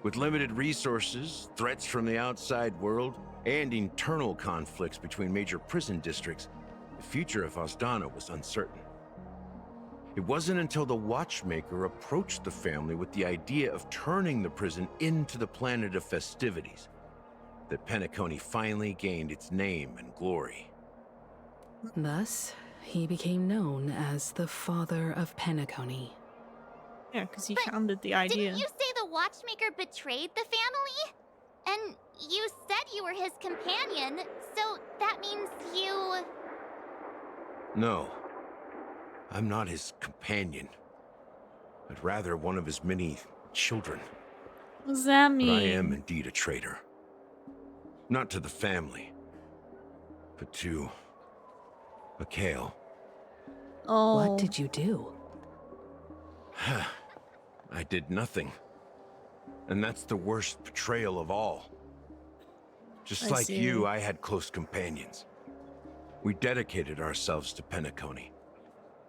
With limited resources, threats from the outside world, and internal conflicts between major prison districts, the future of Asdana was uncertain. It wasn't until the Watchmaker approached the family with the idea of turning the prison into the planet of festivities that Penacony finally gained its name and glory. Thus, he became known as the father of Penacony. Yeah, because he founded the idea. Didn't you say the Watchmaker betrayed the family? And you said you were his companion, so that means you... No, I'm not his companion, but rather one of his many children. What does that But mean? I am indeed a traitor. Not to the family, but to Mikhail. Oh. What did you do? I did nothing. And that's the worst betrayal of all. Just I like see. you, I had close companions. We dedicated ourselves to Penacony.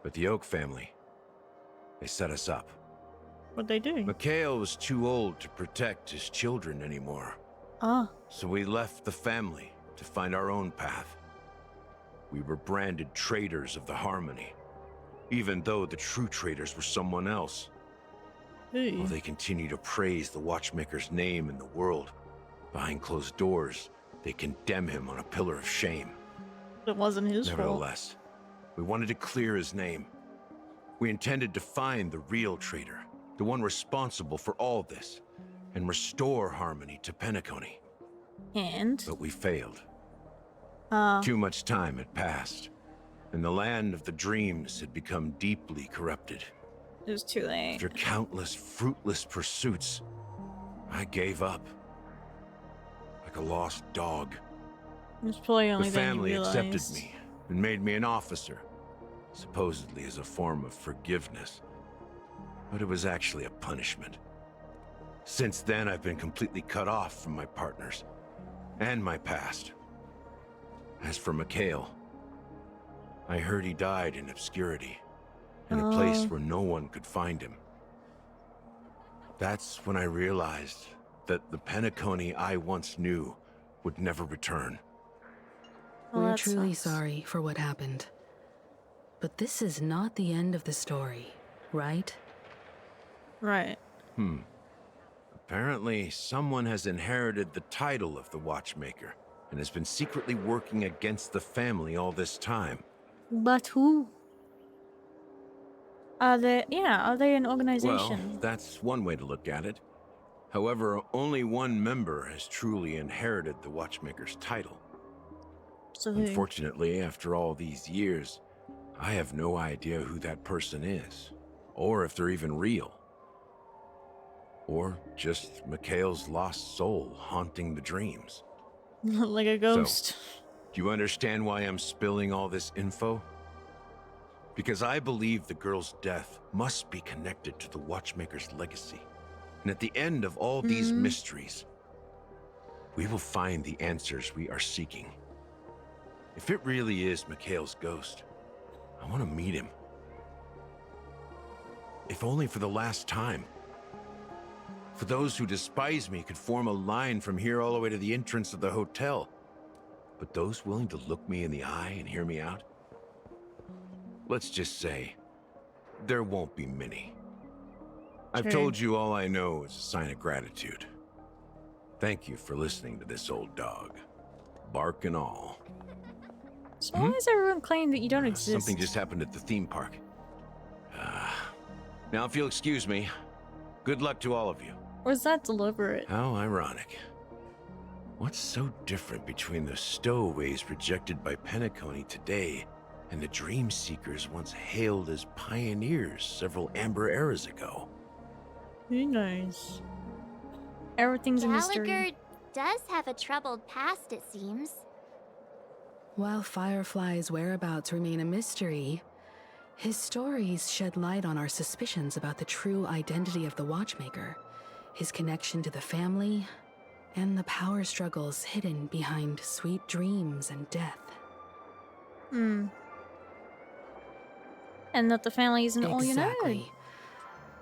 But the Oak family, they set us up. What'd they do? Mikhail was too old to protect his children anymore. Ah. So we left the family to find our own path. We were branded traitors of the Harmony, even though the true traitors were someone else. While they continue to praise the watchmaker's name in the world, behind closed doors, they condemn him on a pillar of shame. It wasn't his fault. Nevertheless, we wanted to clear his name. We intended to find the real traitor, the one responsible for all this, and restore harmony to Penacony. But we failed. Too much time had passed, and the land of the dreams had become deeply corrupted. It was too late. After countless fruitless pursuits, I gave up. Like a lost dog. It was probably only the then you family accepted realized. me and made me an officer, supposedly as a form of forgiveness. But it was actually a punishment. Since then, I've been completely cut off from my partners and my past. As for Mikhail, I heard he died in obscurity, in a place where no one could find him. That's when I realized that the Penacony I once knew would never return. We're truly sorry for what happened. But this is not the end of the story, right? Right. Apparently, someone has inherited the title of the Watchmaker and has been secretly working against the family all this time. But who? Are they an organization? Well, that's one way to look at it. However, only one member has truly inherited the Watchmaker's title. So who? Unfortunately, after all these years, I have no idea who that person is, or if they're even real. Or just Mikhail's lost soul haunting the dreams. Like a ghost. So, do you understand why I'm spilling all this info? Because I believe the girl's death must be connected to the Watchmaker's legacy. And at the end of all these mysteries, we will find the answers we are seeking. If it really is Mikhail's ghost, I want to meet him. If only for the last time. For those who despise me could form a line from here all the way to the entrance of the hotel. But those willing to look me in the eye and hear me out? Let's just say, there won't be many. I've told you all I know is a sign of gratitude. Thank you for listening to this old dog. Bark and all. So why does everyone claim that you don't exist? Something just happened at the theme park. Now if you'll excuse me, good luck to all of you. Or is that deliberate? How ironic. What's so different between the stowaways rejected by Penacony today and the dream seekers once hailed as pioneers several amber eras ago? Who knows? Everything's a mystery. Gallagher does have a troubled past, it seems. While Firefly's whereabouts remain a mystery, his stories shed light on our suspicions about the true identity of the Watchmaker, his connection to the family, and the power struggles hidden behind sweet dreams and death. And that the family isn't all united. Exactly.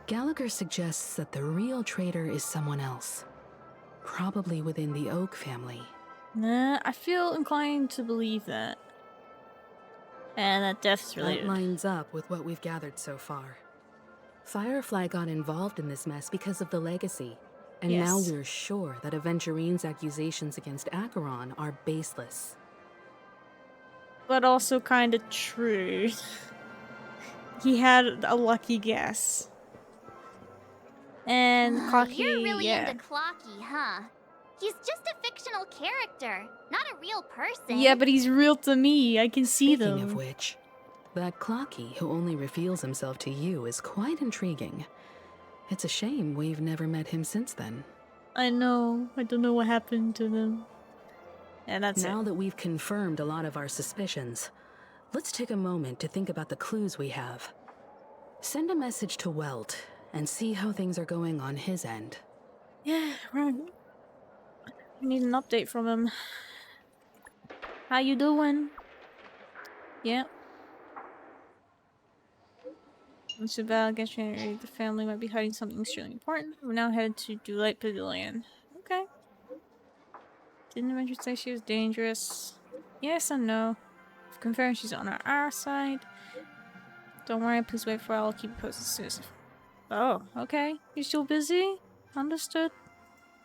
Gallagher suggests that the real traitor is someone else, probably within the Oak family. Nah, I feel inclined to believe that. And that death's related. That lines up with what we've gathered so far. Firefly got involved in this mess because of the legacy, and now we're sure that Aventurine's accusations against Acheron are baseless. But also kind of true. He had a lucky guess. And Clocky, You're really into Clocky, huh? He's just a fictional character, not a real person. Yeah, but he's real to me. I can see them. Speaking of which, that Clocky who only reveals himself to you is quite intriguing. It's a shame we've never met him since then. I know. I don't know what happened to them. And that's now that we've confirmed a lot of our suspicions, let's take a moment to think about the clues we have. Send a message to Welt and see how things are going on his end. Yeah, right. I need an update from him. How you doing? Yeah. It's about getting the family might be hiding something extremely important. We're now headed to Delight Pavilion. Okay. Didn't Adventure say she was dangerous? Yes and no. I've confirmed she's on our side. Don't worry, please wait for her. I'll keep you posted as soon as Oh, okay. You're still busy? Understood.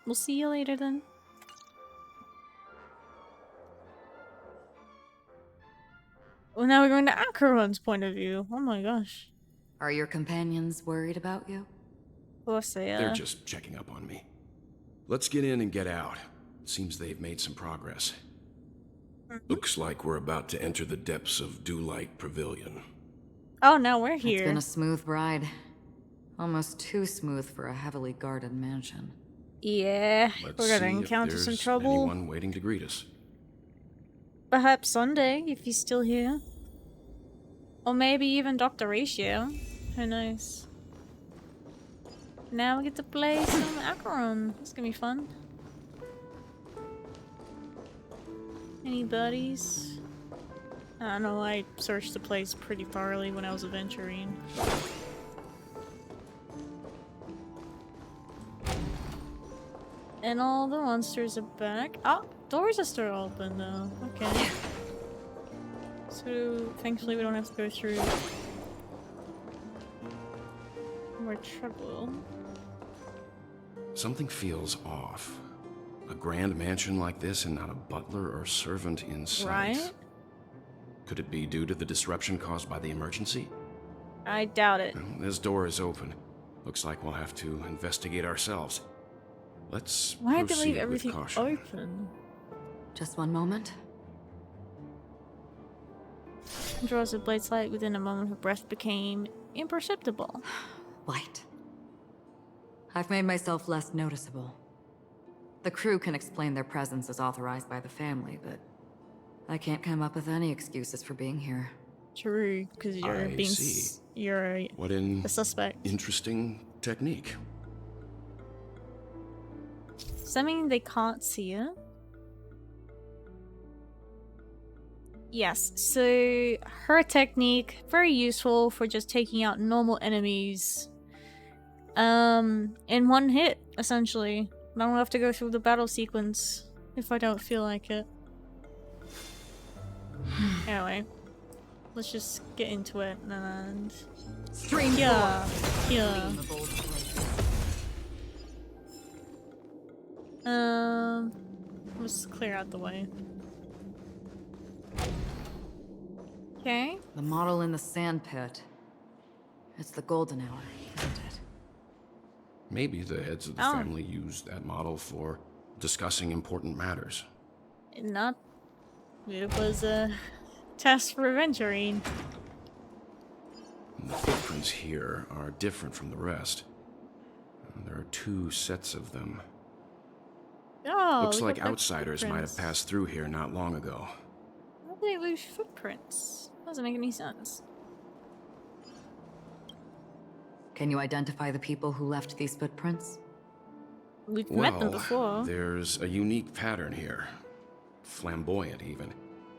We'll see you later then. Well, now we're going to Acheron's point of view. Oh my gosh. Are your companions worried about you? Of course they are. They're just checking up on me. Let's get in and get out. Seems they've made some progress. Looks like we're about to enter the depths of Dewlight Pavilion. Oh, now we're here. It's been a smooth ride. Almost too smooth for a heavily guarded mansion. Yeah, Let's we're gonna see encounter if some there's trouble. anyone waiting to greet us. Perhaps Sunday, if he's still here. Or maybe even Dr. Ratio. Who knows? Now we get to play some Acheron. It's gonna be fun. Any buddies? I don't know, I searched the place pretty thoroughly when I was Aventurine. And all the monsters are back. Oh, doors are still open though. Okay. So, thankfully we don't have to go through more trouble. Something feels off. A grand mansion like this and not a butler or servant in sight. Right? Could it be due to the disruption caused by the emergency? I doubt it. This door is open. Looks like we'll have to investigate ourselves. Let's Why did they proceed leave with everything caution. open? Just one moment. Draws the blade's light. Within a moment, her breath became imperceptible. Light. I've made myself less noticeable. The crew can explain their presence as authorized by the family, but I can't come up with any excuses for being here. True, because you're I being see. you're What a suspect. interesting technique. Does that mean they can't see it? Yes, so her technique, very useful for just taking out normal enemies in one hit, essentially. I don't have to go through the battle sequence if I don't feel like it. Anyway, let's just get into it and Stream yeah. Let's clear out the way. Okay. The model in the sand pit. It's the golden hour, isn't it? Maybe the heads of the family used that model for discussing important matters. Not. It was a test for Aventurine. The footprints here are different from the rest. There are 2 sets of them. Oh, Looks look like at the outsiders might have footprints. passed through here not long ago. How do they lose footprints? Doesn't make any sense. Can you identify the people who left these footprints? We've met them before. There's a unique pattern here. Flamboyant, even.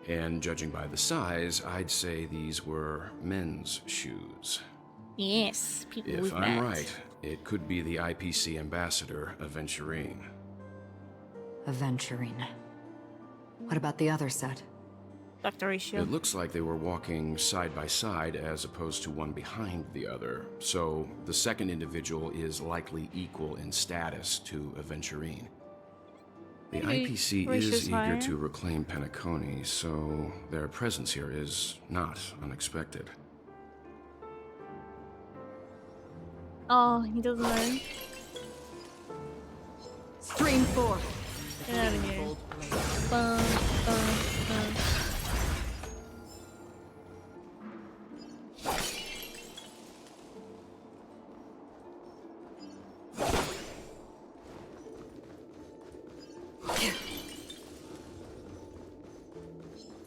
And judging by the size, I'd say these were men's shoes. Yes, people If we've I'm met. right, it could be the IPC ambassador, Aventurine. Aventurine. What about the other set? Dr. Ratio. It looks like they were walking side by side as opposed to one behind the other, so the second individual is likely equal in status to Aventurine. The Maybe IPC Ratio's is eager higher. to reclaim Penacony, so their presence here is not unexpected. Oh, he doesn't know. Stream 4. Get out of here. Bum, bum, bum.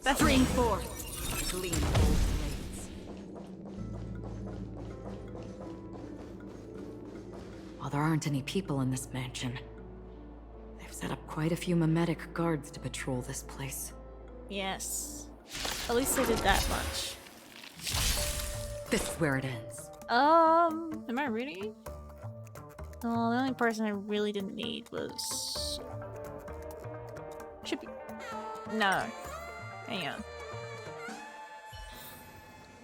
That's Stream 4. Gleam gold blades. While there aren't any people in this mansion, they've set up quite a few mimetic guards to patrol this place. Yes. At least they did that much. This is where it ends. Am I ready? Oh, the only person I really didn't need was... Should be... No. Hang on.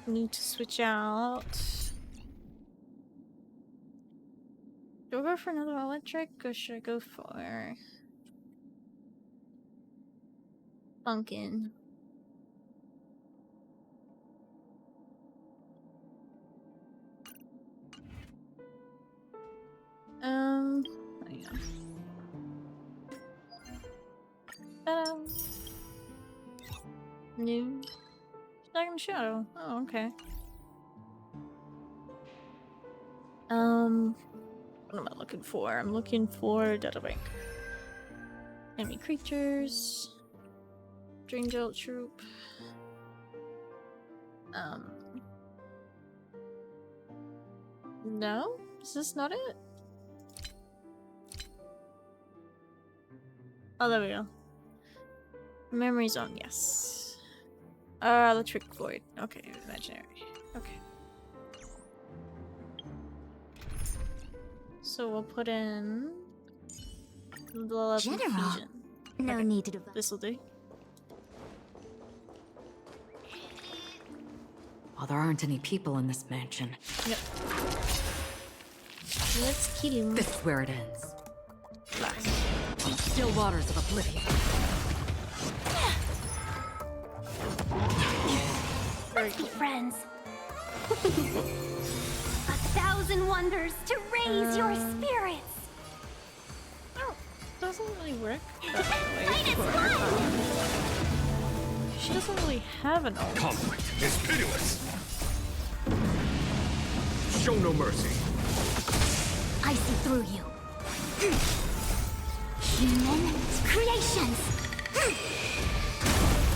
Need to switch out... go for another electric, or should I go for pumpkin? Hang on. New second shadow. Oh, okay. What am I looking for? I'm looking for data bank. Enemy creatures. Dream Jolt Troop. No? Is this not it? Oh, there we go. Memory Zone, yes. Electric Void. Okay, imaginary. Okay. So we'll put in the level General, fusion. no Okay. need to devote. This'll do. Well, there aren't any people in this mansion. Yep. Let's kill him. This is where it ends. Last. On the still waters of oblivion. Let's be friends. 1,000 wonders to raise your spirits. Oh, doesn't really work. She doesn't really have an ult. Conflict is pitiless. Show no mercy. I see through you. Human creations.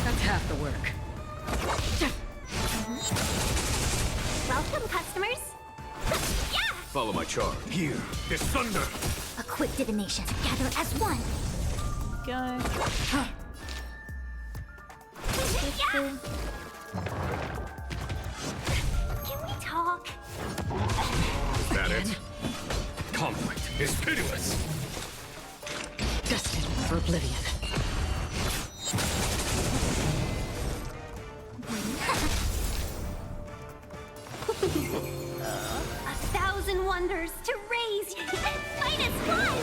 That's half the work. Welcome, customers. Yeah! Follow my charge. Here is thunder. A quick divination. Gather as one. Guy. Yeah! Can we talk? Is that it? Conflict is pitiless. Destined for oblivion. A 1,000 wonders to raise you. Fight is fun!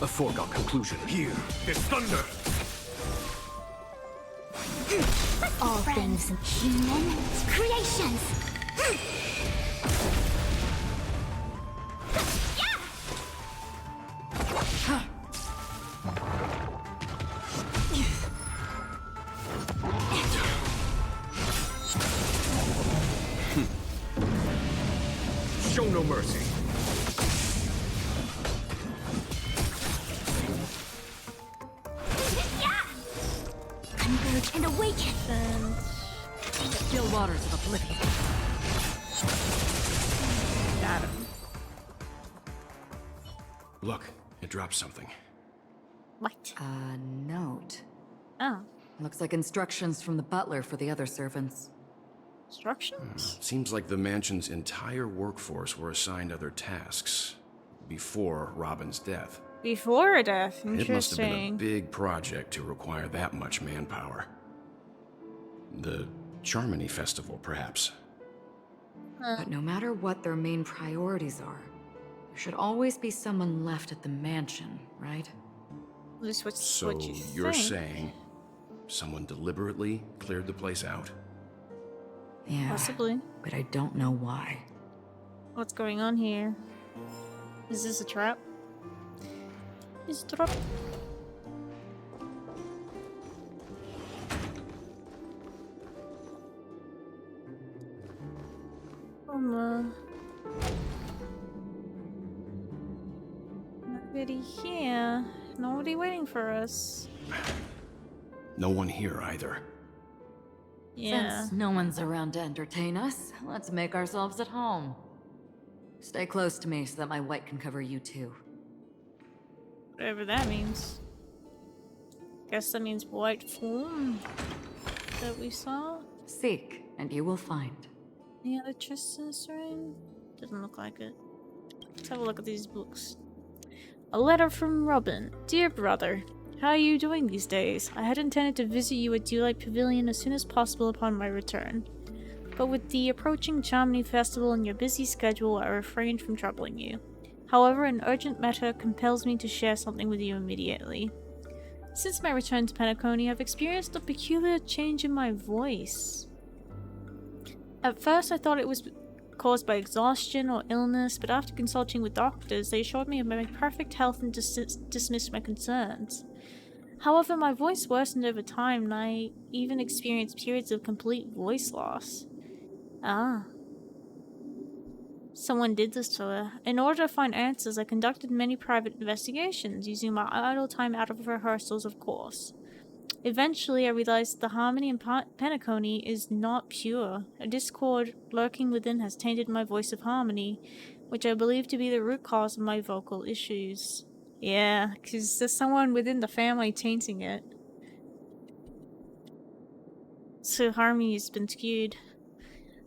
A foregone conclusion. Here is thunder. All things human creations. Show no mercy. Converge and awaken. Still waters of oblivion. Got him. Look, it dropped something. What? A note. Oh. Looks like instructions from the butler for the other servants. Instructions? Seems like the mansion's entire workforce were assigned other tasks before Robin's death. Before her death. It must have been a Interesting. big project to require that much manpower. The Charmony Festival, perhaps. But no matter what their main priorities are, there should always be someone left at the mansion, right? At least what's So what you you're think. saying someone deliberately cleared the place out? Yeah. Possibly. But I don't know why. What's going on here? Is this a trap? Is it a trap? Nobody here. Nobody waiting for us. No one here either. Yeah. Since no one's around to entertain us, let's make ourselves at home. Stay close to me so that my white can cover you too. Whatever that means. Guess that means white form that we saw. Seek, and you will find. Any other chests in this room? Doesn't look like it. Let's have a look at these books. A letter from Robin. Dear brother, how are you doing these days? I had intended to visit you at Dewlight Pavilion as soon as possible upon my return. but with the approaching Charmony Festival and your busy schedule, I refrained from troubling you. However, an urgent matter compels me to share something with you immediately. Since my return to Penacony, I've experienced a peculiar change in my voice. At first, I thought it was caused by exhaustion or illness, but after consulting with doctors, they assured me of my perfect health and dismissed my concerns. However, my voice worsened over time, and I even experienced periods of complete voice loss. Ah. Someone did this to her. In order to find answers, I conducted many private investigations, using my idle time out of rehearsals, of course. Eventually, I realized the harmony in Penacony is not pure. A discord lurking within has tainted my voice of harmony, which I believe to be the root cause of my vocal issues. Yeah, because there's someone within the family tainting it. So harmony has been skewed.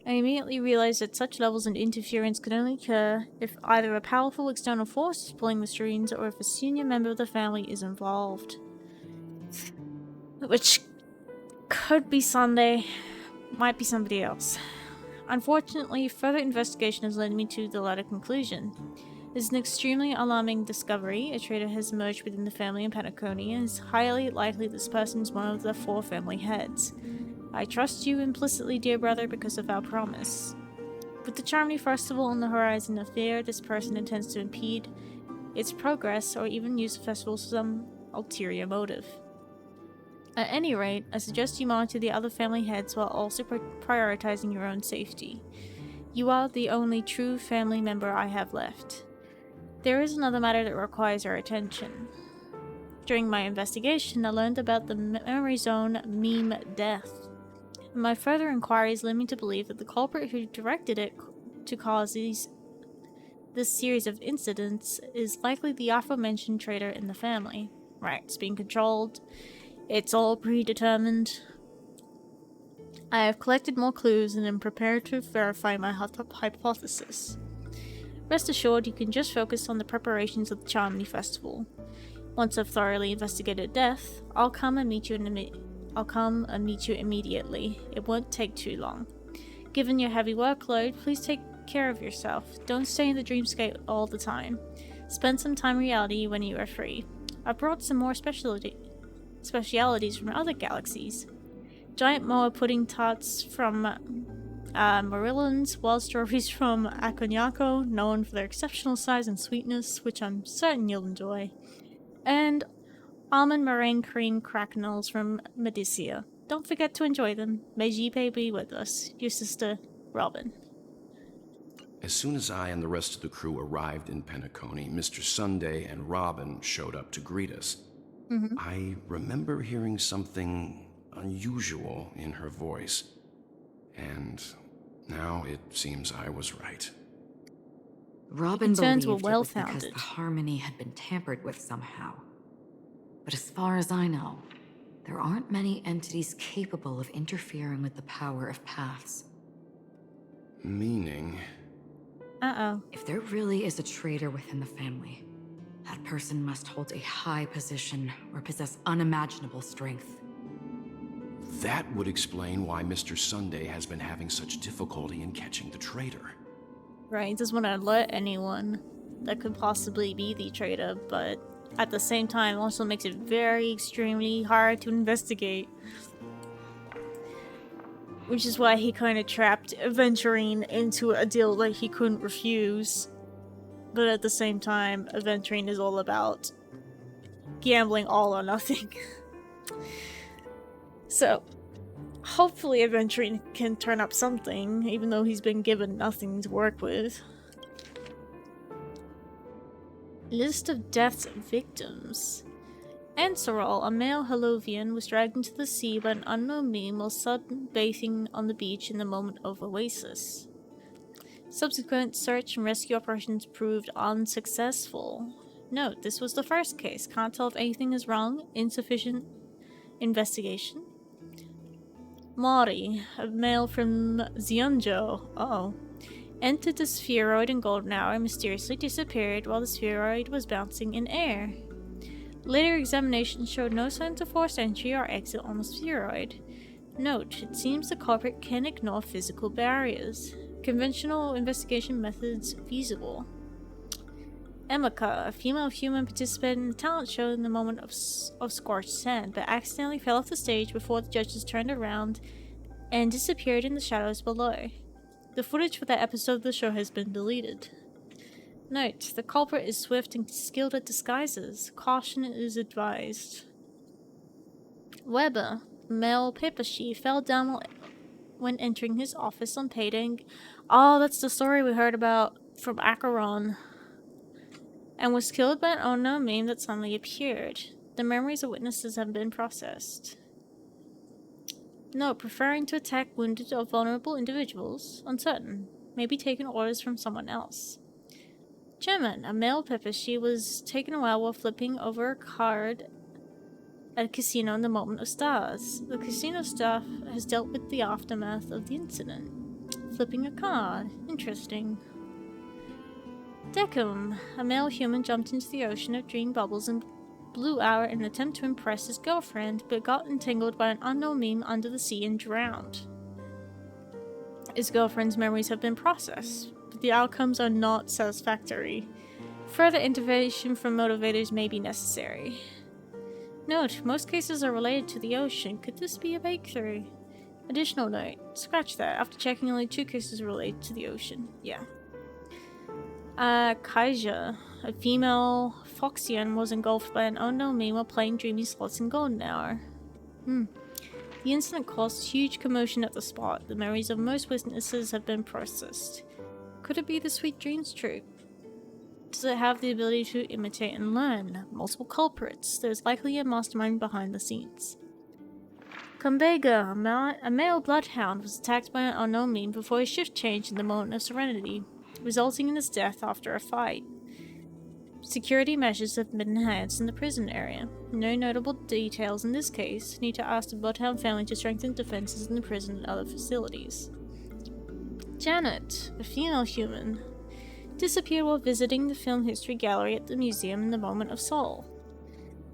I immediately realized that such levels of interference could only occur if either a powerful external force is pulling the strings or if a senior member of the family is involved. Which could be Sunday, might be somebody else. Unfortunately, further investigation has led me to the latter conclusion. This is an extremely alarming discovery. A traitor has emerged within the family in Penacony, and it's highly likely this person is one of the 4 family heads. I trust you implicitly, dear brother, because of our promise. With the Charmony Festival on the horizon of fear, this person intends to impede its progress or even use the festival for some ulterior motive. At any rate, I suggest you monitor the other family heads while also prioritizing your own safety. You are the only true family member I have left. There is another matter that requires our attention. During my investigation, I learned about the Memory Zone meme death. My further inquiries led me to believe that the culprit who directed it to cause this series of incidents is likely the aforementioned traitor in the family. Right, it's being controlled. It's all predetermined. I have collected more clues and am prepared to verify my hypothesis. Rest assured, you can just focus on the preparations of the Charmony Festival. Once I've thoroughly investigated death, I'll come and meet you immediately. It won't take too long. Given your heavy workload, please take care of yourself. Don't stay in the dreamscape all the time. Spend some time in reality when you are free. I brought some more specialities from other galaxies. Giant moa pudding tarts from Marillans, wild strawberries from Aconyako, known for their exceptional size and sweetness, which I'm certain you'll enjoy, and almond meringue cream cracknels from Medicia. Don't forget to enjoy them. May Jipe be with us. Your sister, Robin. As soon as I and the rest of the crew arrived in Penacony, Mr. Sunday and Robin showed up to greet us. I remember hearing something unusual in her voice, and now it seems I was right. Robin Concerns believed were it was because well-founded. the harmony had been tampered with somehow. But as far as I know, there aren't many entities capable of interfering with the power of paths. Meaning? Uh-oh. If there really is a traitor within the family, that person must hold a high position or possess unimaginable strength. That would explain why Mr. Sunday has been having such difficulty in catching the traitor. Right, he doesn't want to alert anyone that could possibly be the traitor, but at the same time also makes it very extremely hard to investigate. Which is why he kind of trapped Aventurine into a deal that he couldn't refuse. But at the same time, Aventurine is all about gambling all or nothing. So, hopefully Aventurine can turn up something, even though he's been given nothing to work with. List of death's victims. Ansorol, a male Halovian, was dragged into the sea by an unknown meme while sunbathing on the beach in the moment of oasis. Subsequent search and rescue operations proved unsuccessful. Note, this was the first case. Can't tell if anything is wrong. Insufficient investigation. Mori, a male from Zionjo, entered the spheroid in golden hour and mysteriously disappeared while the spheroid was bouncing in air. Later examination showed no signs of forced entry or exit on the spheroid. Note, it seems the culprit can ignore physical barriers. Conventional investigation methods feasible. Emika, a female human, participated in the talent show in the moment of scorched sand, but accidentally fell off the stage before the judges turned around and disappeared in the shadows below. The footage for that episode of the show has been deleted. Note, the culprit is swift and skilled at disguises. Caution is advised. Weber, male papashi, fell down when entering his office on payday. Oh, that's the story we heard about from Acheron. And was killed by an unknown meme that suddenly appeared. The memories of witnesses have been processed. No, preferring to attack wounded or vulnerable individuals, uncertain. Maybe taking orders from someone else. German, a male papashi, was taken away while flipping over a card at a casino in the moment of stars. The casino staff has dealt with the aftermath of the incident. Flipping a card. Interesting. Decum, a male human, jumped into the ocean of dream bubbles and blew out in an attempt to impress his girlfriend, but got entangled by an unknown meme under the sea and drowned. His girlfriend's memories have been processed, but the outcomes are not satisfactory. Further intervention from motivators may be necessary. Note, most cases are related to the ocean. Could this be a breakthrough? Additional note, scratch that. After checking, only 2 cases are related to the ocean. Yeah. Kaija, a female Foxian, was engulfed by an unknown meme while playing dreamy slots in Golden Hour. The incident caused huge commotion at the spot. The memories of most witnesses have been processed. Could it be the Sweet Dreams troupe? Does it have the ability to imitate and learn? Multiple culprits. There's likely a mastermind behind the scenes. Kumbega, a male bloodhound, was attacked by an unknown meme before his shift changed in the moment of serenity, resulting in his death after a fight. Security measures have been enhanced in the prison area. No notable details in this case. Need to ask the Bloodhound family to strengthen defenses in the prison and other facilities. Janet, a female human, disappeared while visiting the film history gallery at the museum in the moment of soul.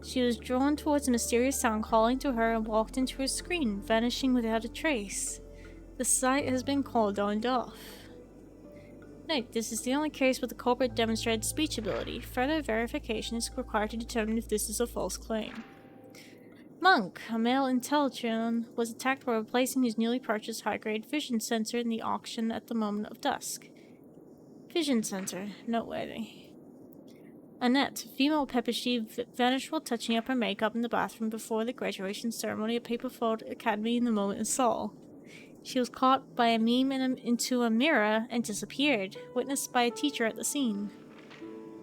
She was drawn towards a mysterious sound calling to her and walked into her screen, vanishing without a trace. The site has been cordoned off. Note, this is the only case where the culprit demonstrated speech ability. Further verification is required to determine if this is a false claim. Monk, a male Intelligent, was attacked while replacing his newly purchased high-grade vision sensor in the auction at the moment of dusk. Vision sensor, noteworthy. Annette, a female papashi, vanished while touching up her makeup in the bathroom before the graduation ceremony at Paperfold Academy in the moment of Seoul. She was caught by a meme into a mirror and disappeared, witnessed by a teacher at the scene.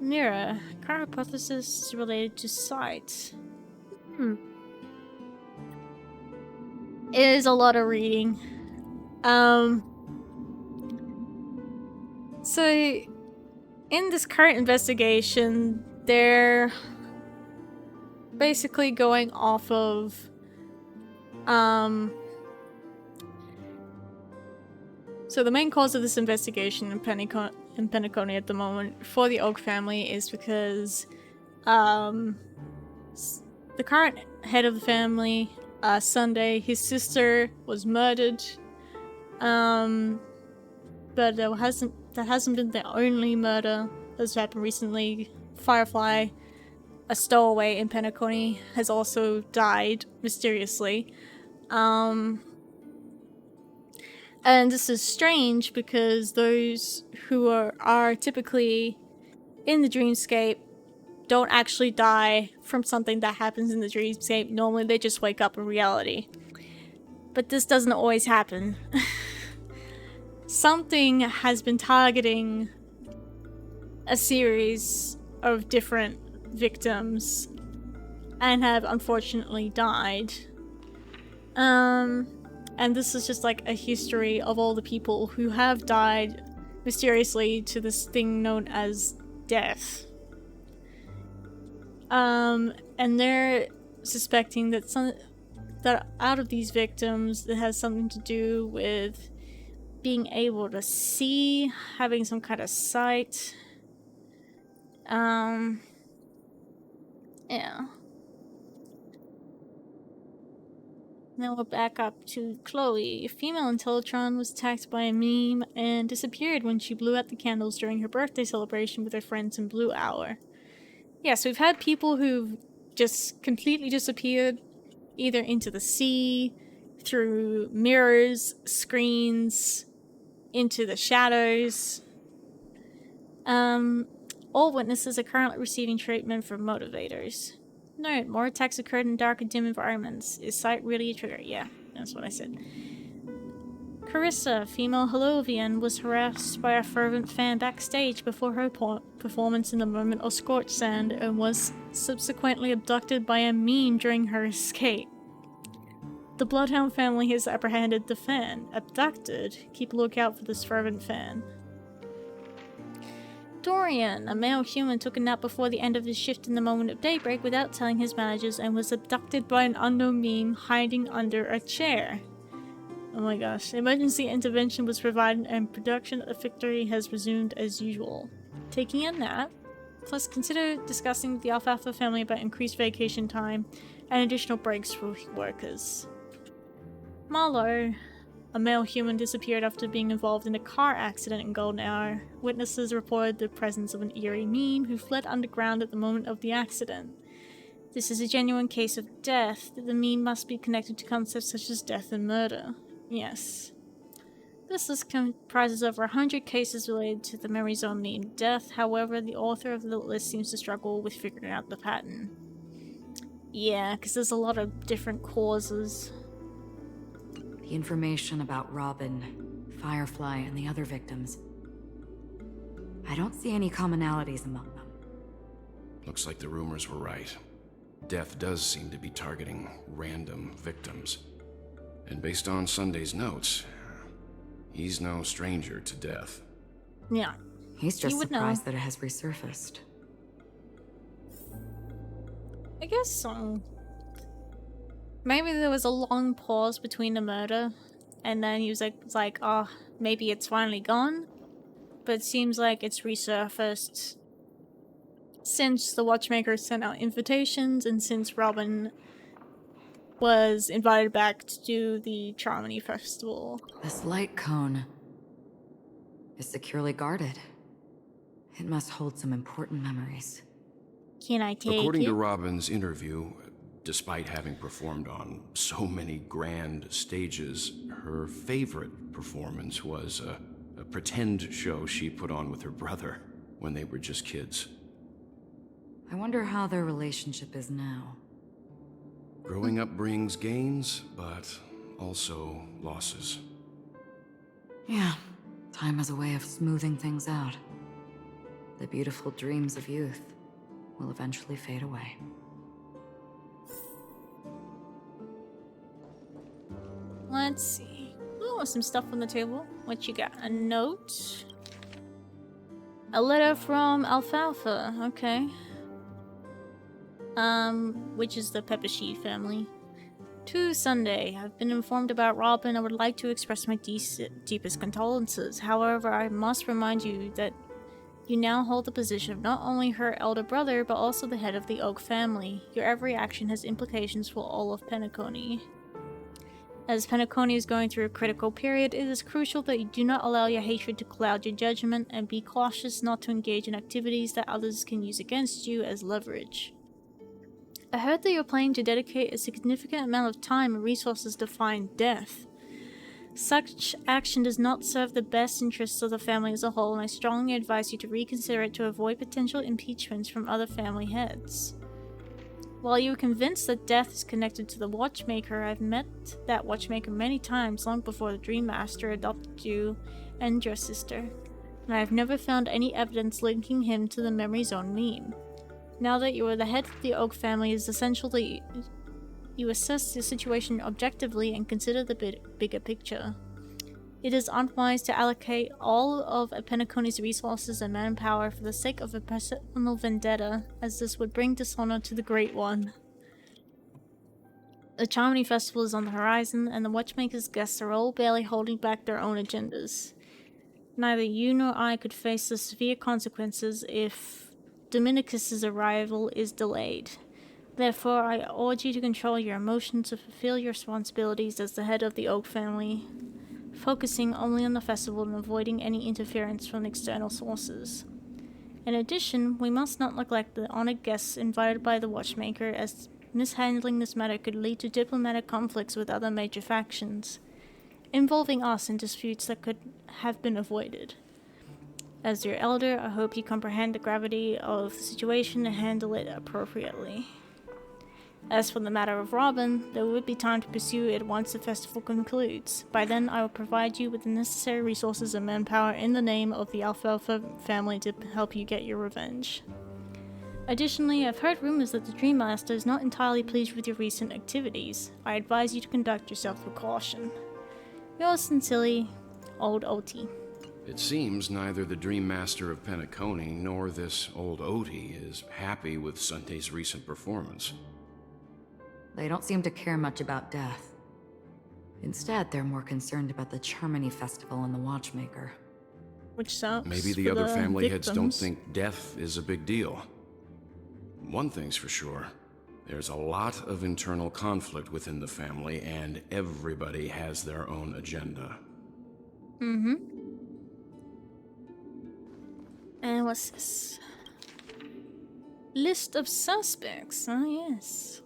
Mirror. Current hypothesis is related to sight. It is a lot of reading. So, in this current investigation, they're basically going off of, so the main cause of this investigation in Penacony at the moment for the Oak family is because the current head of the family, Sunday, his sister was murdered. But that hasn't been the only murder that's happened recently. Firefly, a stowaway in Penacony, has also died mysteriously. And this is strange because those who are typically in the dreamscape don't actually die from something that happens in the dreamscape. Normally they just wake up in reality. But this doesn't always happen. Something has been targeting a series of different victims and have unfortunately died. And this is just like a history of all the people who have died mysteriously to this thing known as death. And they're suspecting that that out of these victims, it has something to do with being able to see, having some kind of sight. Yeah. Now we're back up to Chloe. A female in Teletron was attacked by a meme and disappeared when she blew out the candles during her birthday celebration with her friends in Blue Hour. Yeah, so we've had people who've just completely disappeared, either into the sea, through mirrors, screens, into the shadows. All witnesses are currently receiving treatment from motivators. Note, more attacks occurred in dark and dim environments. Is sight really a trigger? Yeah, that's what I said. Carissa, female Holovian, was harassed by a fervent fan backstage before her performance in the Moment of Scorched Sand and was subsequently abducted by a meme during her escape. The Bloodhound family has apprehended the fan. Abducted? Keep a lookout for this fervent fan. Dorian, a male human, took a nap before the end of his shift in the Moment of Daybreak without telling his managers and was abducted by an unknown meme hiding under a chair. Oh my gosh. Emergency intervention was provided and production at the factory has resumed as usual. Taking a nap? Plus consider discussing with the Alfalfa family about increased vacation time and additional breaks for workers. Marlowe, a male human, disappeared after being involved in a car accident in Golden Hour. Witnesses reported the presence of an eerie meme who fled underground at the moment of the accident. This is a genuine case of death. The meme must be connected to concepts such as death and murder. Yes. This list comprises over 100 cases related to the Memory Zone meme death. However, the author of the list seems to struggle with figuring out the pattern. Yeah, because there's a lot of different causes. The information about Robin, Firefly, and the other victims. I don't see any commonalities among them. Looks like the rumors were right. Death does seem to be targeting random victims. And based on Sunday's notes, he's no stranger to death. Yeah. He's just surprised that it has resurfaced. I guess so. Maybe there was a long pause between the murder, and then he was like, oh, maybe it's finally gone. But it seems like it's resurfaced since the Watchmaker sent out invitations, and since Robin was invited back to do the Charmony Festival. This light cone is securely guarded. It must hold some important memories. Can I take According it? to Robin's interview, despite having performed on so many grand stages, her favorite performance was a pretend show she put on with her brother when they were just kids. I wonder how their relationship is now. Growing up brings gains, but also losses. Yeah, time has a way of smoothing things out. The beautiful dreams of youth will eventually fade away. Let's see. Oh, some stuff on the table. What you got? A note? A letter from Alfalfa. Okay. Which is the Peppersheed family. To Sunday, I've been informed about Robin. I would like to express my deepest condolences. However, I must remind you that you now hold the position of not only her elder brother, but also the head of the Oak family. Your every action has implications for all of Penacony. As Penacony is going through a critical period, it is crucial that you do not allow your hatred to cloud your judgment, and be cautious not to engage in activities that others can use against you as leverage. I heard that you're planning to dedicate a significant amount of time and resources to find death. Such action does not serve the best interests of the family as a whole, and I strongly advise you to reconsider it to avoid potential impeachments from other family heads. While you are convinced that death is connected to the Watchmaker, I've met that Watchmaker many times long before the Dream Master adopted you and your sister, and I have never found any evidence linking him to the Memory Zone meme. Now that you are the head of the Oak family, it is essential that you assess the situation objectively and consider the bigger picture. It is unwise to allocate all of Penacony's resources and manpower for the sake of a personal vendetta, as this would bring dishonor to the Great One. The Charmony Festival is on the horizon, and the Watchmaker's guests are all barely holding back their own agendas. Neither you nor I could face the severe consequences if Dominicus's arrival is delayed. Therefore, I urge you to control your emotions to fulfill your responsibilities as the head of the Oak family, focusing only on the festival and avoiding any interference from external sources. In addition, we must not neglect the honored guests invited by the Watchmaker, as mishandling this matter could lead to diplomatic conflicts with other major factions, involving us in disputes that could have been avoided. As your elder, I hope you comprehend the gravity of the situation and handle it appropriately. As for the matter of Robin, there would be time to pursue it once the festival concludes. By then, I will provide you with the necessary resources and manpower in the name of the Alfalfa family to help you get your revenge. Additionally, I've heard rumors that the Dream Master is not entirely pleased with your recent activities. I advise you to conduct yourself with caution. Yours sincerely, Old Oti. It seems neither the Dream Master of Penacony nor this old Oti is happy with Sunday's recent performance. They don't seem to care much about death. Instead, they're more concerned about the Charmony Festival and the Watchmaker. Which sucks. Maybe the other family heads don't think death is a big deal. One thing's for sure. There's a lot of internal conflict within the family, and everybody has their own agenda. Mm-hmm. And what's this? List of suspects. Ah, yes.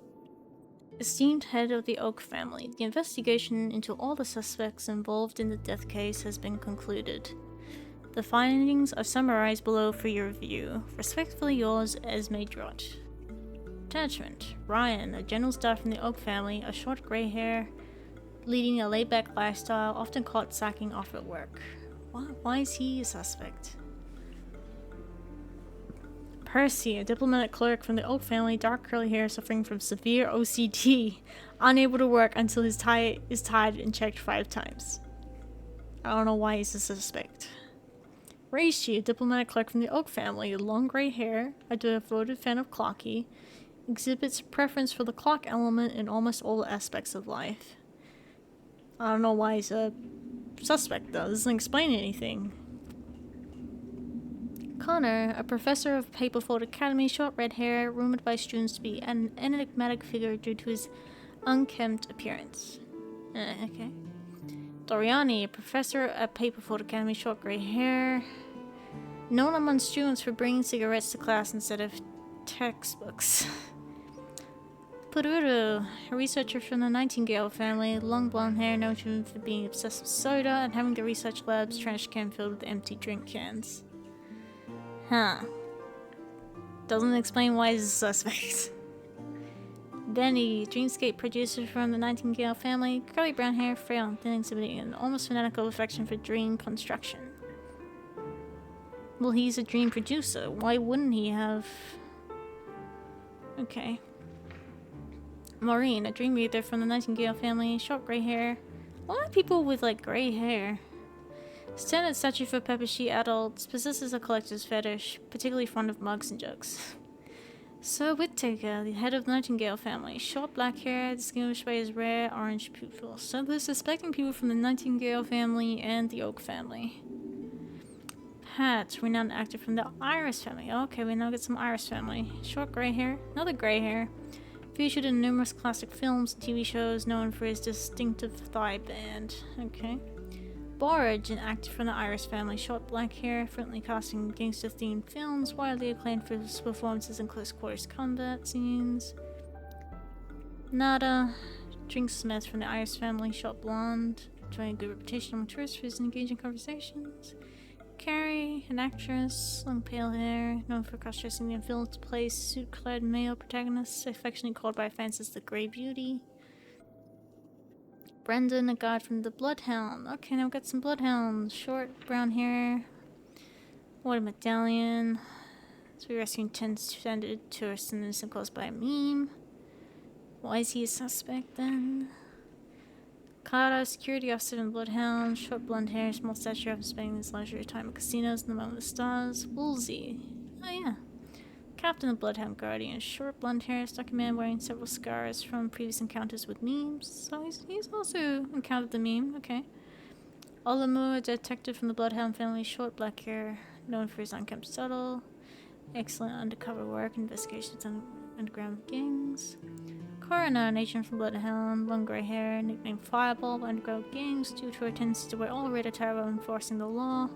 Esteemed head of the Oak family, the investigation into all the suspects involved in the death case has been concluded. The findings are summarized below for your review. Respectfully yours, Esme Drott. Attachment. Ryan, a general staff from the Oak family, a short grey hair, leading a laid-back lifestyle, often caught sacking off at work. Why is he a suspect? Percy, a diplomatic clerk from the Oak family, dark curly hair, suffering from severe OCD, unable to work until his tie is tied and checked 5 times. I don't know why he's a suspect. Reishi, a diplomatic clerk from the Oak family, long gray hair, a devoted fan of clocky, exhibits preference for the clock element in almost all aspects of life. I don't know why he's a suspect though, doesn't explain anything. Connor, a professor of Paperfold Academy, short red hair, rumored by students to be an enigmatic figure due to his unkempt appearance. Okay. Doriani, a professor at Paperfold Academy, short grey hair, known among students for bringing cigarettes to class instead of textbooks. Pururu, a researcher from the Nightingale family, long blonde hair, known to him for being obsessed with soda and having the research lab's trash can filled with empty drink cans. Huh. Doesn't explain why he's a suspect. Benny, dreamscape producer from the Nightingale family, curly brown hair, frail and thin, exhibiting an almost fanatical affection for dream construction. Well, he's a dream producer. Why wouldn't he have... Okay. Maureen, a dream reader from the Nightingale family, short grey hair. A lot of people with, like, grey hair. Standard statue for Peppershy adults, possesses a collector's fetish, particularly fond of mugs and jugs. Sir Whittaker, the head of the Nightingale family, short black hair, distinguished by his rare orange pupils. So they're suspecting people from the Nightingale family and the Oak family. Pat, renowned actor from the Iris family. Okay, we now get some Iris family. Short grey hair, another grey hair. Featured in numerous classic films and TV shows, known for his distinctive thigh band. Okay. Borage, an actor from the Iris family, short black hair, frequently cast in gangster-themed films, widely acclaimed for his performances in close-quarters combat scenes. Nada, Drinksmith from the Iris family, short blonde, enjoying a good reputation among tourists for his engaging conversations. Carrie, an actress, long pale hair, known for cross-dressing in films to play suit-clad male protagonists, affectionately called by fans as the Grey Beauty. Brendan, a god from the Bloodhound. Okay, now we've got some Bloodhounds. Short, brown hair. What a medallion. So we're rescuing 10 stranded tourists and innocent caused by a meme. Why is he a suspect then? Kara, security officer in the Bloodhound. Short blonde hair, small stature, often spending his leisure time at casinos in the Moment of the Stars. Woolsey. Oh yeah. Captain of Bloodhound Guardian, short blonde hair, stocky man wearing several scars from previous encounters with memes. So he's also encountered the meme, okay. Olamu, a detective from the Bloodhound family, short black hair, known for his unkempt subtle, excellent undercover work, investigations underground gangs. Coroner, an agent from Bloodhound, long grey hair, nicknamed Fireball by underground gangs due to her tendency to wear all red attire while enforcing the law.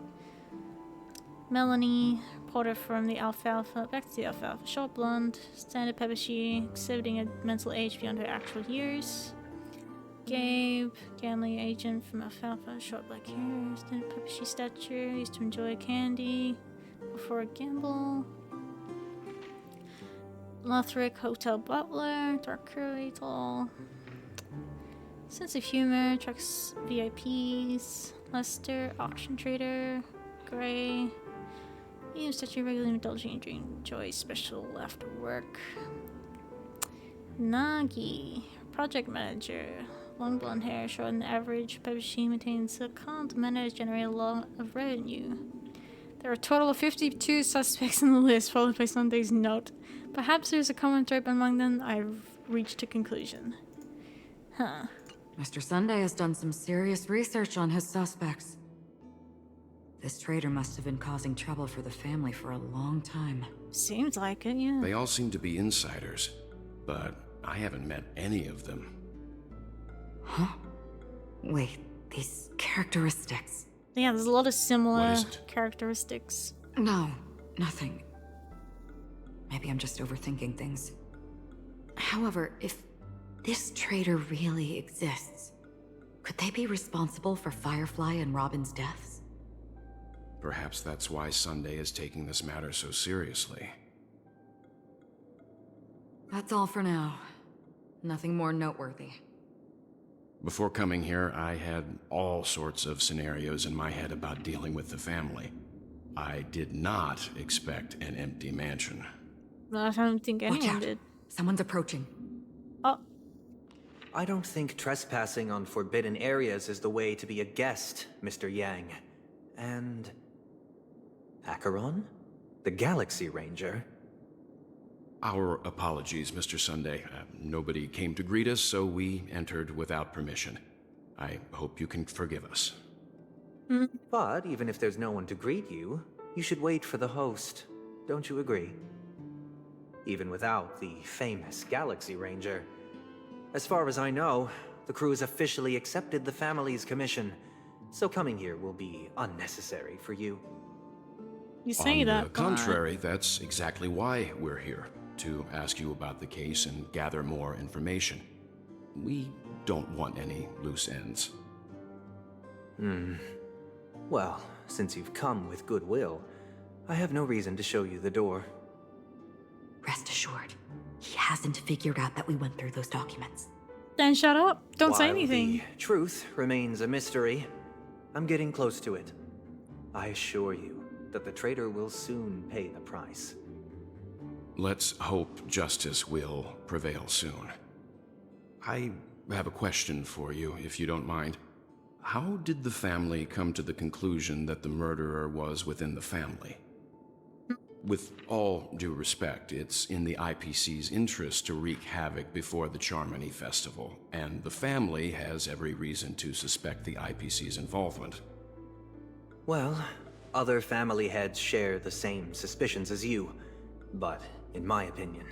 Melanie, reporter from the Alfalfa, back to the Alfalfa, short blonde, standard peppershy, exhibiting a mental age beyond her actual years. Gabe, gambling agent from Alfalfa, short black hair, standard peppershy stature, used to enjoy candy before a gamble. Lothric, hotel butler, dark curly, tall. Sense of humor, tracks VIPs. Lester, auction trader, gray. Medium stature, regularly indulging in dream joy, special after work. Nagi, project manager. Long blonde hair, short and average. Peppershy maintains a calm demeanor to generate a lot of revenue. There are a total of 52 suspects on the list, followed by Sunday's note. Perhaps there's a common thread among them. I've reached a conclusion. Huh. Mr. Sunday has done some serious research on his suspects. This traitor must have been causing trouble for the family for a long time. Seems like it, yeah. They all seem to be insiders, but I haven't met any of them. Huh? Wait, these characteristics. Yeah, there's a lot of similar characteristics. No, nothing. Maybe I'm just overthinking things. However, if this traitor really exists, could they be responsible for Firefly and Robin's deaths? Perhaps that's why Sunday is taking this matter so seriously. That's all for now. Nothing more noteworthy. Before coming here, I had all sorts of scenarios in my head about dealing with the family. I did not expect an empty mansion. I don't think anyone Watch out. did. Someone's approaching. Oh. I don't think trespassing on forbidden areas is the way to be a guest, Mr. Yang. And... Acheron? The Galaxy Ranger? Our apologies, Mr. Sunday. Nobody came to greet us, so we entered without permission. I hope you can forgive us. But even if there's no one to greet you, you should wait for the host. Don't you agree? Even without the famous Galaxy Ranger. As far as I know, the crew has officially accepted the family's commission, so coming here will be unnecessary for you. You say that, On the contrary, that's exactly why we're here. To ask you about the case and gather more information. We don't want any loose ends. Well, since you've come with goodwill, I have no reason to show you the door. Rest assured, he hasn't figured out that we went through those documents. Then shut up. Don't say While anything. The truth remains a mystery. I'm getting close to it. I assure you that the traitor will soon pay the price. Let's hope justice will prevail soon. I have a question for you, if you don't mind. How did the family come to the conclusion that the murderer was within the family? With all due respect, it's in the IPC's interest to wreak havoc before the Charmony Festival, and the family has every reason to suspect the IPC's involvement. Well, other family heads share the same suspicions as you, but in my opinion,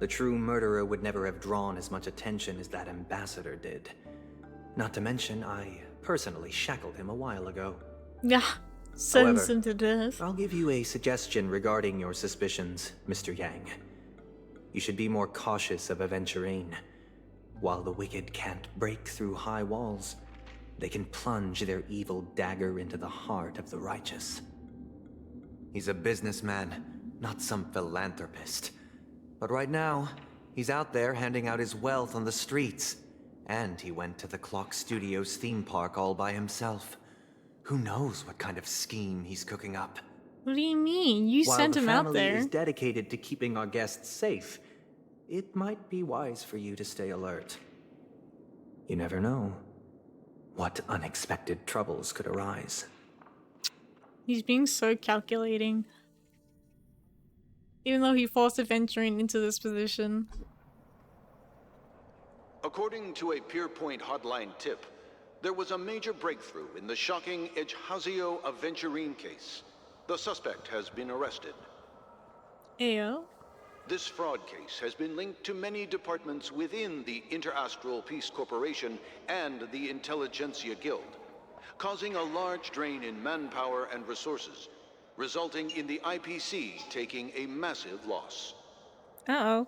the true murderer would never have drawn as much attention as that ambassador did. Not to mention, I personally shackled him a while ago. Yeah, sentence him to death. I'll give you a suggestion regarding your suspicions, Mr. Yang. You should be more cautious of Aventurine. While the wicked can't break through high walls, they can plunge their evil dagger into the heart of the righteous. He's a businessman, not some philanthropist. But right now, he's out there handing out his wealth on the streets. And he went to the Clock Studios theme park all by himself. Who knows what kind of scheme he's cooking up? What do you mean? You sent him out there. While the family is dedicated to keeping our guests safe, it might be wise for you to stay alert. You never know what unexpected troubles could arise. He's being so calculating. Even though he forced Aventurine into this position. According to a Pierpoint hotline tip, there was a major breakthrough in the shocking Ejhazio Aventurine case. The suspect has been arrested. Ayo. This fraud case has been linked to many departments within the Interastral Peace Corporation and the Intelligentsia Guild, causing a large drain in manpower and resources, resulting in the IPC taking a massive loss. Uh-oh.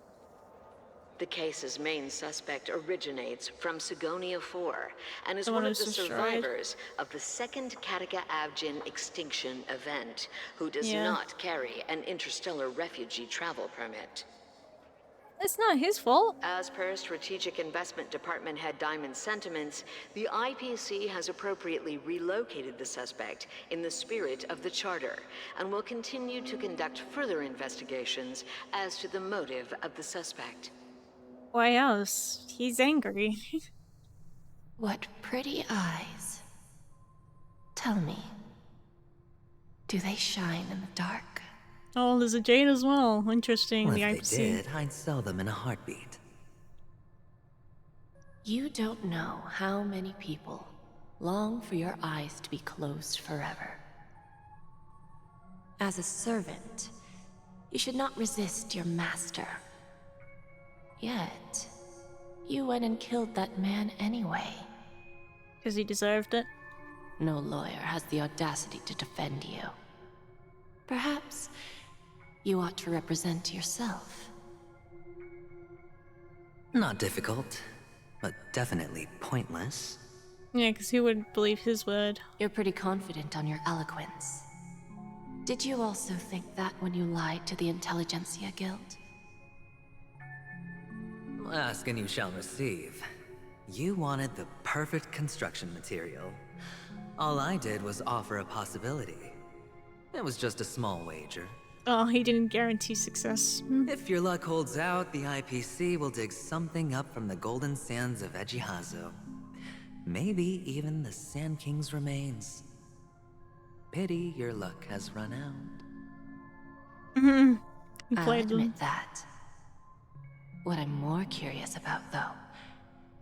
The case's main suspect originates from Sigonia 4 and is The one one of who's the destroyed? survivors of the second Kataka Avgin extinction event, who does Yeah. not carry an interstellar refugee travel permit. It's not his fault. As per Strategic Investment Department head Diamond's sentiments, the IPC has appropriately relocated the suspect in the spirit of the Charter and will continue to conduct further investigations as to the motive of the suspect. Why else? He's angry. What pretty eyes. Tell me, do they shine in the dark? Oh, there's a jade as well. Interesting. Well, the if IPC. they did, I'd sell them in a heartbeat. You don't know how many people long for your eyes to be closed forever. As a servant, you should not resist your master. Yet, you went and killed that man anyway. Because he deserved it. No lawyer has the audacity to defend you. Perhaps you ought to represent yourself. Not difficult, but definitely pointless. Yeah, because he would believe his word. You're pretty confident on your eloquence. Did you also think that when you lied to the Intelligentsia Guild? Ask and you shall receive. You wanted the perfect construction material. All I did was offer a possibility. It was just a small wager. Oh, he didn't guarantee success. If your luck holds out, the IPC will dig something up from the golden sands of Ejihazo. Maybe even the Sand King's remains. Pity your luck has run out. I'll admit that. What I'm more curious about, though,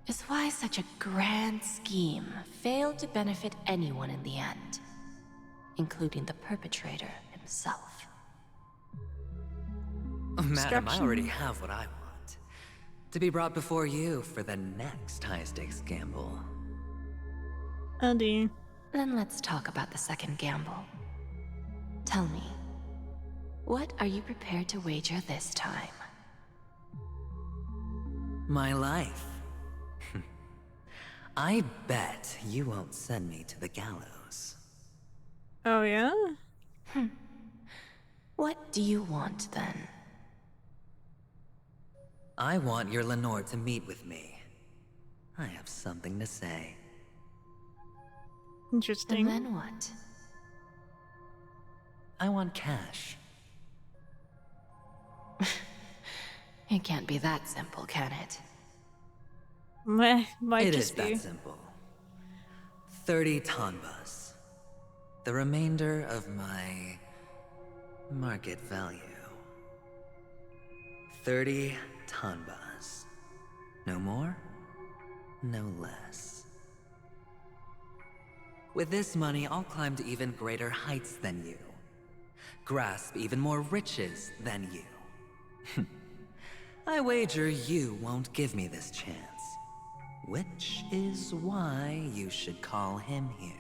is why such a grand scheme failed to benefit anyone in the end, including the perpetrator himself. Madam, I already have what I want. To be brought before you for the next high-stakes gamble. Oh dear. Then let's talk about the second gamble. Tell me, what are you prepared to wager this time? My life. I bet you won't send me to the gallows. Oh yeah? What do you want, then? I want your Lenore to meet with me. I have something to say. Interesting. And then what? I want cash. It can't be that simple, can it? Might It is just be. that simple. 30 tanbas. The remainder of my market value. 30 tanbas. No more, no less. With this money, I'll climb to even greater heights than you. Grasp even more riches than you. I wager you won't give me this chance. Which is why you should call him here.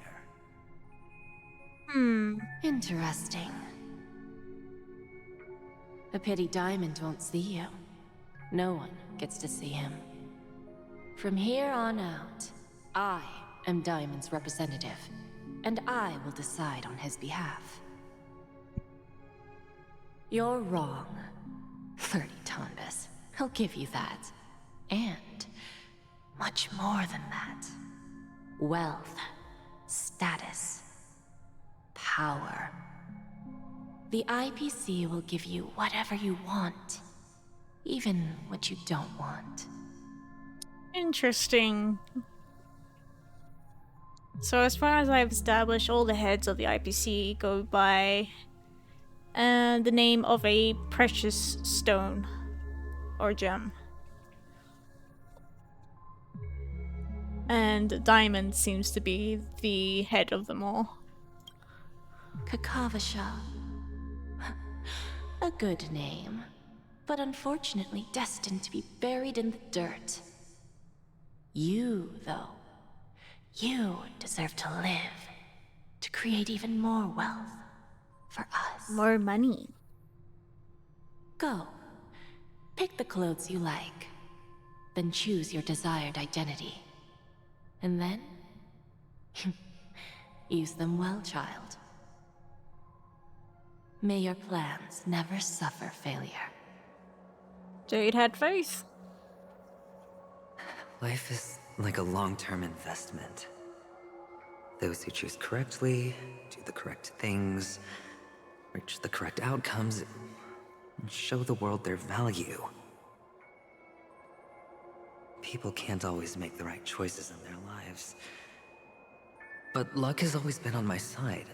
Interesting. A pity Diamond won't see you. No one gets to see him. From here on out, I am Diamond's representative, and I will decide on his behalf. You're wrong. 30 tanbas. I'll give you that. And much more than that. Wealth, status, power. The IPC will give you whatever you want, even what you don't want. Interesting. So as far as I've established, all the heads of the IPC go by the name of a precious stone or gem. And Diamond seems to be the head of them all. Kakavasha. A good name. but unfortunately destined to be buried in the dirt. You, though, you deserve to live, to create even more wealth for us. More money. Go. Pick the clothes you like, then choose your desired identity. And then, use them well, child. May your plans never suffer failure. Jade had faith. Life is like a long-term investment. Those who choose correctly, do the correct things, reach the correct outcomes, and show the world their value. People can't always make the right choices in their lives. But luck has always been on my side.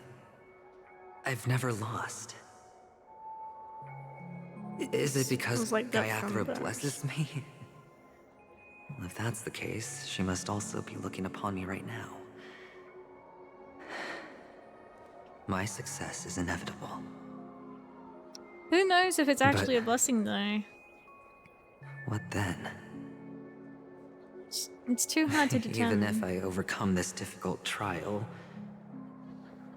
I've never lost. Is it because like that from Gayathra Bugs. blesses me? Well, if that's the case, she must also be looking upon me right now. My success is inevitable. Who knows if it's actually a blessing, though? What then? It's too hard to determine. Even if I overcome this difficult trial,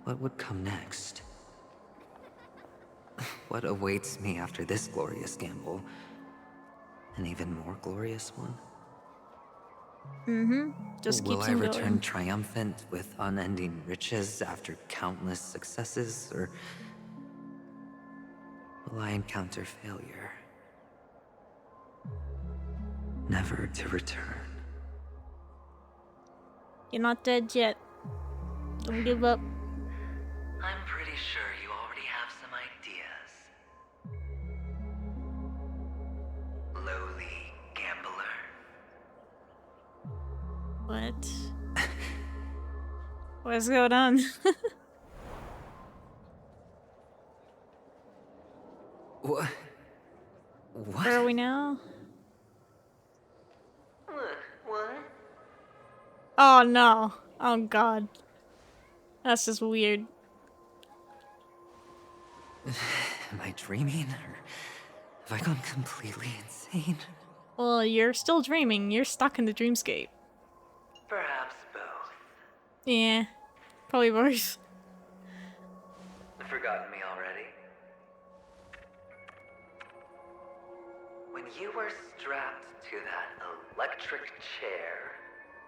what would come next? What awaits me after this glorious gamble? An even more glorious one? Just Will keeps I on return going. triumphant with unending riches after countless successes, or will I encounter failure? Never to return. You're not dead yet. Don't give up. I'm pretty sure you already have some ideas. Lowly gambler. What? What's going on? What? Where are we now? What? Oh no. Oh god. That's just weird. Am I dreaming, or have I gone completely insane? Well, you're still dreaming. You're stuck in the dreamscape. Perhaps both. Yeah. Probably both. Forgotten me already? When you were strapped to that electric chair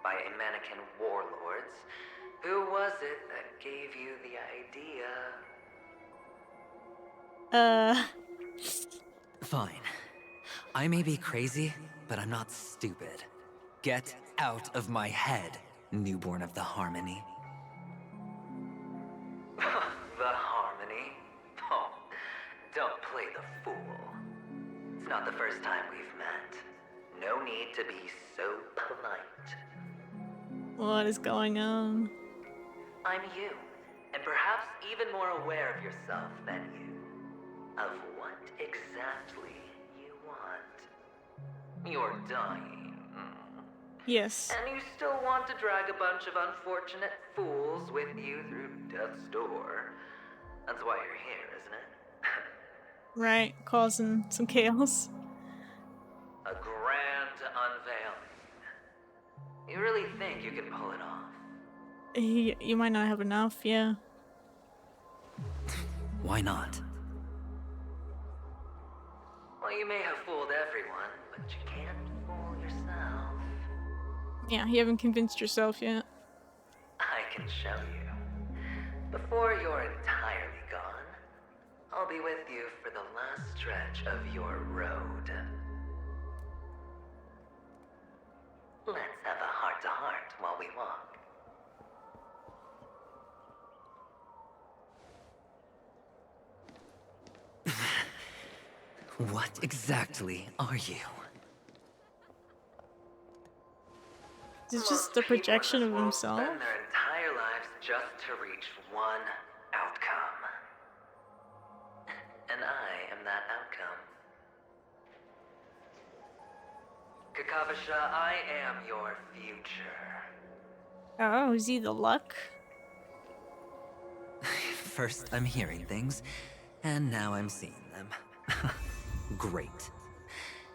by a mannequin warlords, who was it that gave you the idea? Fine. I may be crazy, but I'm not stupid. Get out of my head, newborn of the Harmony. The Harmony? Oh, don't play the fool. It's not the first time we've met. No need to be so polite. What is going on? I'm you, and perhaps even more aware of yourself than you. Of what exactly you want. You're dying. Yes. And you still want to drag a bunch of unfortunate fools with you through death's door. That's why you're here, isn't it? Right, causing some chaos. A grand unveiling. You really think you can pull it off? You might not have enough, yeah. Why not? Well, you may have fooled everyone, but you can't fool yourself. Yeah, you haven't convinced yourself yet. I can show you. Before you're entirely gone, I'll be with you for the last stretch of your road. Let's have a heart-to-heart while we walk. What exactly are you? Is it just a projection of himself? Spend their entire lives just to reach one outcome. And I am that outcome. Kakavasha, I am your future. Oh, is he the luck? First, I'm hearing things, and now I'm seeing them. Great.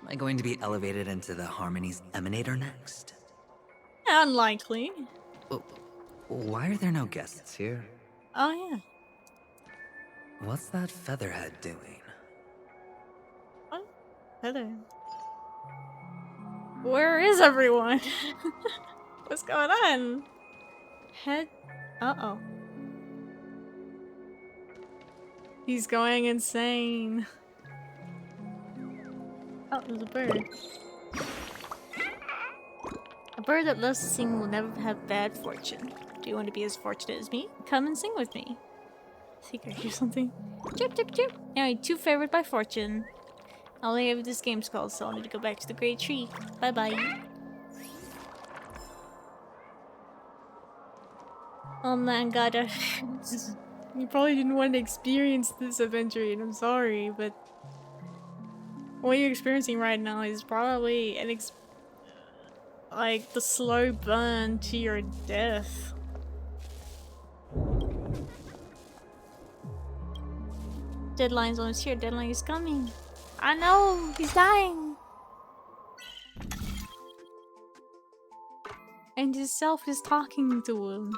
Am I going to be elevated into the Harmony's Emanator next? Unlikely. Well, why are there no guests here? Oh, yeah. What's that featherhead doing? What? Heather. Where is everyone? What's going on? Head. Uh-oh. He's going insane. Oh, there's a bird. A bird that loves to sing will never have bad fortune. Do you want to be as fortunate as me? Come and sing with me. Secret or something. Chirp, chirp, chirp. Anyway, too favored by fortune. I only have this game's called, so I need to go back to the great tree. Bye-bye. Oh man, God. You probably didn't want to experience this adventure, and I'm sorry, but what you're experiencing right now is probably like the slow burn to your death. Deadline's almost here. Deadline is coming. I know, he's dying. And his self is talking to him.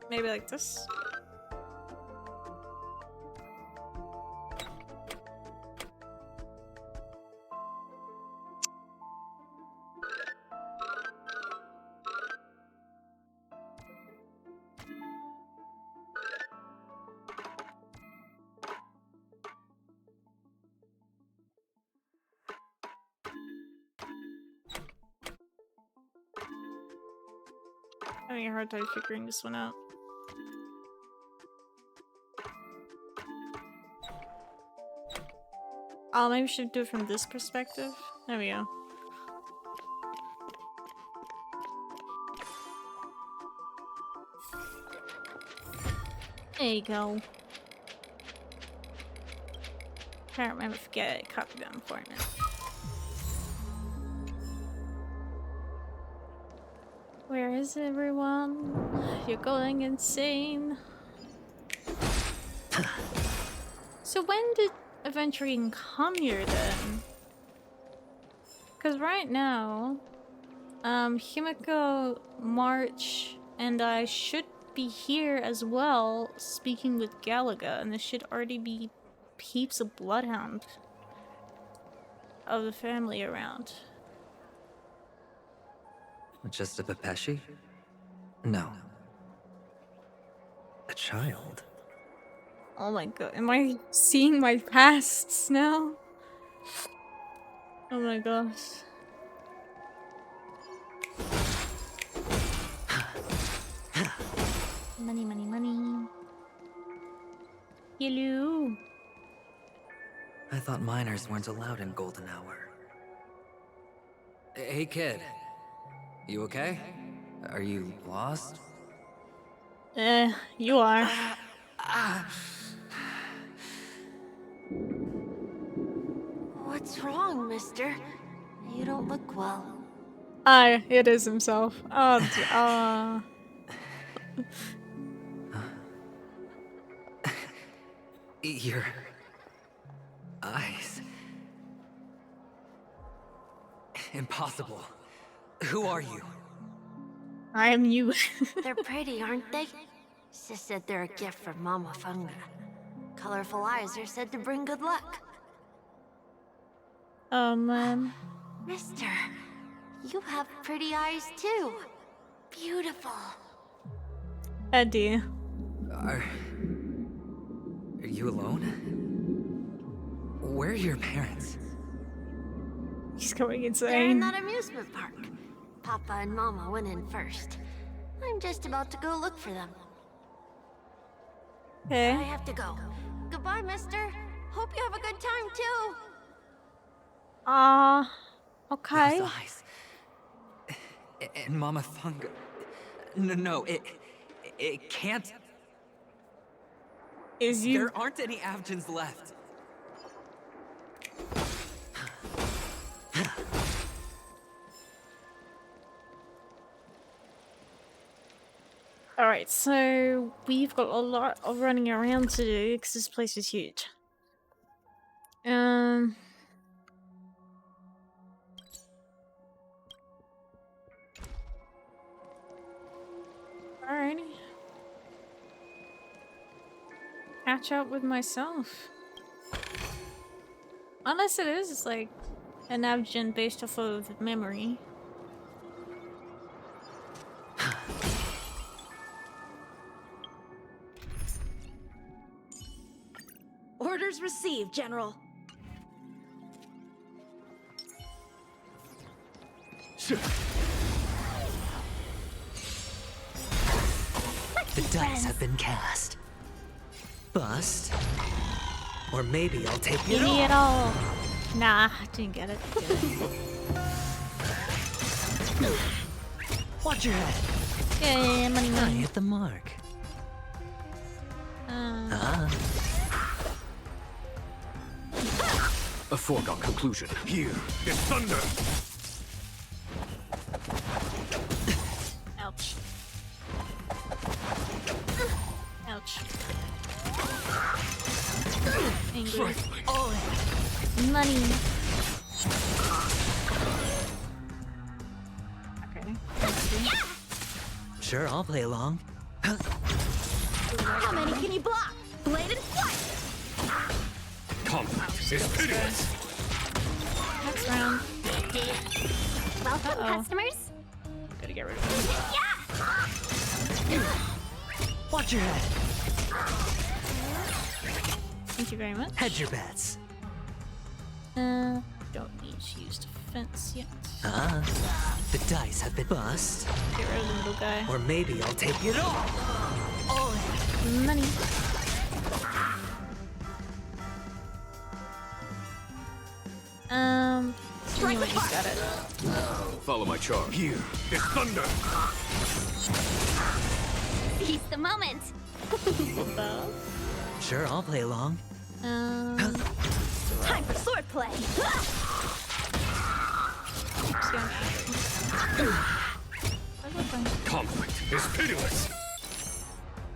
Maybe like this. Having a hard time figuring this one out. Oh, maybe we should do it from this perspective. There we go. There you go. Can't remember, forget it. Copy that for it. Where is everyone? You're going insane. So when did Aventurine come here then? Because right now, Himiko, March, and I should be here as well, speaking with Galaga, and there should already be heaps of bloodhound of the family around. Just a Pepeshi? No. A child? Oh my god, am I seeing my pasts now? Oh my gosh. Money, money, money. Hello. I thought minors weren't allowed in Golden Hour. Hey kid, you okay? Are you lost? You are. What's wrong, mister? You don't look well. It is himself. Oh, Your eyes. Impossible. Who are you? I am you. They're pretty, aren't they? Sis said they're a gift from Mama Funga. Colorful eyes are said to bring good luck. Oh man. Mister, you have pretty eyes too. Beautiful. Eddie. Are you alone? Where are your parents? He's going They're in insane. that amusement park. Papa and Mama went in first. I'm just about to go look for them. Okay. I have to go. Goodbye, mister. Hope you have a good time, too. Okay. Those eyes. And Mama Funga. No, it can't. There aren't any Avgens left. Alright, so we've got a lot of running around to do because this place is huge. Alrighty. Catch up with myself. Unless it is like an Avgen based off of memory. Orders received, General. The dice have been cast. Bust. Or maybe I'll take it Give me it all. Nah, didn't get it. Watch your head. Yeah, money, I hit the mark. A foregone conclusion. Here is thunder. Ouch. Ouch. Angry. Oh, money. Okay. Sure, I'll play along. How many can you block? Blade and flight! Conflict is pitiless. Next round. Welcome, customers. Gotta get rid of him. Watch your head. Thank you very much. Hedge your bets. Don't need to use defense yet. The dice have been bust. Get rid of the middle guy. Or maybe I'll take it all. All in. Money. Anyway, he's got it. Follow my charm. Here is thunder. Seize the moment. Sure, I'll play along. Time for swordplay! Conflict is pitiless.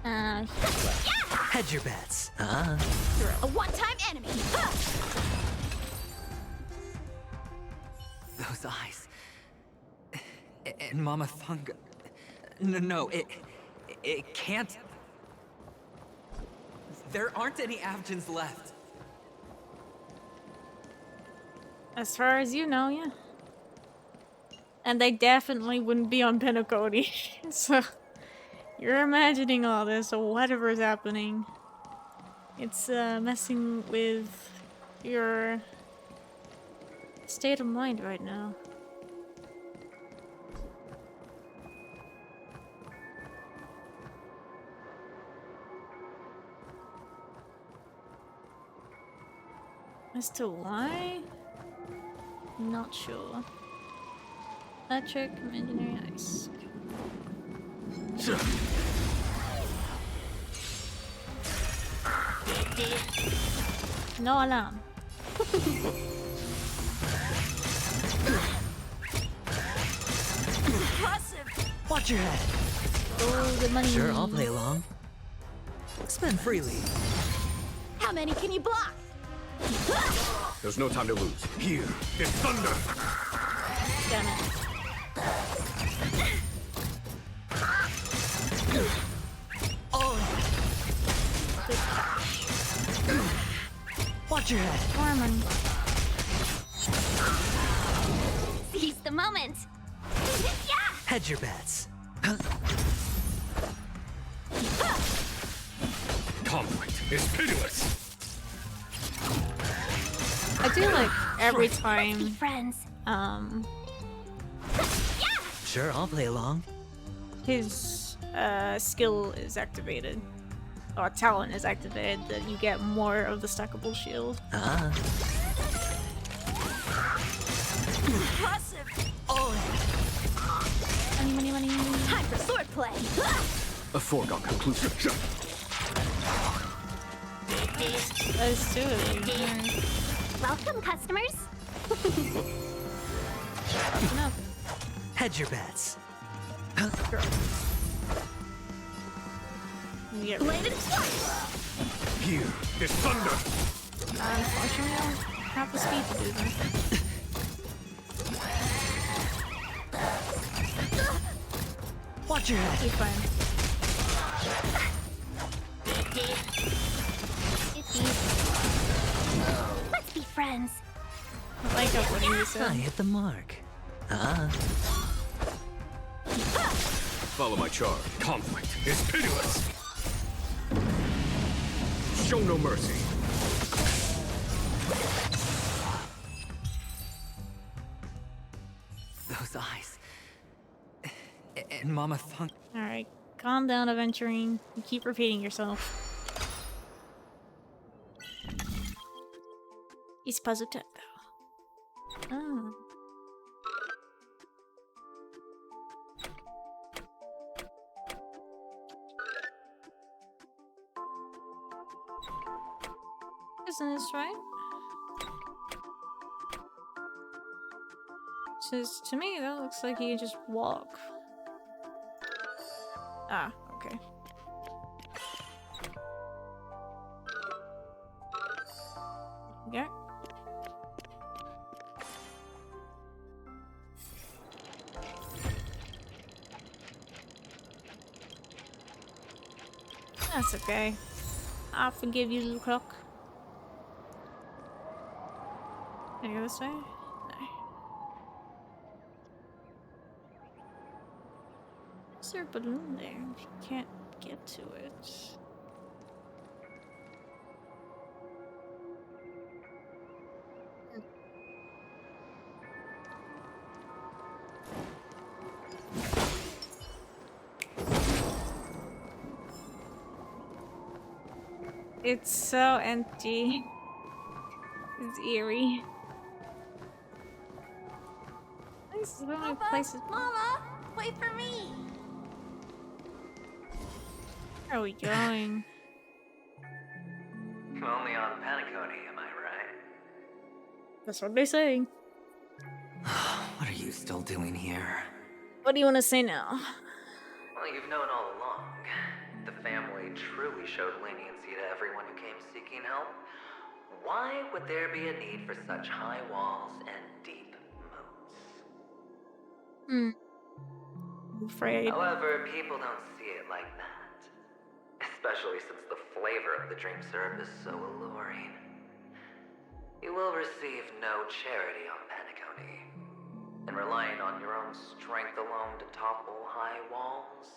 Hedge your bets. You're a one-time enemy! Those eyes. And Mama Funga. No, it can't. There aren't any Avgens left. As far as you know, yeah. And they definitely wouldn't be on Penacony. So, you're imagining all this or whatever's happening. It's messing with your state of mind right now. As to why? Not sure. Electric, engineering, ice. No alarm. Watch your head. Oh, the money. Sure, I'll play along. Spend freely. How many can you block? There's no time to lose. Here is thunder. Damn it. Oh. Good catch. Watch your head. More money. Seize the moment. Hedge your bets. Conflict is pitiless. I do like every time friends. Sure, I'll play along. His skill is activated. or talent is activated, that you get more of the stackable shield. Ah. Impressive. Oh. Money. Time for swordplay. A foregone conclusion. Let's do it. Welcome, customers. Hedge your bets. Blade and flight. Here, this thunder. Unfortunately, I don't have the speed to do this. Watch your head. Be fine. Let's be friends. I like what you said. I hit the mark. Ah. Follow my charge. Conflict is pitiless. Show no mercy. Those eyes. And Mama Funk. Alright, calm down, Aventurine. You keep repeating yourself. It's puzzle tech, though. Oh. Business, right? Says to me that looks like you just walk. Ah, okay. Yeah. That's okay. I'll forgive you, little crook. Can I go this way? No. Is there a balloon there? If you can't get to it. It's so empty. It's eerie. There's so many places. Mama, wait for me. Where are we going? Only on Paniconi, am I right? That's what they're saying. What are you still doing here? What do you want to say now? Well, you've known all along. The family truly showed leniency to everyone who came seeking help. Why would there be a need for such high walls and deep moats? I'm afraid. However, people don't see it like that. Especially since the flavor of the dream syrup is so alluring. You will receive no charity on Paniconi. And relying on your own strength alone to topple high walls?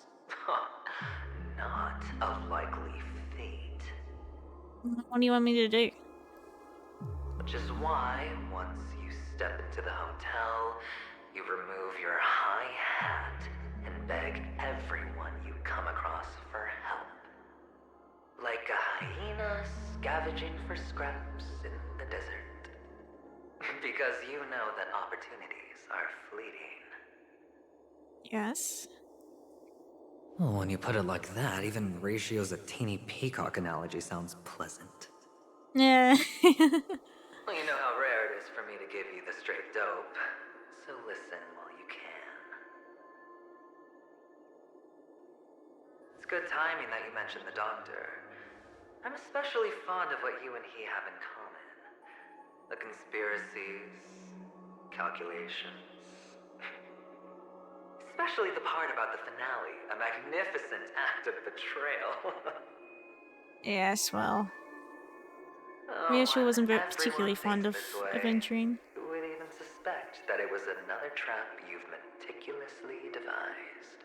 Not a likely fate. What do you want me to do? Which is why, once you step into the hotel, you remove your high hat and beg everyone you come across for help. Like a hyena scavenging for scraps in the desert. Because you know that opportunities are fleeting. Yes. Well, when you put it like that, even Ratio's a teeny peacock analogy sounds pleasant. Yeah. Well, you know how rare it is for me to give you the straight dope, so listen while you can. It's good timing that you mentioned the doctor. I'm especially fond of what you and he have in common. The conspiracies, calculations. Especially the part about the finale, a magnificent act of betrayal. Yes, well. Oh, Ratio wasn't everyone particularly fond of thinks this way. Aventurine. Who would even suspect that it was another trap you've meticulously devised?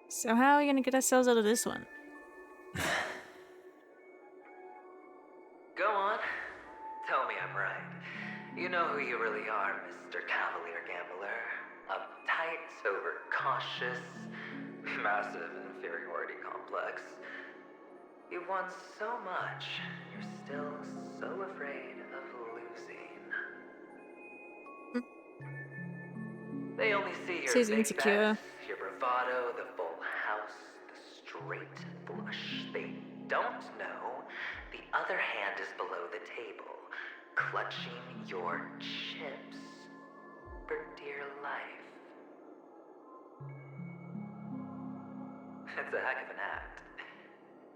So how are we gonna get ourselves out of this one? Go on. Tell me I'm right. You know who you really are, Mr. Cavalier Gambler. Uptight, overcautious, massive inferiority complex. You've won so much, you're still so afraid of losing. They only see your She's big insecure. bets, your bravado, the full house, the straight flush. They don't know the other hand is below the table, clutching your chips for dear life. It's a heck of an act.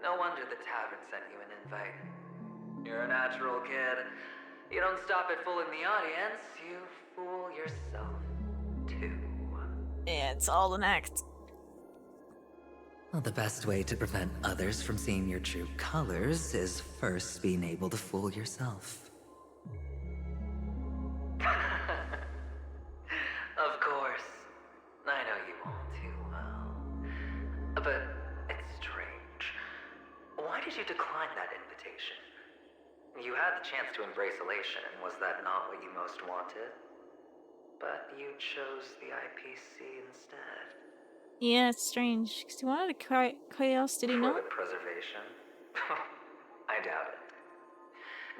No wonder the tavern sent you an invite. You're a natural kid. You don't stop at fooling the audience, you fool yourself too. Yeah, it's all an act. Well, the best way to prevent others from seeing your true colors is first being able to fool yourself. Of course. I know you all too well. But it's strange. Why did you decline that invitation? You had the chance to embrace elation. Was that not what you most wanted? But you chose the IPC instead. Yeah, it's strange. Because he wanted a chaos, did he For not? the preservation? I doubt it.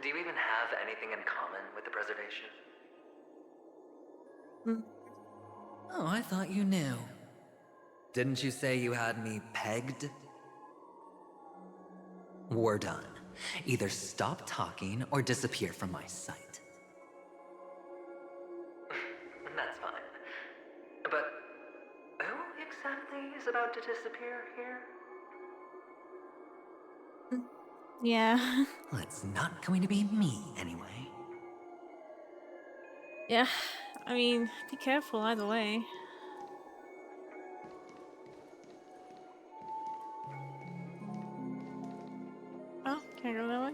Do you even have anything in common with the preservation? Oh, I thought you knew. Didn't you say you had me pegged? We're done. Either stop talking or disappear from my sight. That's fine. But who exactly is about to disappear here? Yeah. Well, it's not going to be me anyway. Yeah. I mean, be careful either way. Oh, can't go that way.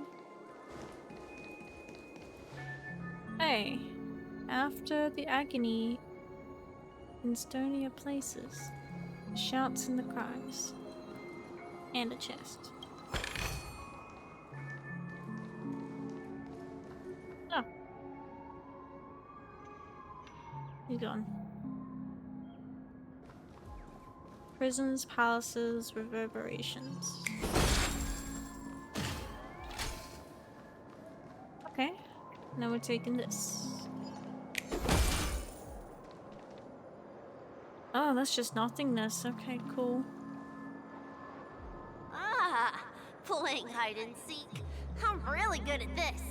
Hey, after the agony in stonier places, shouts and the cries, and a chest. Oh. He's gone. Prisons, palaces, reverberations. Okay, now we're taking this. Oh, that's just nothingness. Okay, cool. Ah, playing hide and seek. I'm really good at this.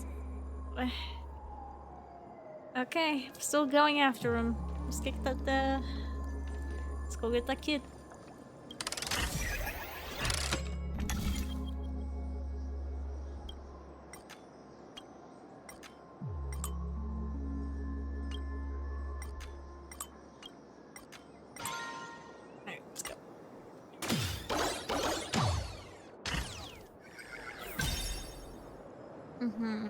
Okay, still going after him. Let's get that, let's go get that kid. Alright, let's go. Mm-hmm.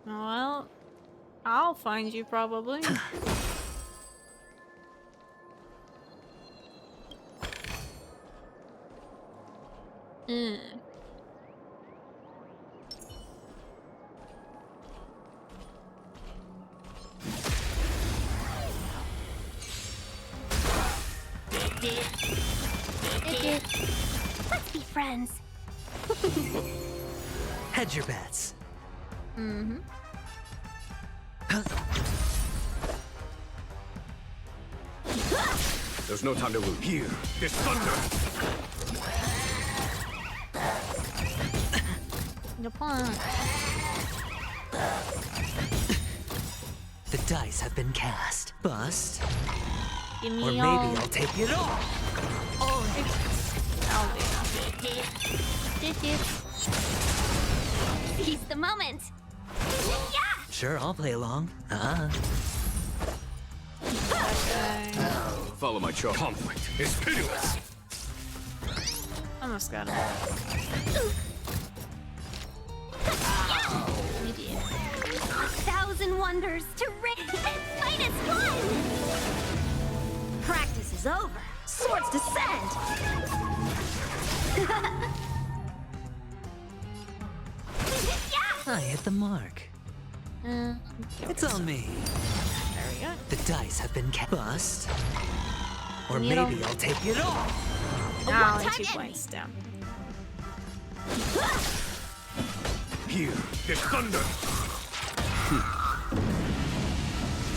Well, I'll find you probably. Let's be friends. Hedge your bets. Mm-hmm. There's no time to lose. Here, this thunder! Good point. The dice have been cast. Bust. Give me Or maybe all. I'll take it all. Seize the moment. Yeah! Sure, I'll play along. Follow my charge. Conflict is pitiless. Almost got him. Idiot. 1,000 wonders to ring and fight as one! Practice is over. Swords descend. I hit the mark. It's on me. There we go. The dice have been cast. Bust. Or You don't- maybe I'll take it all. Now only 2 points down. Here, the thunder.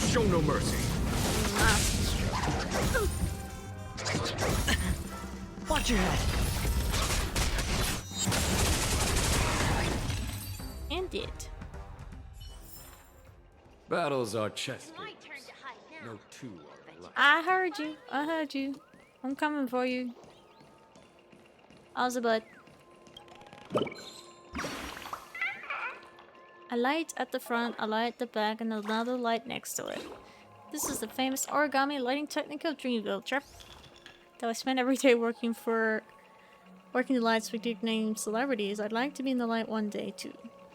Show no mercy. Watch your head. And it. Battles are chess games. No two are alike. I heard you. I heard you. I'm coming for you. How's the bud? A light at the front, a light at the back, and another light next to it. This is the famous origami lighting technique of Dreamville, Trip. Though I spend every day working the lights with nickname celebrities, I'd like to be in the light one day too.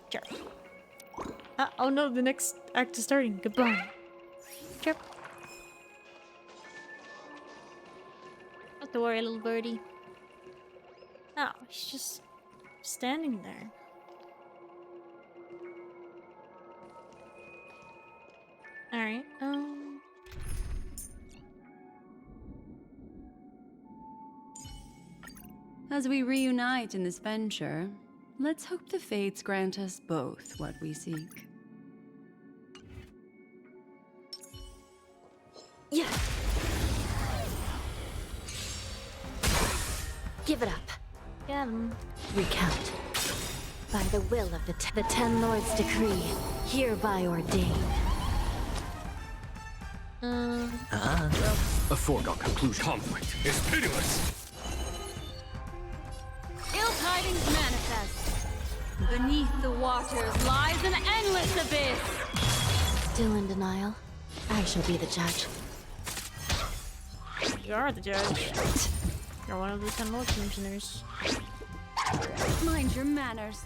Chirp. Oh no, the next act is starting. Goodbye. Chirp. Not to worry, little birdie. Oh, he's just standing there. Alright, As we reunite in this venture, let's hope the fates grant us both what we seek. Yeah. Give it up. Get him. Recount. By the will of the Ten Lords' decree, hereby ordained. A foregone conclusion. Conflict is pitiless. Ill tidings manifest. Beneath the waters lies an endless abyss. Still in denial? I shall be the judge. You are the judge. You're one of the 10 Lord Commissioners. Mind your manners.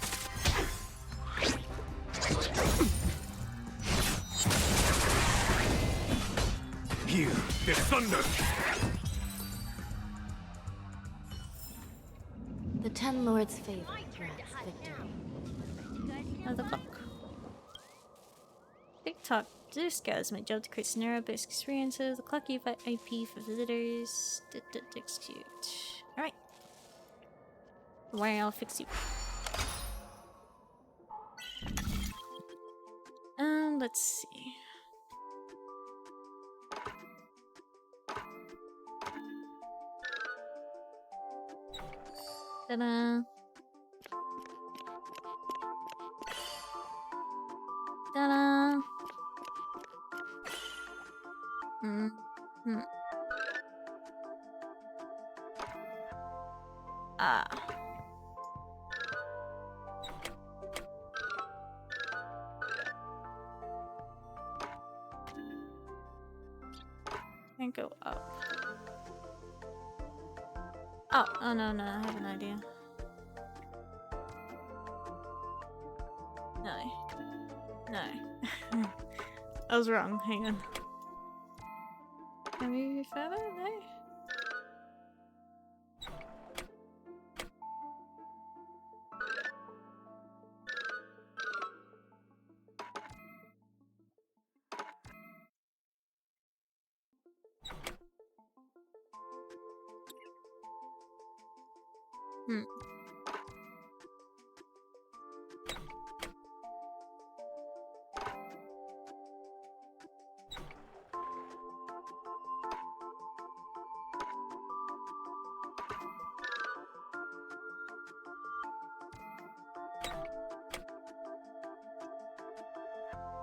Here, the thunder. The Ten Lords' favor grants victory. Another clock. TikTok. This guys my job to create scenario-based experiences. The clock give IP for visitors. Execute. Alright. Why I'll fix you. Let's see. Ta-da. Ta-da. Ah. Can't go up. Oh, no, I have an idea. No. I was wrong, hang on. Can we be further? No?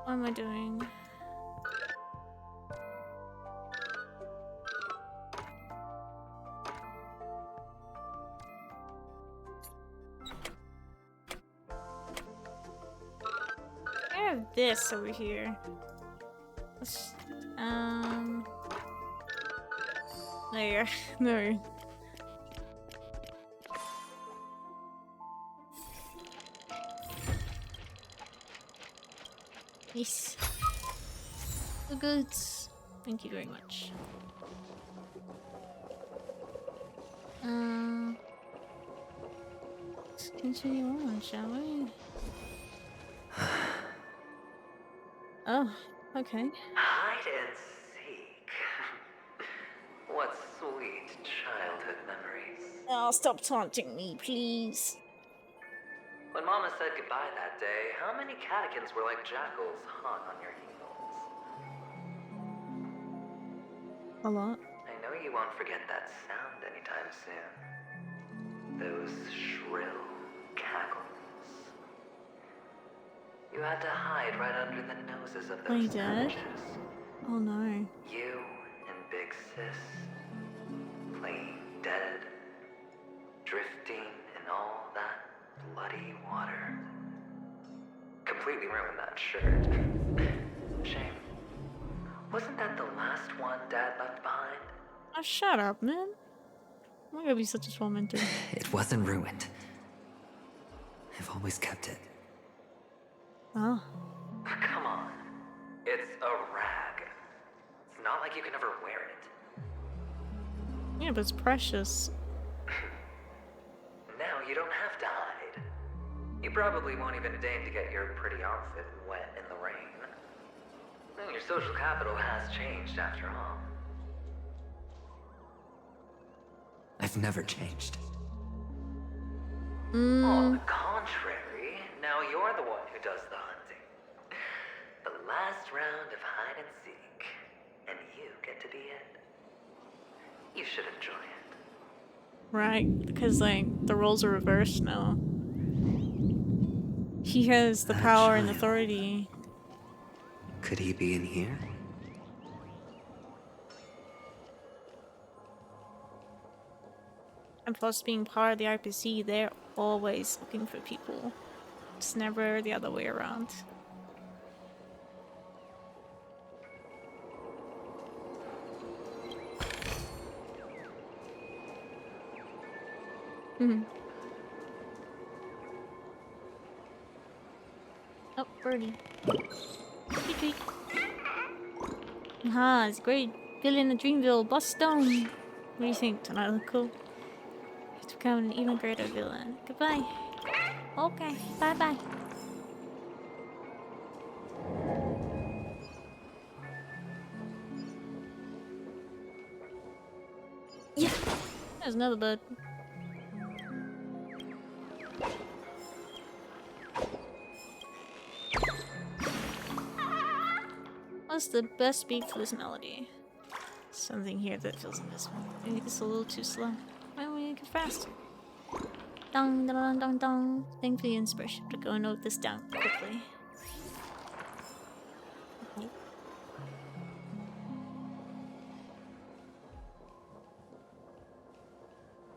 What am I doing? I have this over here. Let's, there. No. Yes. So good. Thank you very much. Let's continue on, shall we? Oh, okay. Hide and seek. What's Oh, stop taunting me, please. When Mama said goodbye that day, how many catechins were like jackals hung on your heels? A lot. I know you won't forget that sound anytime soon. Those shrill cackles. You had to hide right under the noses of Are you those dead? savages. Oh no. You and Big Sis, playing dead, drifting in all that bloody water. Completely ruined that shirt. Shame. Wasn't that the last one Dad left behind? Oh, shut up, man. I'm not gonna be such a tormentor. It wasn't ruined. I've always kept it. Oh. Come on. It's a rag. It's not like you can ever wear it. Yeah, but it's precious. Now you don't have to hide. You probably won't even deign to get your pretty outfit wet in the rain. And your social capital has changed after all. I've never changed. On the contrary, now you're the one who does the hunting. The last round of hide and seek, and you get to be it. You should enjoy it. Right, because like the roles are reversed now. He has the power and authority. Could he be in here? And plus being part of the IPC, they're always looking for people. It's never the other way around. Oh, birdie. Tweet tweet. Aha, it's great. Villain of Dreamville, Bust Stone. What do you think? Don't I look cool? To become an even greater villain. Goodbye. Okay, bye bye. Yeah, there's another bird. What's the best beat for this melody? Something here that feels invisible. Maybe it's a little too slow. Why don't we make it faster? Dong dong dong dong dong. Thanks for the inspiration to go note this down quickly.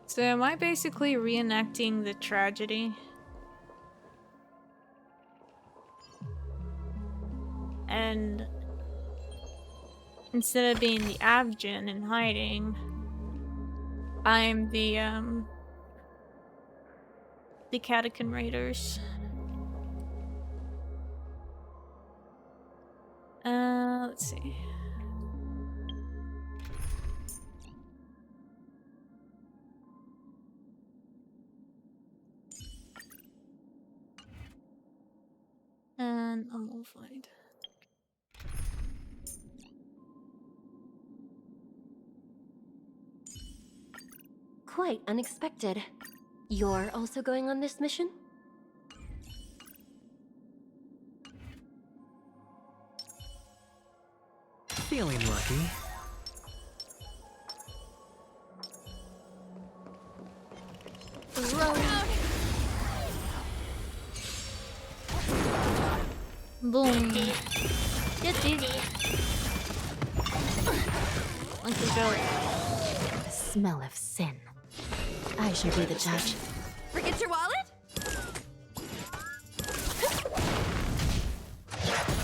So am I basically reenacting the tragedy? And instead of being the Avgin and hiding, I'm the Catechin Raiders. Let's see. And I'm offline. Quite unexpected. You're also going on this mission? Feeling lucky. Boom. Get it. Let's go. The smell of sin. I should be the judge. Forget your wallet?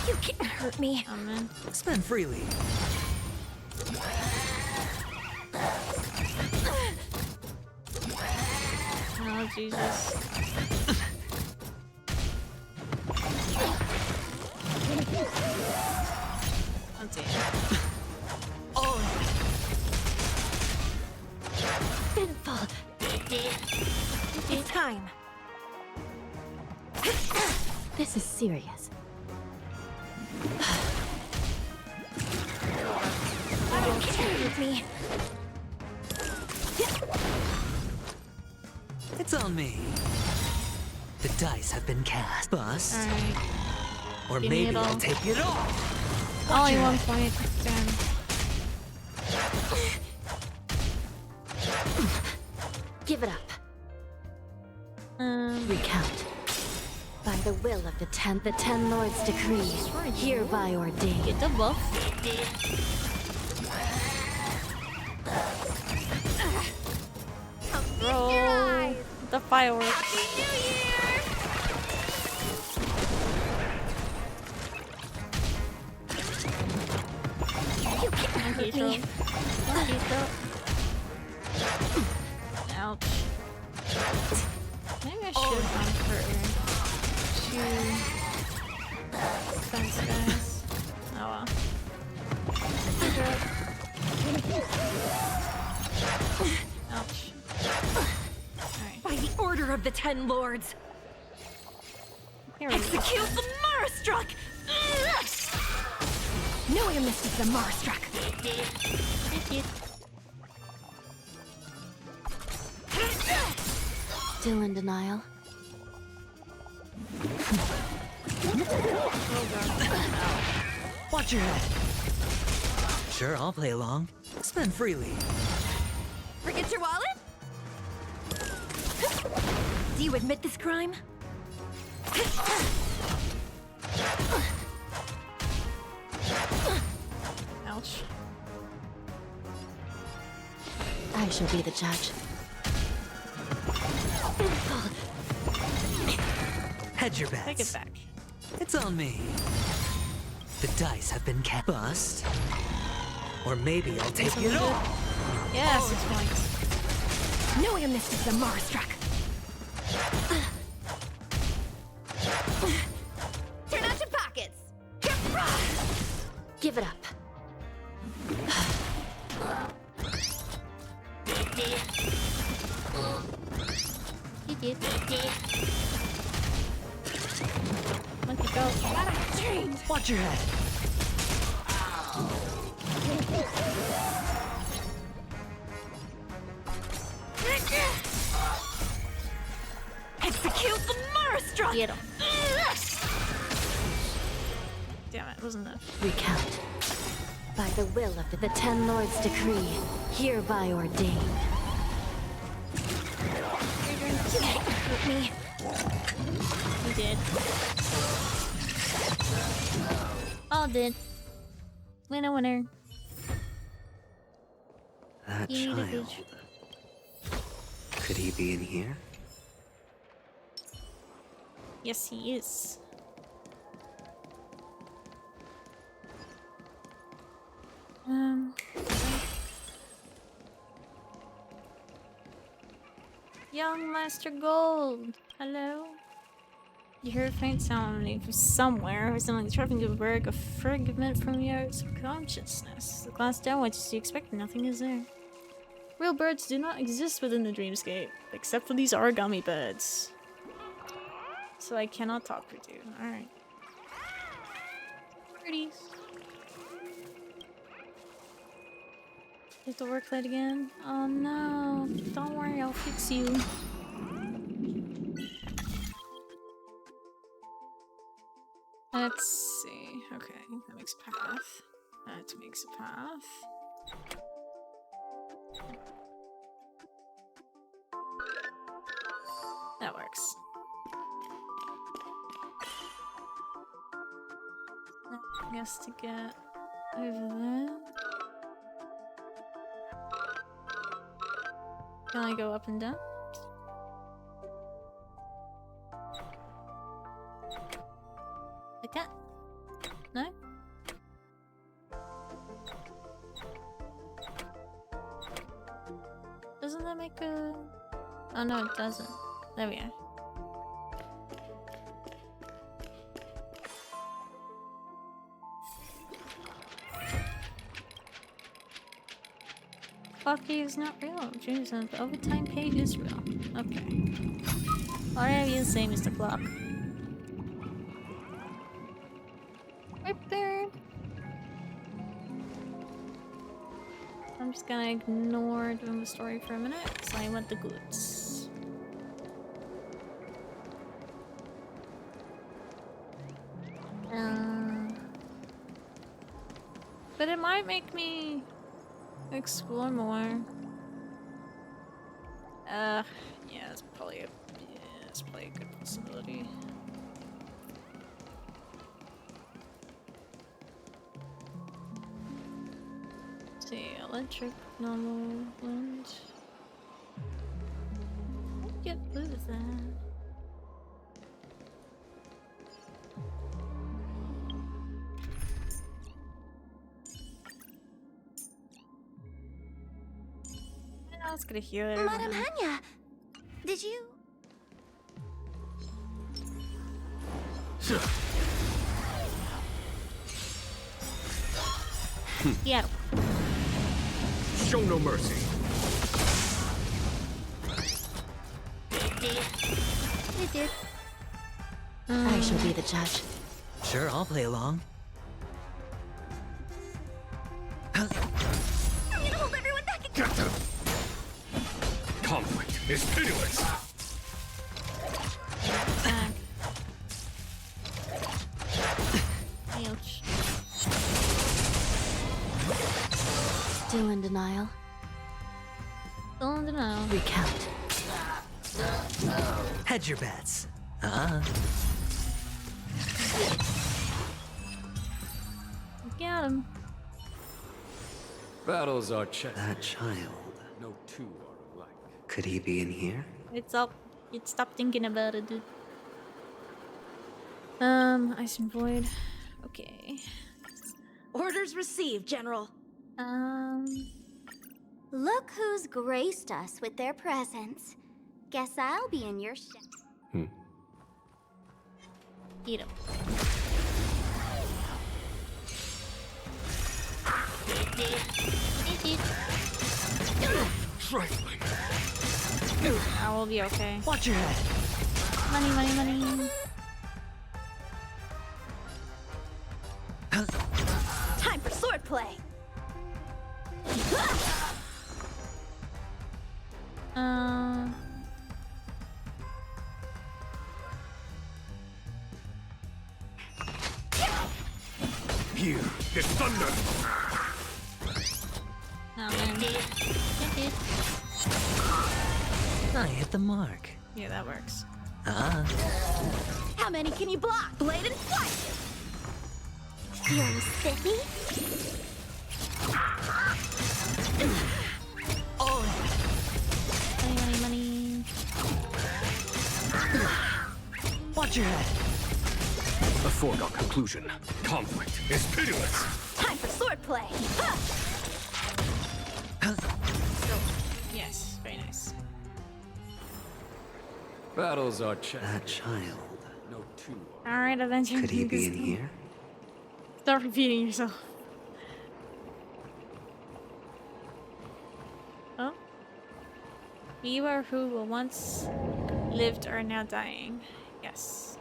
You can't hurt me. Oh man. Spend freely. Oh Jesus. Oh damn. Oh. Sinful. It's time. This is serious. You can't hurt me. It's on me. The dice have been cast. Bust. Alright. Or Give me maybe it all. I'll take it all. Only 1 point. Damn. Give it up. Recount. By the will of the Ten Lords decree, hereby ordained. Get the buff. Roll the fireworks. You can't hurt me. Ouch. Maybe I should unhurt two fence guys. Oh well. Ouch. Alright. By the order of the Ten Lords. Execute the Marastruck! No way I missed the Marastruck. Still in denial. Watch your head. Sure, I'll play along. Spend freely. Forget your wallet? Do you admit this crime? Ouch. I shall be the judge. Hedge your bets. Take it back. It's on me. The dice have been cast. Bust. Or maybe I'll take it all. Yeah, 6 points. No way I missed the Marastruck. Turn out your pockets. Give it up. He did. Monkey go. Watch your head. Execute the Marastruck! Get him. Damn it, wasn't enough. Recount. By the will of the Ten Lords decree, hereby ordained. You can't hurt me. He did. All did. Winner, winner. That You need a child. bitch. Could he be in here? Yes, he is. Young Master Gold, hello. You hear a faint sound from somewhere, resembling the trapping of a berg, a fragment from your subconsciousness. The glass down what you expect, nothing is there. Real birds do not exist within the dreamscape, except for these origami birds. So I cannot talk with you. Alright. Pretties. You have to work late again? Oh no. Don't worry, I'll fix you. Let's see. Okay, that makes a path. That makes a path. That works. I guess to get over there. Can I go up and down? Like that? No? Doesn't that make a... Oh no, it doesn't. There we are. Coffee is not real. Dreams of the overtime pay is real. Okay. Whatever you say, Mr. Clock. Right there. I'm just gonna ignore the story for a minute, so I want the goods. But it might make me explore more. Yeah, it's probably a good possibility. Let's see, electric, normal, wind. Get blue is that? I was gonna hear it. Madame Hanya, did you? Yeah. Show no mercy. It did. I shall be the judge. Sure, I'll play along. I'm gonna hold everyone back and Get them! Conflict is pitiless! Ouch. Still in denial. Still in denial. Recount. Hedge your bets. Got him. Battles are chess. That child. No two are alike. Could he be in here? It's up. Stop thinking about it, dude. Ice and Void. Okay. Orders received, General. Look who's graced us with their presence. Guess I'll be in your Eat him. Trifling. I will be okay. Watch your head. Money, money, money. Time for swordplay. Here is thunder. Oh man. I hit the mark. Yeah, that works. How many can you block? Blade and flight. Feeling spiffy? Oh. Money, money, money. Watch your head. A foregone conclusion. Conflict is pitiless. Time for swordplay. Yes, very nice. Battles are chess. That child. No two Alright, Aventurine. Could he be in here? Stop repeating yourself. Oh? You are who were once lived are now dying. Yes.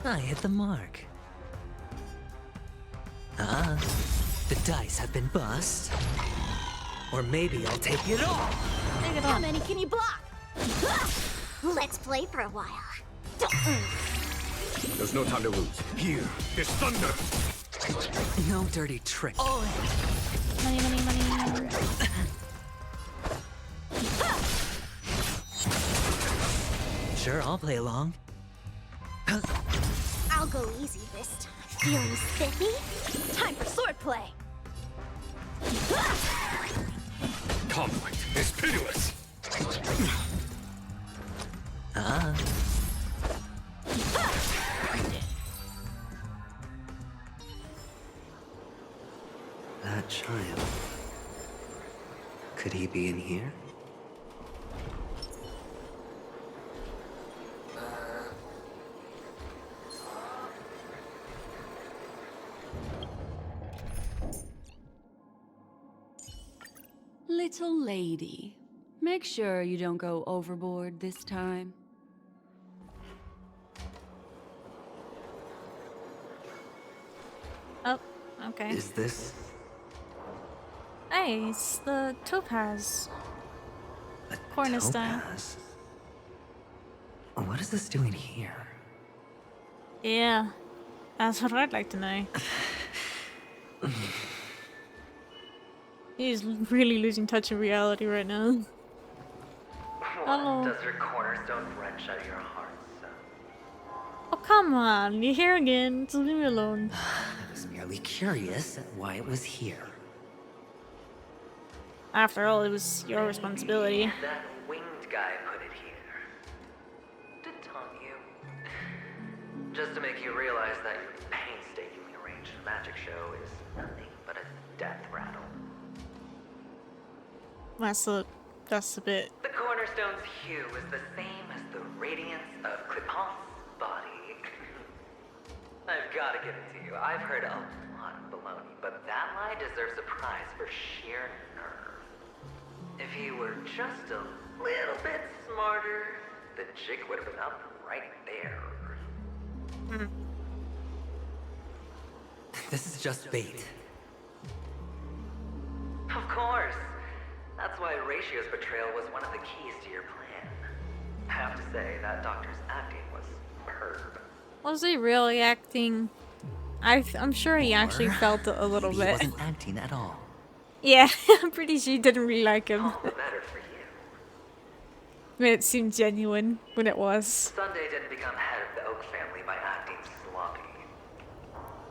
I hit the mark. The dice have been bust. Or maybe I'll take it all. Take it How on. many can you block? Let's play for a while. There's no time to lose. Here is thunder. No dirty trick. Oh. Money, money, money. Sure, I'll play along. I'll go easy this time. Feeling spiffy? Time for swordplay. Conflict is pitiless. That child. Could he be in here? Little lady, make sure you don't go overboard this time. Oh, okay. Is this? Hey. nice. The topaz. Cornerstone. Topaz? What is this doing here? Yeah. That's what I'd like to know. He's really losing touch of reality right now. What does your cornerstone wrench at your heart, son? Oh, come on. You're here again. Just leave me alone. I was merely curious at why it was here. After all, it was your responsibility. That winged guy put it here. To taunt you. Just to make you realize that your painstakingly arranged magic show is nothing but a death rattle. That's a bit. The cornerstone's hue is the same as the radiance of Clipot's body. I've gotta give it to you. I've heard a lot of baloney, but that lie deserves a prize for sheer nerve. If he were just a little bit smarter, the jig would have been up right there. This is just bait. Of course. That's why Ratio's betrayal was one of the keys to your plan. I have to say, that doctor's acting was superb. Was he really acting? I'm sure he actually felt it a little He bit. wasn't acting at all. Yeah, I'm pretty sure he didn't really like him. All the better for you. I mean, it seemed genuine when it was. Sunday didn't become head of the Oak family by acting sloppy.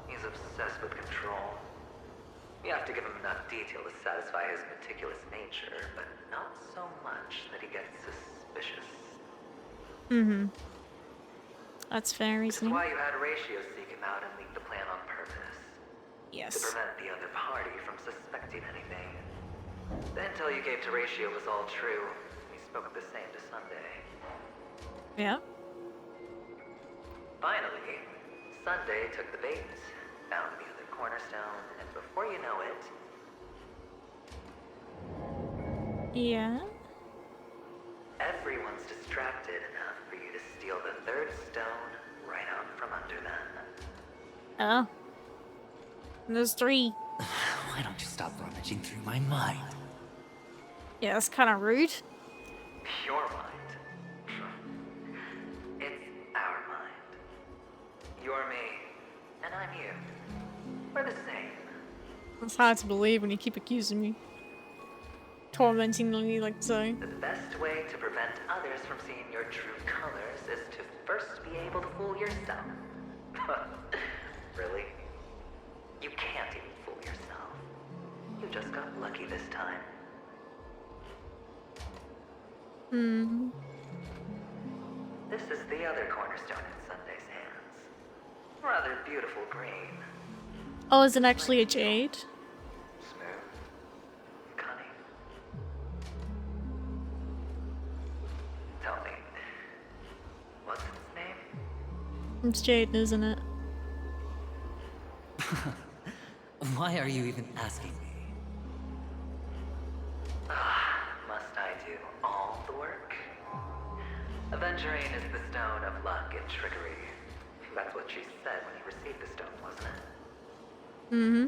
He's obsessed with control. You have to give him enough detail to satisfy his meticulous nature, but not so much that he gets suspicious. Mm-hmm. That's fair reasoning. That's why you had Ratio seek him out and leak the plan on purpose. Yes. To prevent the other party from suspecting anything. The intel you gave to Ratio was all true. He spoke the same to Sunday. Yeah. Finally, Sunday took the bait, found the other cornerstone, and before you know it... Yeah? Everyone's distracted enough for you to steal the third stone right out from under them. Oh. And there's 3. Why don't you stop rummaging through my mind? Yeah, that's kind of rude. Your mind. It's our mind. You're me, and I'm you. We're the same. It's hard to believe when you keep accusing me. Tormenting me like so. The best way to prevent others from seeing your true colors is to first be able to fool yourself. Really? You can't even fool yourself. You just got lucky this time. Hmm. This is the other cornerstone in Sunday's hands. Rather beautiful green. Oh, is it actually a jade? Smooth. Cunning. Tell me, what's its name? It's jade, isn't it? Why are you even asking me? Must I do all the work? Aventurine is the stone of luck and trickery. That's what she said when you received the stone, wasn't it? Mm-hmm.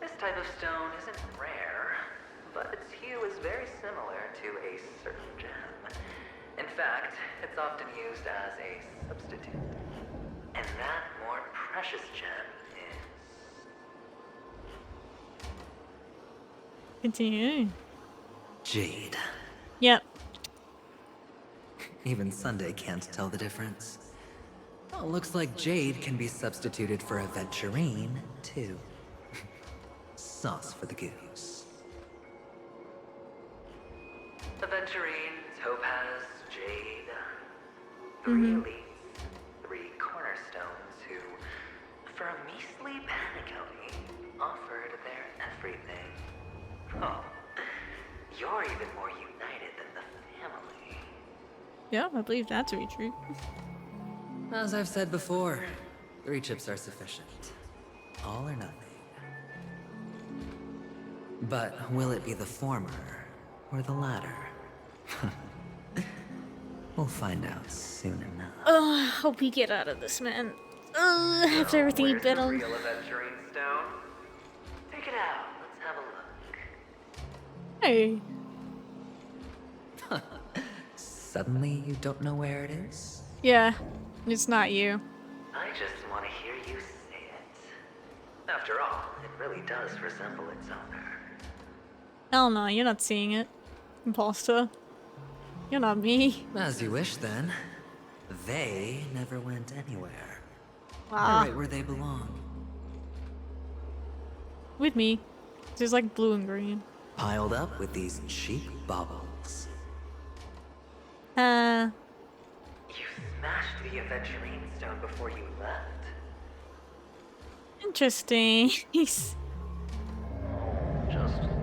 This type of stone isn't rare, but its hue is very similar to a certain gem. In fact, it's often used as a substitute. And that more precious gem is... Continue. Jade. Yep. Even Sunday can't tell the difference. Oh, looks like Jade can be substituted for Aventurine, too. Sauce for the goose. Aventurine, Topaz, Jade. 3 elites, 3 cornerstones who, for a measly penny, offered their everything. Oh, you're even more united than the family. Yeah, I believe that to be true. As I've said before, 3 chips are sufficient. All or nothing. But will it be the former or the latter? We'll find out soon enough. I hope we get out of this, man. After everything he bit on. Real Aventurine stone? Take it out. Let's have Why? Suddenly you don't know where it is? Yeah, it's not you. I just want to hear you say it. After all, it really does resemble its owner. Hell no, you're not seeing it. Imposter. You're not me. As you wish then. They never went anywhere. Wow. They're right where they belong. With me. There's like blue and green. Piled up with these cheap baubles. You smashed the Aventurine stone before you left. Interesting. Just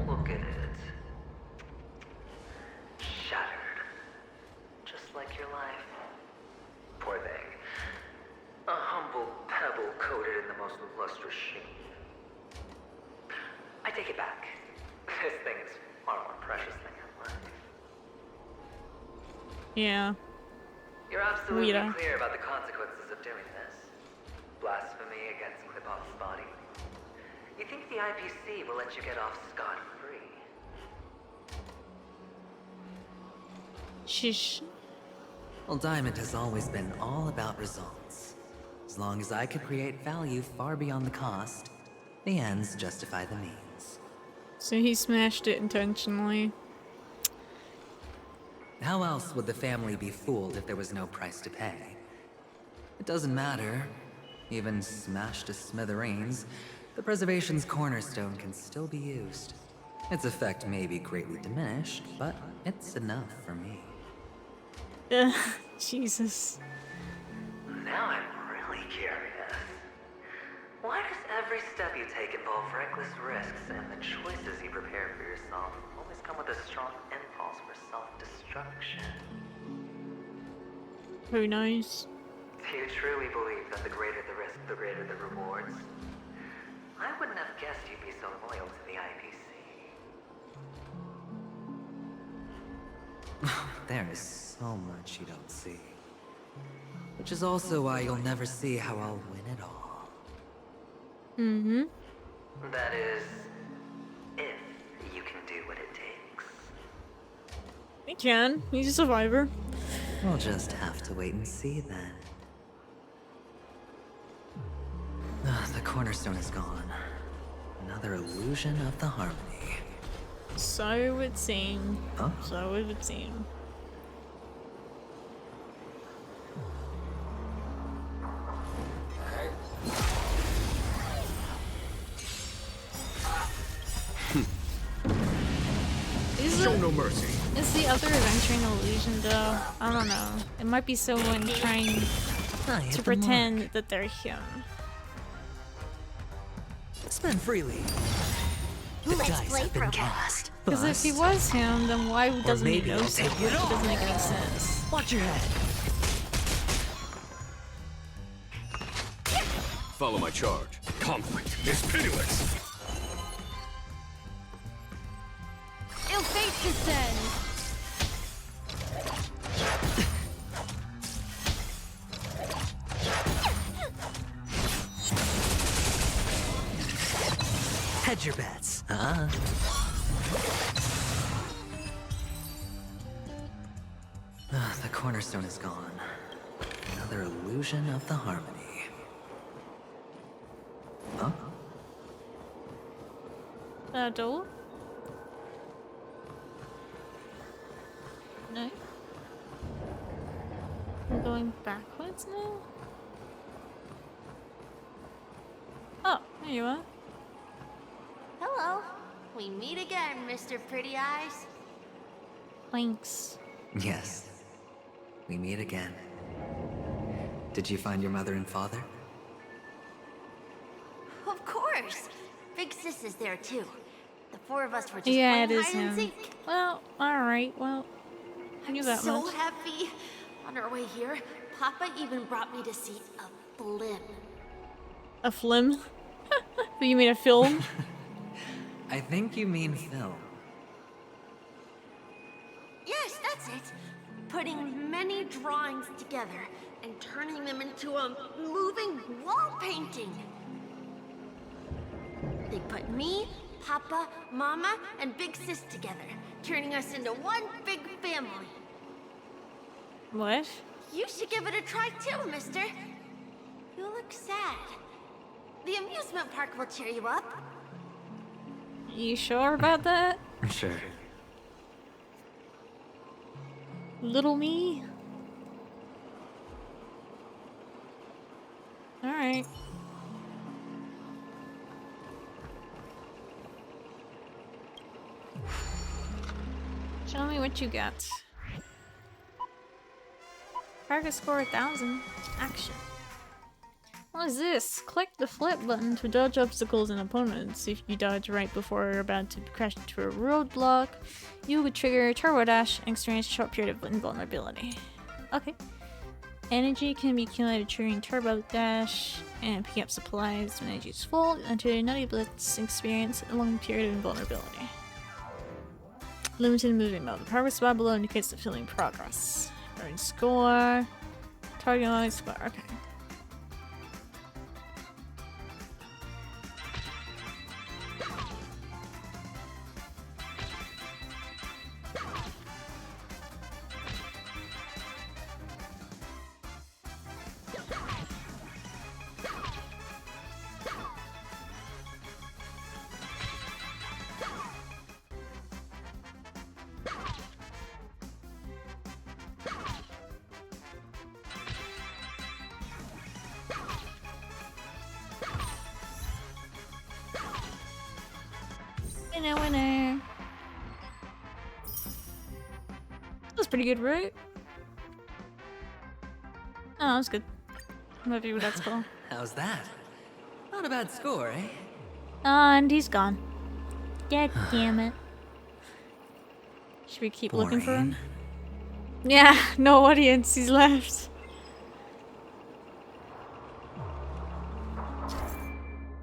look at it. Shattered. Just like your life. Poor thing. A humble pebble coated in the most lustrous sheen. I take it back. This thing is far more precious than your life. Yeah. You're absolutely Weirdo. clear about the consequences of doing this. Blasphemy against Clipoff's body. You think the IPC will let you get off scot-free? Shish. Well, Diamond has always been all about results. As long as I could create value far beyond the cost, the ends justify the means. So he smashed it intentionally. How else would the family be fooled if there was no price to pay? It doesn't matter. Even smashed to smithereens, the preservation's cornerstone can still be used. Its effect may be greatly diminished, but it's enough for me. Jesus. Now I'm really curious. Why does every step you take involve reckless risks, and the choices you prepare for yourself always come with a strong impulse for self-destruction? Who knows? Do you truly believe that the greater the risk, the greater the rewards? I wouldn't have guessed you'd be so loyal to the IPC. There is so much you don't see. Which is also why you'll never see how I'll win it all. Mm-hmm. That is, if you can do what it takes. He can. He's a survivor. We'll just have to wait and see then. The cornerstone is gone. Another illusion of the harmony. So it would seem. Huh? So it would seem. Show no mercy. Is the other Aventurine illusion though? I don't know. It might be someone trying to pretend that they're him. Spend freely. The Let's dice play have for a been while. cast. Because if he was him, then why doesn't he maybe know I'll so? take it It all. doesn't make any sense. Watch your head. Follow my charge. Conflict is pitiless. Ill fate descends. Hedge your bets. The cornerstone is gone. Another illusion of the harmony. Huh? Door? No. I'm going backwards now? Oh, there you are. Hello. We meet again, Mr. Pretty Eyes. Thanks. Yes. We meet again. Did you find your mother and father? Of course. Big Sis is there too. The four of us were just Yeah, playing it is hide and him. seek. Well, alright, well. I knew that So much. happy. On our way here, Papa even brought me to see a blimp. A film? You mean a film? I think you mean film. Yes, that's it. Putting many drawings together and turning them into a moving wall painting. They put me, Papa, Mama, and Big Sis together, turning us into one big family. What? You should give it a try too, mister. You look sad. The amusement park will cheer you up. You sure about that? Sure. Little me? Alright. Show me what you got. Target score 1000. Action. What is this? Click the flip button to dodge obstacles and opponents. If you dodge right before you're about to crash into a roadblock, you would trigger Turbo Dash and experience a short period of invulnerability. Okay. Energy can be accumulated during Turbo Dash and picking up supplies when energy is full. Enter a Nutty Blitz and experience a long period of invulnerability. Limited movement mode. The progress bar below indicates the filling progress. Earn score. Target line score. Okay. Winner, winner. That was pretty good, right? Oh, that was good. I'm happy with that score. How's that? Not a bad score, eh? And he's gone. God damn it. Should we keep looking for him? Yeah, no audience. He's left.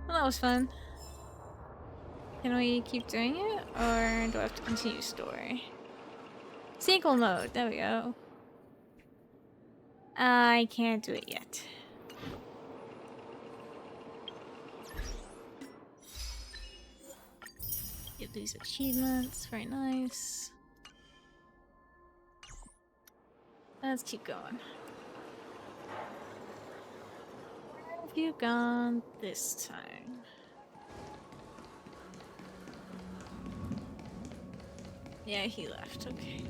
Well, that was fun. Can we keep doing it, or do I have to continue story? Sequel mode, there we go. I can't do it yet. Get these achievements, very nice. Let's keep going. Where have you gone this time? Yeah, he left. Okay.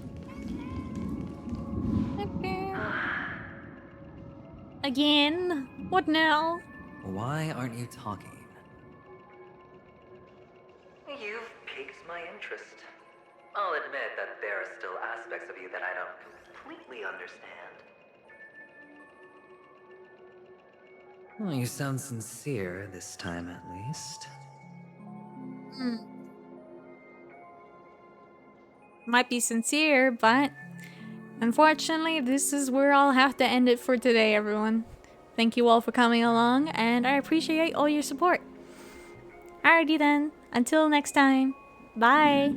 Again? What now? Why aren't you talking? You've piqued my interest. I'll admit that there are still aspects of you that I don't completely understand. Well, you sound sincere this time, at least. Might be sincere, but unfortunately, this is where I'll have to end it for today, everyone. Thank you all for coming along, and I appreciate all your support. Alrighty then, until next time, bye!